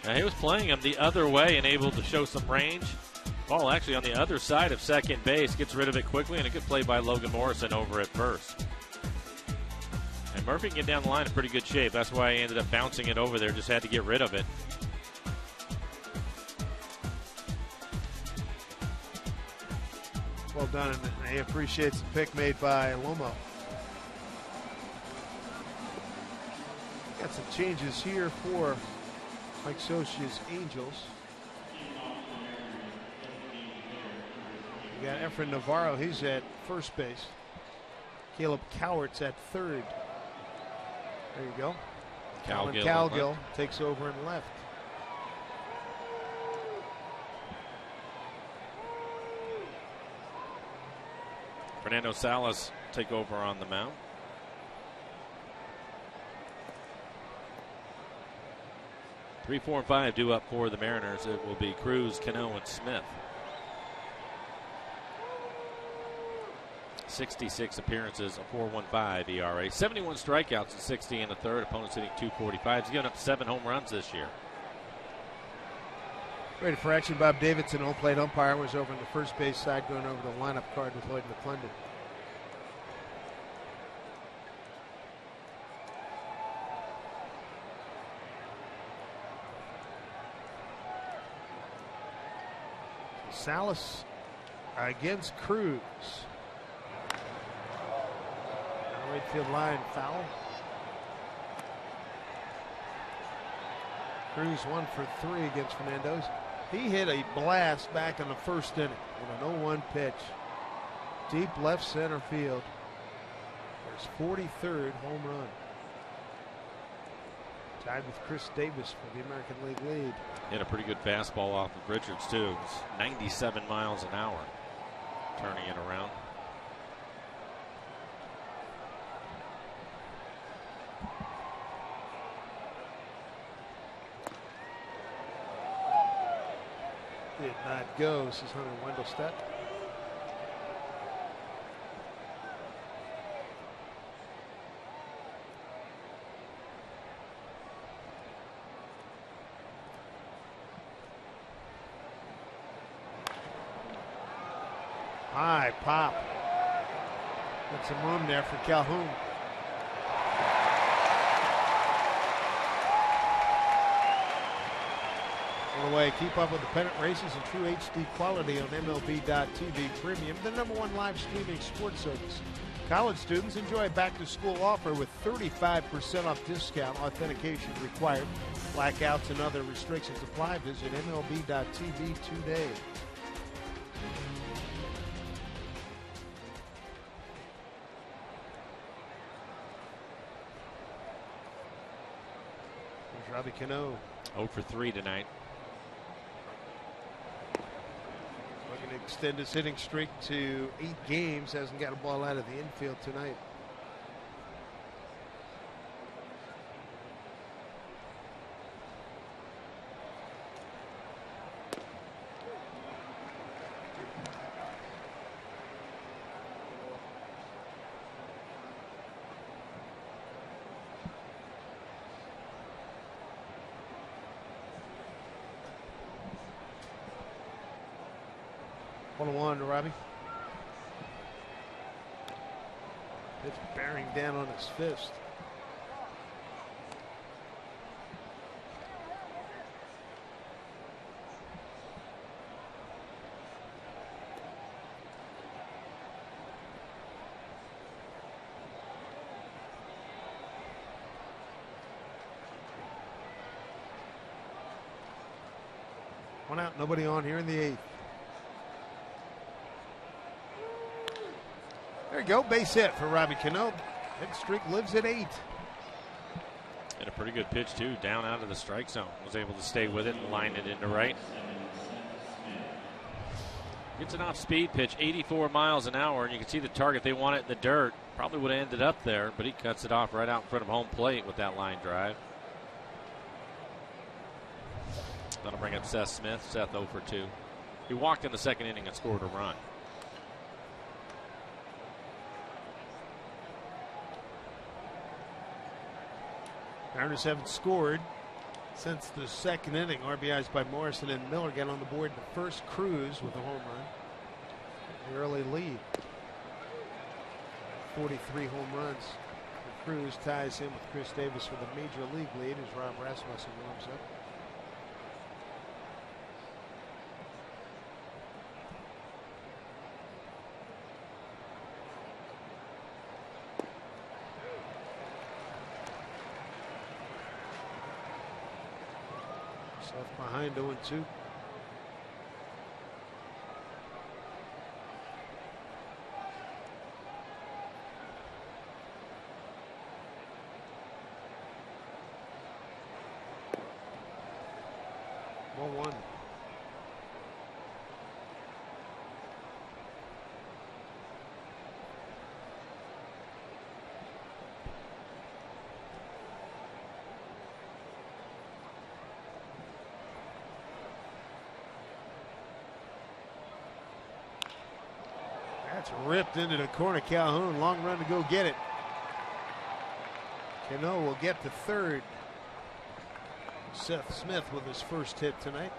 Now, he was playing him the other way and able to show some range. Ball actually on the other side of second base. Gets rid of it quickly, and a good play by Logan Morrison over at first. And Murphy can get down the line in pretty good shape. That's why he ended up bouncing it over there. Just had to get rid of it. Well done, and he appreciates the pick made by Lomo. Got some changes here for Mike Scioscia's Angels. You got Efrain Navarro, he's at first base. Caleb Cowart's at third. There you go. Calgill takes over in left. Fernando Salas take over on the mound. Three, 4, and 5 due up for the Mariners. It will be Cruz, Cano, and Smith. 66 appearances, a 4.15 ERA, 71 strikeouts and 60 in the third. Opponents hitting .245. He's given up 7 home runs this year. Ready for action. Bob Davidson, home plate umpire, was over on the first base side going over the lineup card with Lloyd McClendon. Salas against Cruz. Right field line foul. Cruz 1 for 3 against Fernandez. He hit a blast back in the first inning with an 0-1 pitch. Deep left center field. His 43rd home run. Tied with Chris Davis for the American League lead. Hit a pretty good fastball off of Richards, too. It was 97 miles an hour. Turning it around. Did not go. This is Hunter Wendelstedt. High pop. Got some room there for Calhoun. On the way, keep up with the pennant races and true HD quality on MLB.TV Premium, the #1 live streaming sports service. College students enjoy a back-to-school offer with 35% off discount. Authentication required. Blackouts and other restrictions apply. Visit MLB.TV today. There's Robbie Cano. 0 for 3 tonight. Looking to extend his hitting streak to 8 games. Hasn't got a ball out of the infield tonight. One to Robbie. It's bearing down on his fist. One out, nobody on here in the 8th. There you go, base hit for Robbie Cano. Hit streak lives at 8. And a pretty good pitch, too, down out of the strike zone. Was able to stay with it and line it into right. Gets an off-speed pitch, 84 miles an hour, and you can see the target. They want it in the dirt. Probably would have ended up there, but he cuts it off right out in front of home plate with that line drive. That'll bring up Seth Smith. Seth 0 for 2. He walked in the second inning and scored a run. Mariners haven't scored Since the second inning, RBIs by Morrison and Miller get on the board. The first Cruz with a home run. The early lead. 43 home runs. And Cruz ties him with Chris Davis for the major league lead as Rob Rasmussen warms up. Left behind 0-2. One. That's ripped into the corner. Calhoun, long run to go get it. Cano will get to third. Seth Smith with his first hit tonight.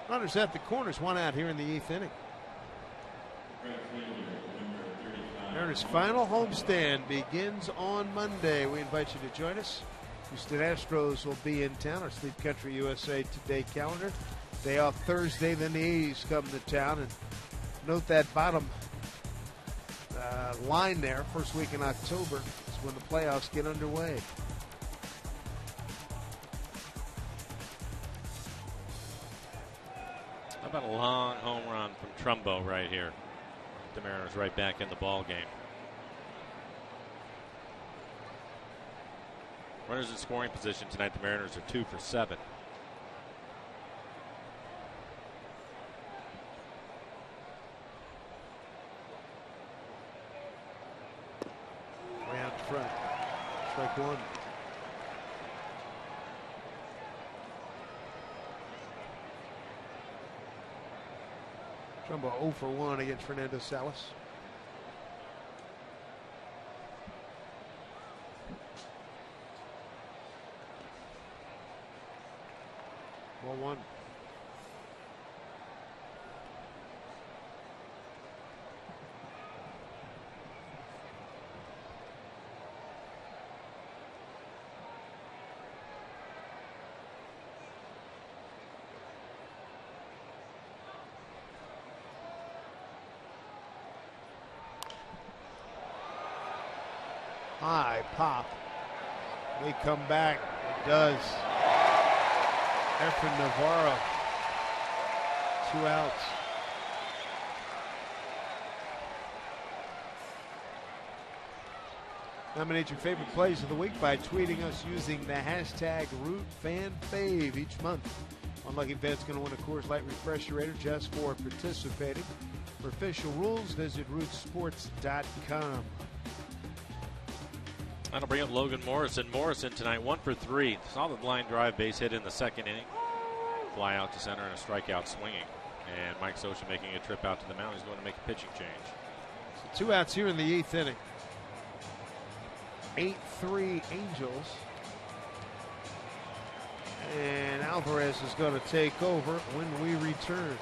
Runners at the corners, one out here in the 8th inning. Mariners' final homestand begins on Monday. We invite you to join us. Houston Astros will be in town. Our Sleep Country USA Today calendar. Day off Thursday, then the A's come to town. And note that bottom line there, first week in October is when the playoffs get underway. How about a long home run from Trumbo right here? The Mariners right back in the ball game. Runners in scoring position tonight. The Mariners are 2 for 7. Way out front. Strike one. Trumbo 0 for 1 against Fernando Salas. Ball one. High pop. They come back. It does. Efren Navarro. 2 outs. Nominate your favorite plays of the week by tweeting us using the hashtag RootFanFave each month. One lucky fan's going to win a Coors Light Refresherator just for participating. For official rules, visit rootsports.com. That'll bring up Logan Morrison. Morrison tonight 1 for 3. Solid line drive, base hit in the second inning. Fly out to center and a strikeout swinging. And Mike Scioscia making a trip out to the mound. He's going to make a pitching change. So 2 outs here in the 8th inning. 8-3 Angels. And Alvarez is going to take over when we return.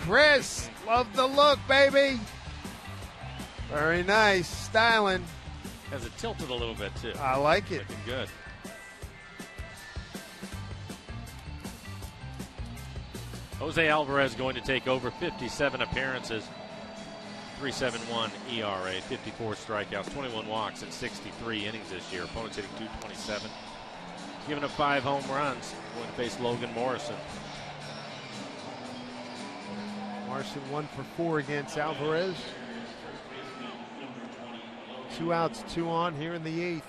Chris. Love the look, baby. Very nice. Styling. Has it tilted a little bit, too. I like it. Looking good. Jose Alvarez going to take over 57 appearances, 3.71 ERA, 54 strikeouts, 21 walks in 63 innings this year. Opponents hitting .227. Giving up 5 home runs. Going to face Logan Morrison. Morrison 1 for 4 against Alvarez. 2 outs, 2 on here in the 8th.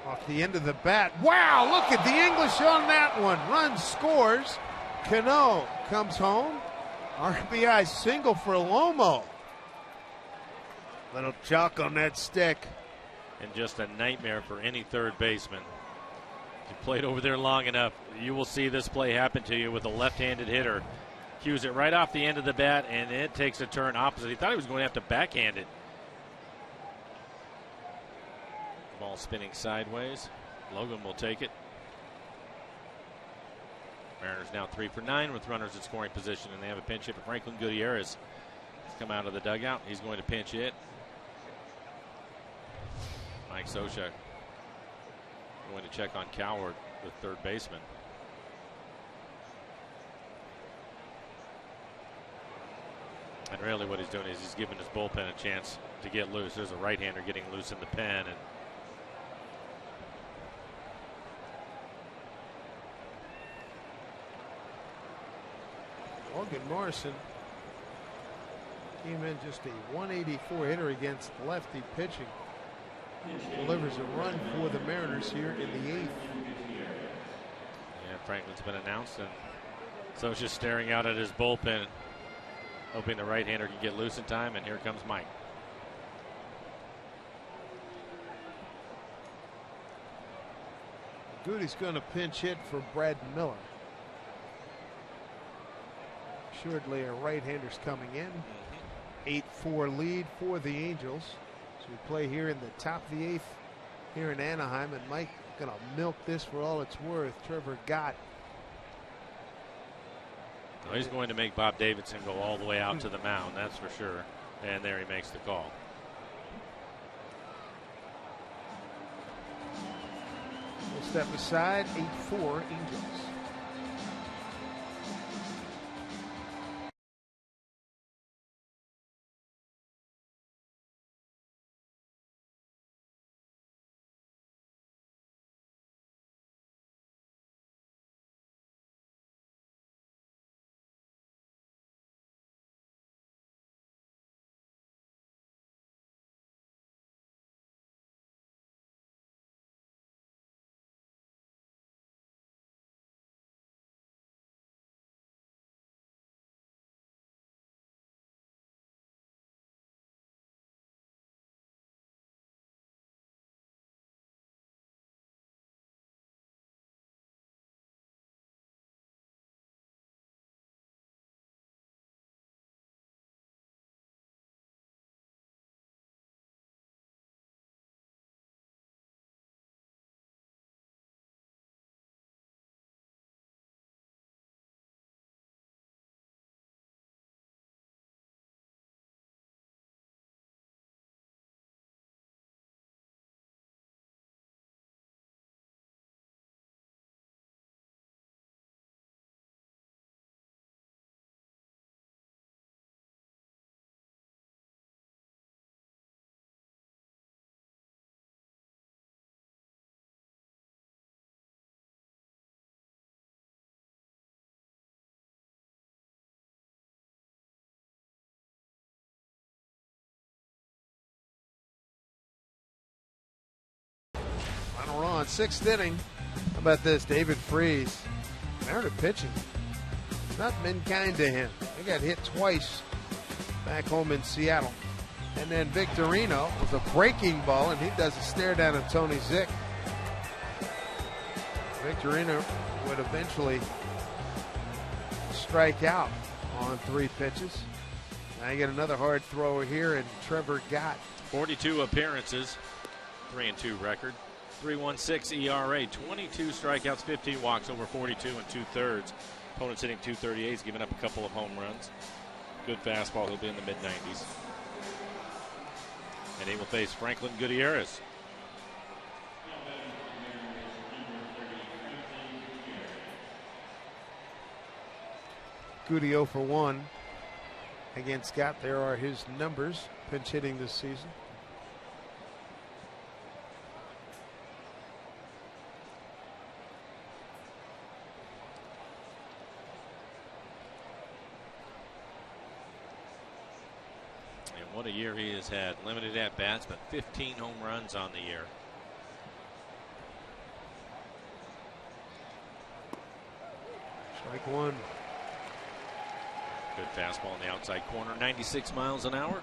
Off the end of the bat. Wow, look at the English on that one. Runs, scores. Cano comes home. RBI single for Lomo. Little chalk on that stick. And just a nightmare for any third baseman. If you played over there long enough, you will see this play happen to you with a left-handed hitter. Cues it right off the end of the bat, and it takes a turn opposite. He thought he was going to have to backhand it. Ball spinning sideways. Logan will take it. Mariners now 3 for 9 with runners in scoring position, and they have a pinch hit for Franklin Gutierrez. He's come out of the dugout. He's going to pinch hit. Mike Scioscia going to check on Coward, the third baseman. And really what he's doing is he's giving his bullpen a chance to get loose. There's a right-hander getting loose in the pen, and Logan Morrison came in just a 184 hitter against lefty pitching. Delivers a run for the Mariners here in the 8th. Yeah, Franklin's been announced, and so just staring out at his bullpen, hoping the right-hander can get loose in time, and here comes Mike. Goody's going to pinch hit for Brad Miller. Assuredly, a right-hander's coming in. 8-4 lead for the Angels. So we play here in the top of the 8th here in Anaheim, and Mike going to milk this for all it's worth. Trevor Gott. Well, he's going to make Bob Davidson go all the way out to the mound, that's for sure. And there he makes the call. We'll step aside. 8-4 Angels. Final run, 6th inning. How about this? David Freese. Mariner pitching. Not been kind to him. He got hit twice back home in Seattle. And then Victorino with a breaking ball, and he does a stare down at Tony Zick. Victorino would eventually strike out on 3 pitches. Now you get another hard thrower here, and Trevor Gott. 42 appearances, 3-2 record, 3.16 ERA, 22 strikeouts, 15 walks, over 42 and 2/3. Opponent's hitting .238. He's given up a couple of home runs. Good fastball. He'll be in the mid-90s. And he will face Franklin Gutierrez. Goody 0 for 1 against Scott. There are his numbers, pinch hitting this season. And what a year he has had. Limited at-bats, but 15 home runs on the year. Strike 1. Good fastball in the outside corner, 96 miles an hour.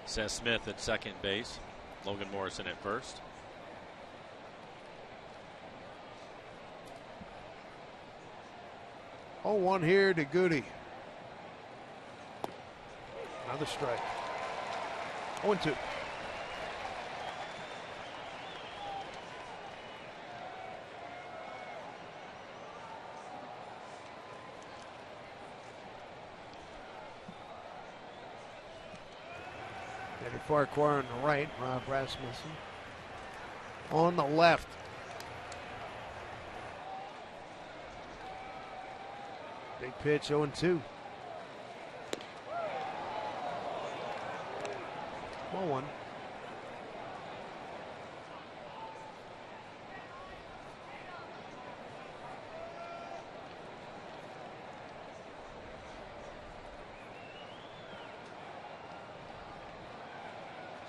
Seth Smith at second base. Logan Morrison at first. Oh, 1 here to Goody. Another strike. 0-2. Eddie Farquhar on the right, Rob Rasmussen on the left. Big pitch, 0-2. 1-1.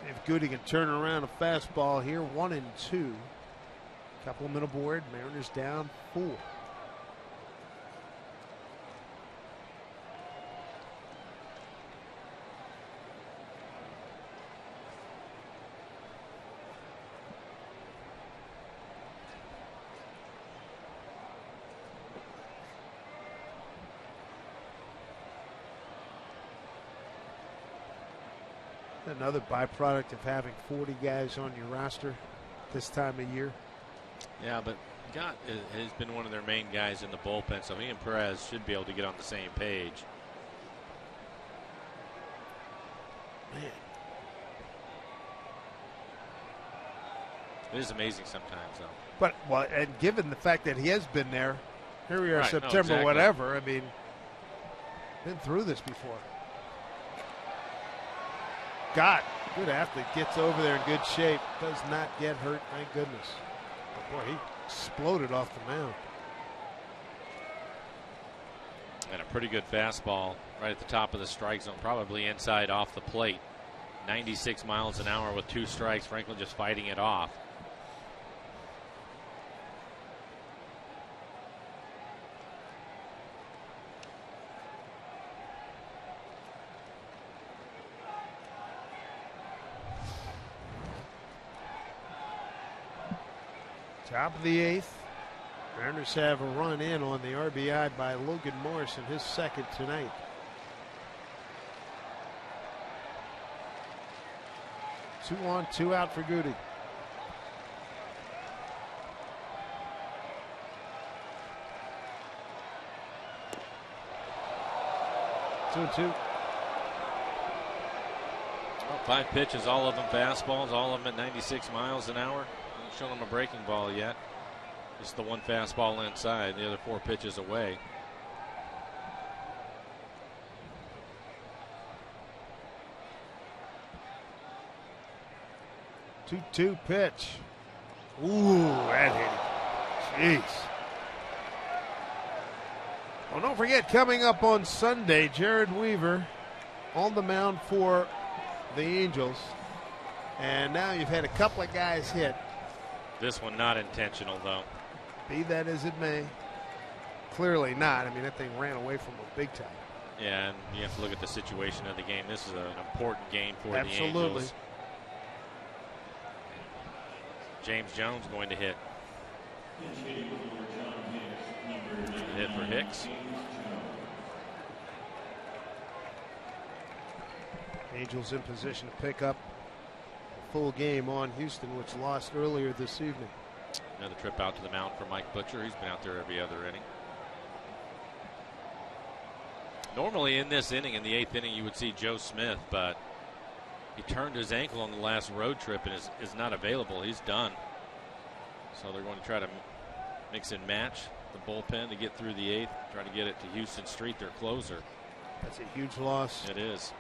If Goody can turn around a fastball here, 1-2. Couple of them aboard. Mariners down 4. Another byproduct of having 40 guys on your roster this time of year. Yeah, but Gott has been one of their main guys in the bullpen, so he and Perez should be able to get on the same page. Man. It is amazing sometimes, though. But, well, and given the fact that he has been there, here we are, Right, September, no, exactly. whatever. I mean, been through this before. Gott, good athlete, gets over there in good shape, does not get hurt, thank goodness. But boy, he exploded off the mound. And a pretty good fastball right at the top of the strike zone, probably inside off the plate. 96 miles an hour with 2 strikes. Franklin just fighting it off. Top of the 8th. Mariners have a run in on the RBI by Logan Morrison, his second tonight. Two on, 2 out for Goody. Two and 2. 5 pitches, all of them fastballs, all of them at 96 miles an hour. Haven't shown him a breaking ball yet. Just the 1 fastball inside, the other 4 pitches away. Two pitch. Ooh, that hit him. Jeez. Well, don't forget, coming up on Sunday, Jared Weaver on the mound for the Angels. And now you've had a couple of guys hit. This one not intentional, though. Be that as it may. Clearly not. I mean, that thing ran away from him big time. Yeah, and you have to look at the situation of the game. This is an important game for the Absolutely. Angels. James Jones going to hit. Hit for Hicks. Angels in position to pick up a full game on Houston, which lost earlier this evening. Another trip out to the mound for Mike Butcher. He's been out there every other inning. Normally in this inning, in the 8th inning, you would see Joe Smith, but he turned his ankle on the last road trip and is not available. He's done. So they're going to try to mix and match the bullpen to get through the 8th, try to get it to Houston Street, their closer. That's a huge loss. It is.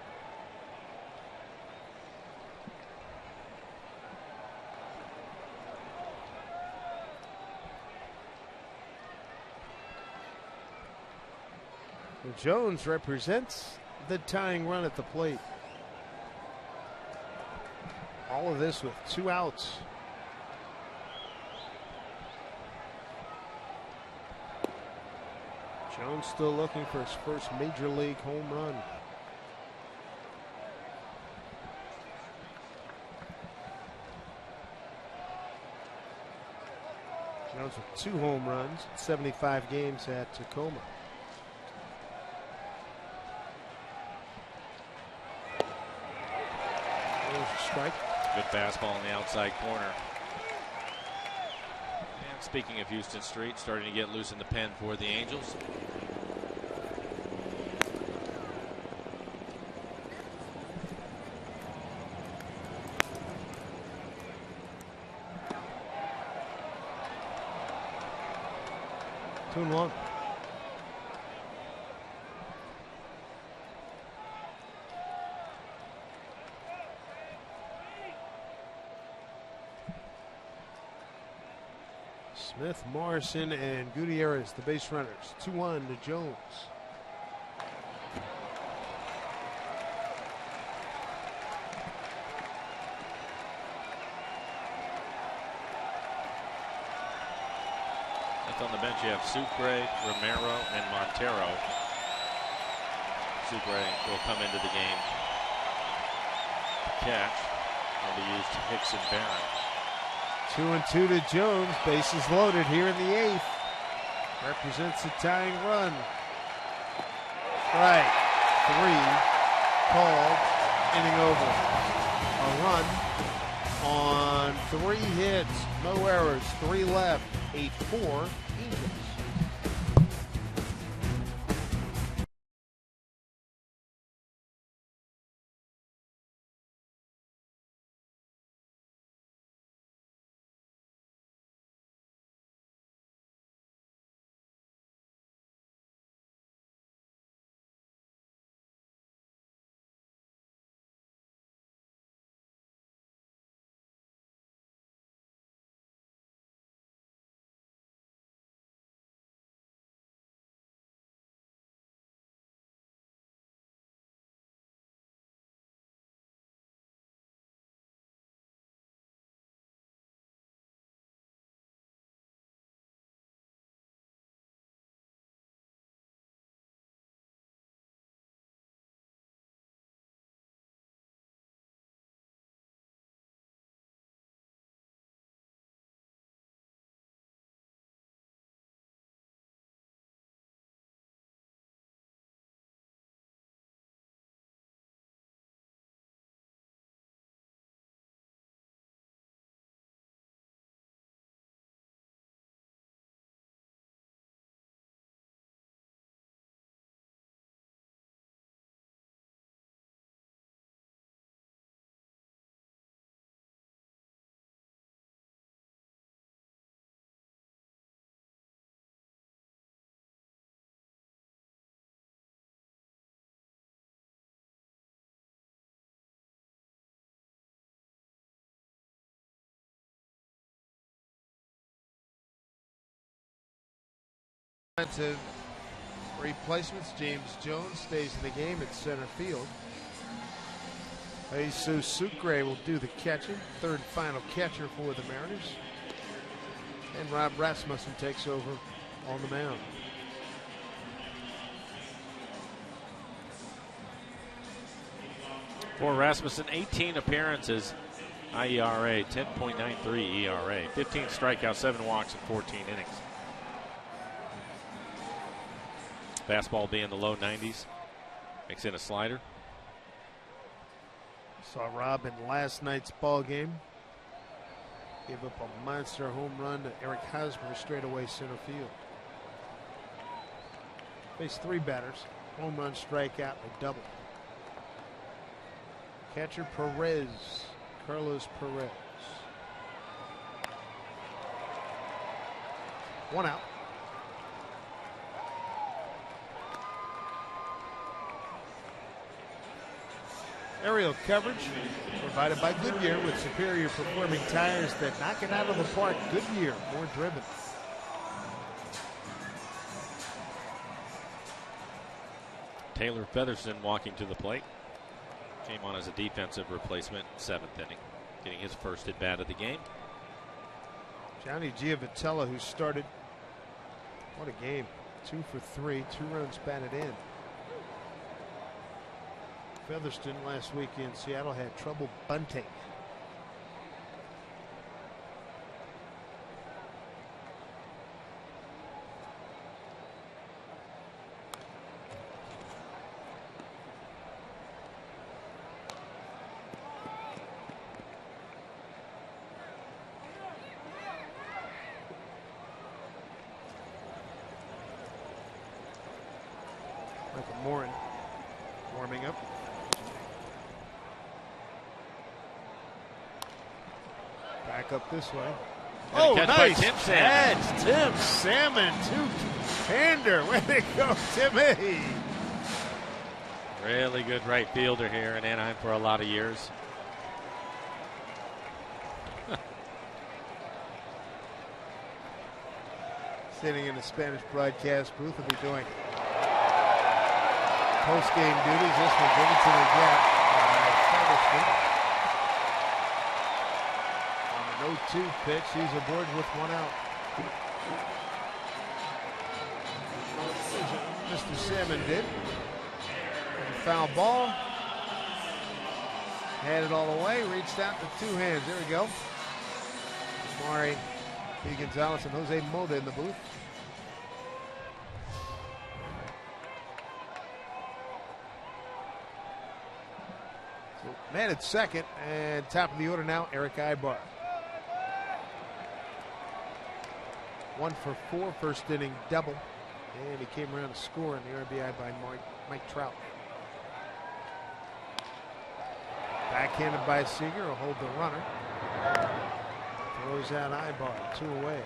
Well, Jones represents the tying run at the plate. All of this with 2 outs. Jones still looking for his first major league home run. Jones with 2 home runs, 75 games at Tacoma. There's a strike. Good fastball in the outside corner. And speaking of Houston Street, starting to get loose in the pen for the Angels. Two and one. Smith, Morrison, and Gutierrez, the base runners. 2-1 to Jones. On the bench, you have Sucre, Romero, and Montero. Sucre will come into the game to catch. Will be used Hicks and Barron. 2-2 to Jones. Bases loaded here in the 8th. Represents a tying run. Right. 3 called. Inning over. A run on 3 hits. No errors. 3 left. 8-4. Angels. To replacements, James Jones stays in the game at center field. Jesus Sucre will do the catching, 3rd and final catcher for the Mariners. And Rob Rasmussen takes over on the mound. For Rasmussen, 18 appearances, IERA 10.93 ERA, 15 strikeouts, 7 walks in 14 innings. Fastball being the low 90s. Makes in a slider. Saw Rob in last night's ball game. Gave up a monster home run to Eric Hosmer straightaway center field. Faced 3 batters. Home run, strikeout, and a double. Catcher Perez. Carlos Perez. 1 out. Aerial coverage provided by Goodyear with superior performing tires that knock it out of the park. Goodyear, more driven. Taylor Featherston walking to the plate. Came on as a defensive replacement, 7th inning, getting his first at bat of the game. Johnny Giavotella, who started, what a game, 2 for 3, 2 runs batted in. Featherston last week in Seattle had trouble bunting. Michael Morin warming up. Back up this way. Oh, nice Tim catch. Tim Salmon, 2-hander. Way to go, Timmy. Really good right fielder here in Anaheim for a lot of years. Sitting in the Spanish broadcast booth, will be doing post-game duties. This one given to the gap. On an 0-2 pitch, he's aboard with 1 out. Mr. Salmon did. And foul ball. Had it all the way, reached out with 2 hands. There we go. Mari P. Gonzalez and Jose Molda in the booth. Man at second, and top of the order now, Eric Ibar. 1 for 4, first inning double, and he came around to score in the RBI by Mike Trout. Backhanded by Seager, will hold the runner. Throws out Ibar, 2 away.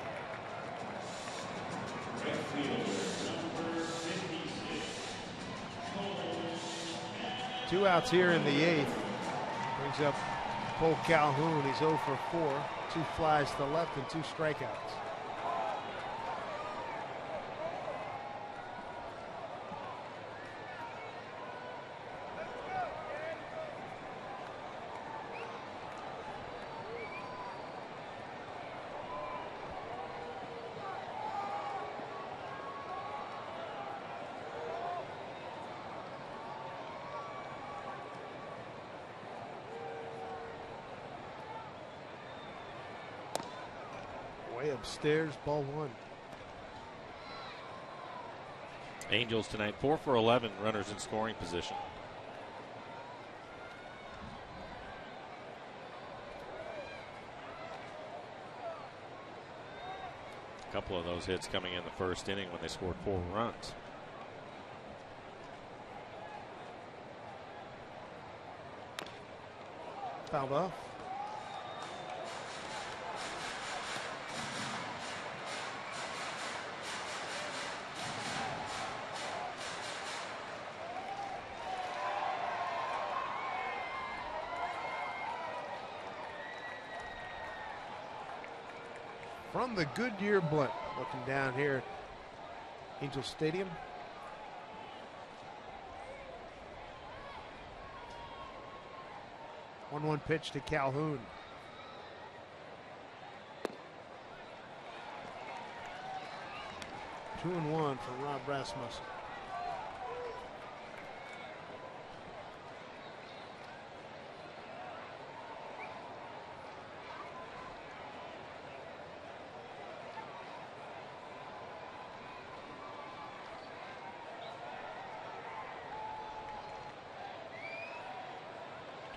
2 outs here in the 8th. Brings up Cole Calhoun. He's 0 for 4. 2 flies to the left and 2 strikeouts. Upstairs, ball 1. Angels tonight 4 for 11 runners in scoring position. A couple of those hits coming in the first inning when they scored 4 runs. Fouled off. From the Goodyear blunt, looking down here, Angel Stadium. One pitch to Calhoun. Two and one for Rob Rasmussen.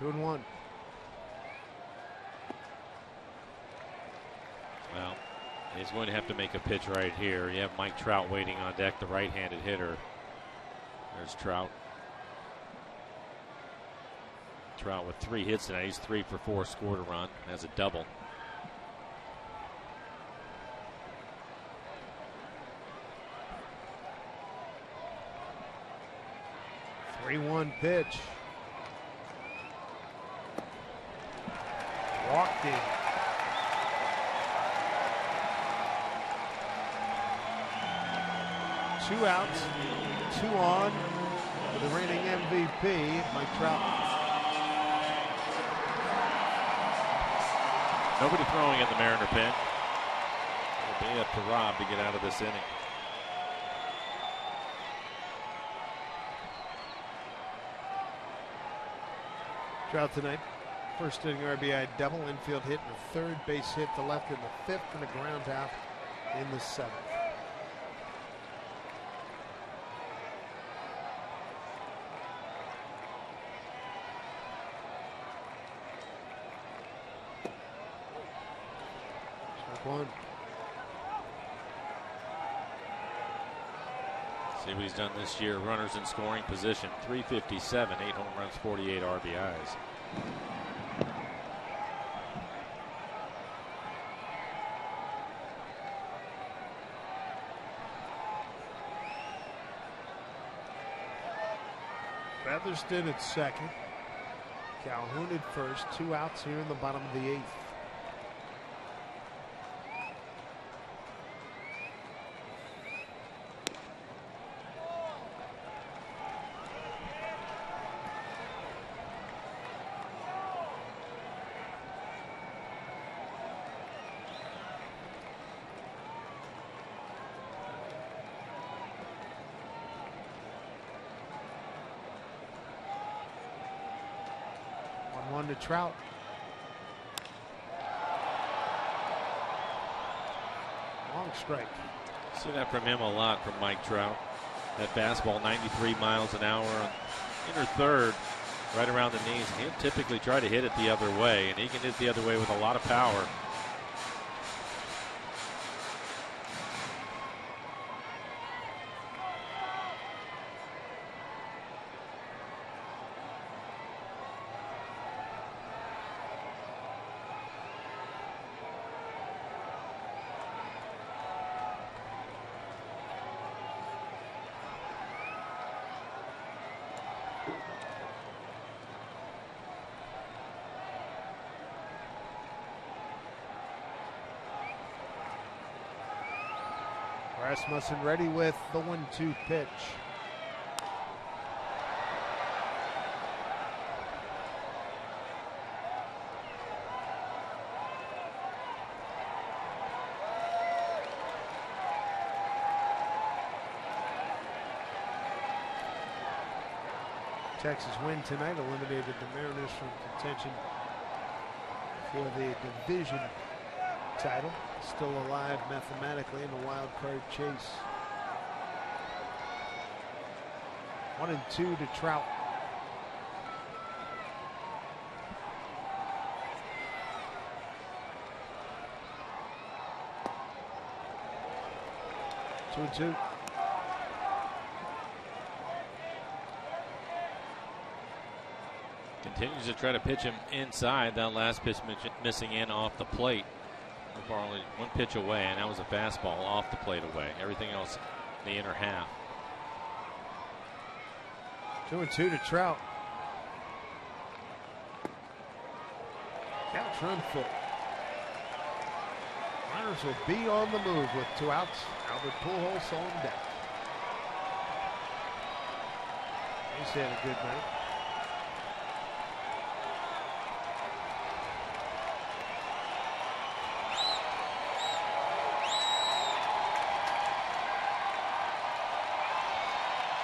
2-1. Well, he's going to have to make a pitch right here. You have Mike Trout waiting on deck, the right-handed hitter. There's Trout. Trout with 3 hits tonight. He's 3 for 4, scored a run. Has a double. Three-one pitch. Walked in. Two outs, 2 on for the reigning MVP, Mike Trout. Nobody throwing in the Mariner pen. It'll be up to Rob to get out of this inning. Trout tonight, first inning RBI double, infield hit and a third base hit to left in the 5th and a ground out in the 7th. One. See what he's done this year. Runners in scoring position, 357, 8 home runs, 48 RBIs. Featherston at second. Calhoun at first. 2 outs here in the bottom of the 8th. To Trout. Long strike. See that from him a lot, from Mike Trout. That fastball 93 miles an hour on inner third, right around the knees. He'll typically try to hit it the other way, and he can hit it the other way with a lot of power. Rasmussen ready with the 1-2 pitch. Texas win tonight eliminated the Mariners from contention for the division title. Still alive mathematically in the wild card chase. 1-2 to Trout. Two and two. Continues to try to pitch him inside. That last pitch missing in off the plate. So far only 1 pitch away, and that was a fastball off the plate away. Everything else in the inner half. 2-2 to Trout. Count's run full. Mariners will be on the move with 2 outs. Albert Pujols on deck. He's had a good night.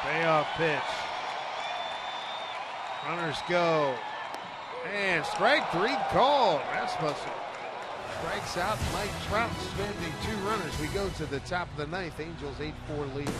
Payoff pitch. Runners go. And strike 3 called. Rasmussen strikes out Mike Trout, spending 2 runners. We go to the top of the 9th. Angels 8-4 lead.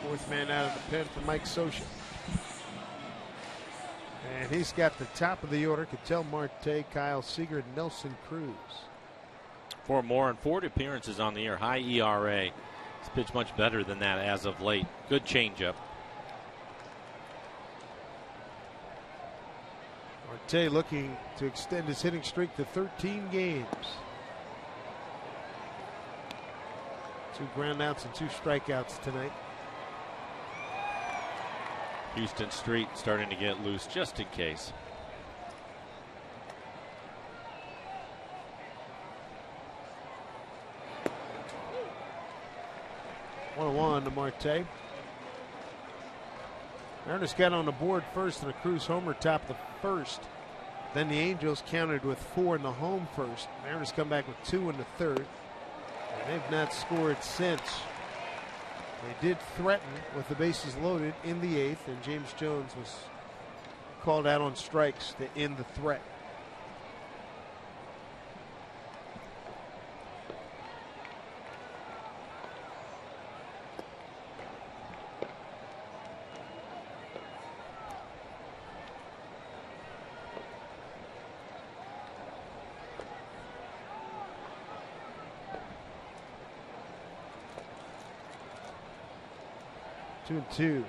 Fourth man out of the pen for Mike Scioscia. And he's got the top of the order: Ketel Marte, Kyle Seager, and Nelson Cruz. For Morin, 40 appearances on the year, high ERA. He's pitched much better than that as of late. Good changeup. Marte looking to extend his hitting streak to 13 games. 2 groundouts and 2 strikeouts tonight. Houston Street starting to get loose just in case. One to Marte. Ernest got on the board first and a Cruz homer top of the first. Then the Angels countered with 4 in the home first. Mariners come back with 2 in the third. And they've not scored since. They did threaten with the bases loaded in the 8th, and James Jones was called out on strikes to end the threat. Two and two.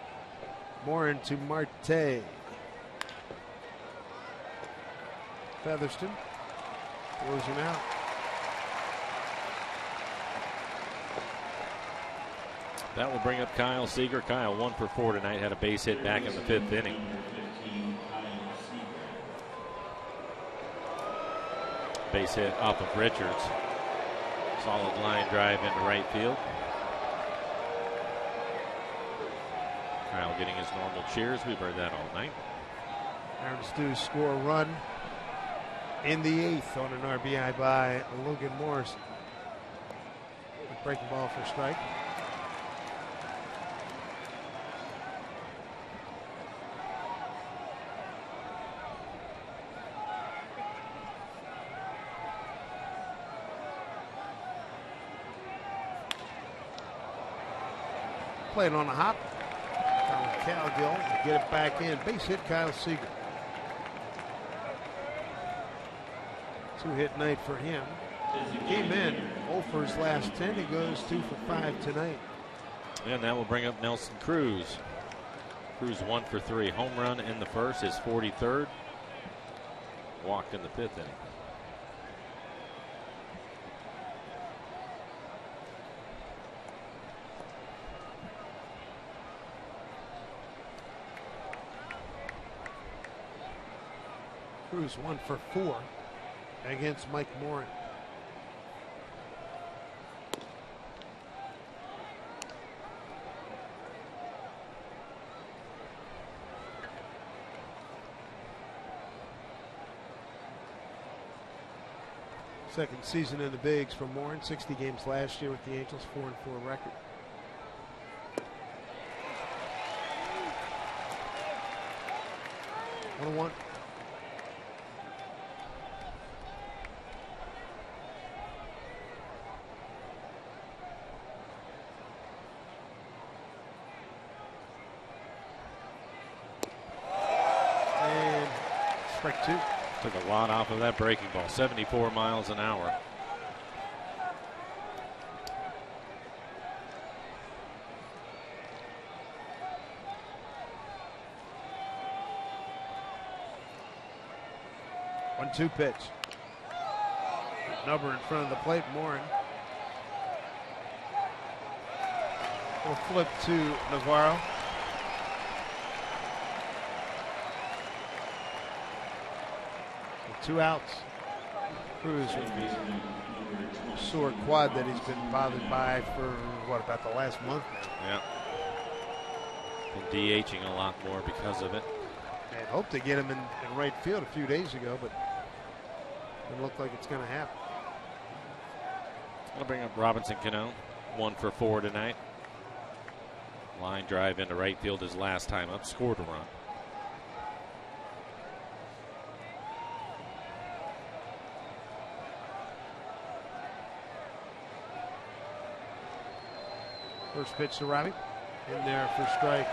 Morin to Marte. Featherston throws him out. That will bring up Kyle Seager. Kyle 1 for 4 tonight. Had a base hit back in the 5th inning. Base hit off of Richards. Solid line drive into right field. Kyle getting his normal cheers. We've heard that all night. Mariners do score a run in the 8th on an RBI by Logan Morrison. Breaking ball for strike. Playing on a hop. Cowgill will get it back in. Base hit Kyle Seager. 2-hit night for him. Came in 0 for his last 10. He goes 2 for 5 tonight. And that will bring up Nelson Cruz. Cruz 1 for 3. Home run in the first, his 43rd. Walked in the 5th inning. Cruz 1 for 4 against Mike Morin. Second season in the bigs for Morin. 60 games last year with the Angels. 4-4 record. One. Strike 2. Took a lot off of that breaking ball. 74 miles an hour. One-two pitch. Number in front of the plate, Morin. Will flip to Navarro. Two outs. Cruz with the sore quad that he's been bothered by for about the last month now. Yeah. Been DHing a lot more because of it. And hoped to get him in right field a few days ago, but it looked like it's going to happen. I'll bring up Robinson Cano. 1 for 4 tonight. Line drive into right field his last time up. Scored a run. First pitch to Robbie. in there for strike.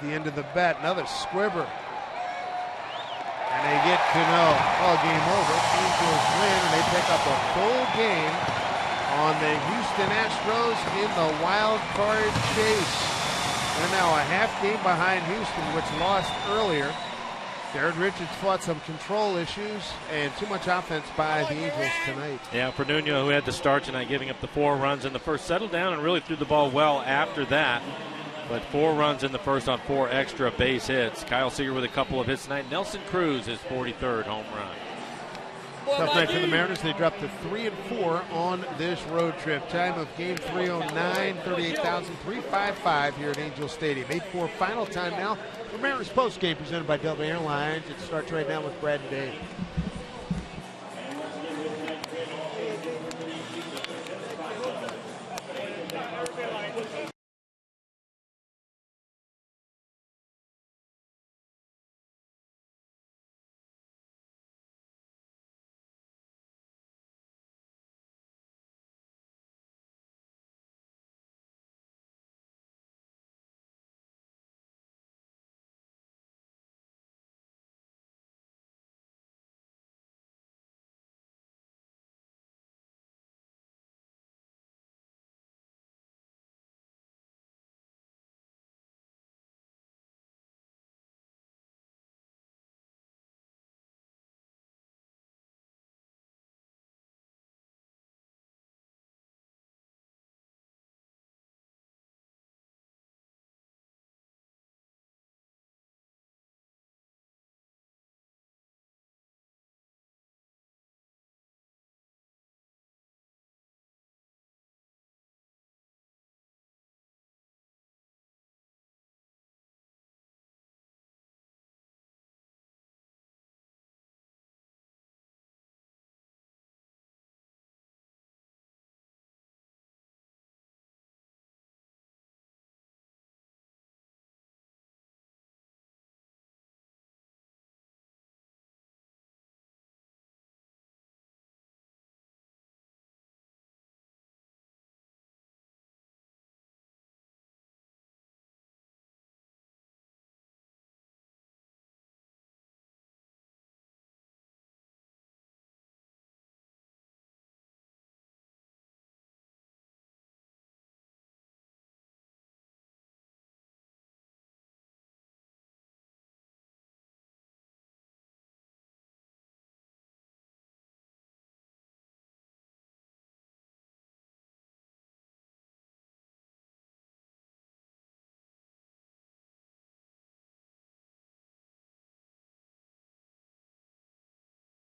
The end of the bat, another squibber. And they get Cano. Oh, game over. Angels win, and they pick up a full game on the Houston Astros in the wild card chase. They're now a half game behind Houston, which lost earlier. Jared Richards fought some control issues and too much offense by the Angels tonight. Yeah, for Nuno, who had to start tonight, giving up the 4 runs in the first, settled down and really threw the ball well after that. But 4 runs in the first on 4 extra base hits. Kyle Seager with a couple of hits tonight. Nelson Cruz, his 43rd home run. Tough night for the Mariners. They dropped to 3-4 on this road trip. Time of game 309, 38,355 here at Angel Stadium. 8-4 final time now. The Mariners postgame presented by Delta Airlines. It starts right now with Brad and Dave.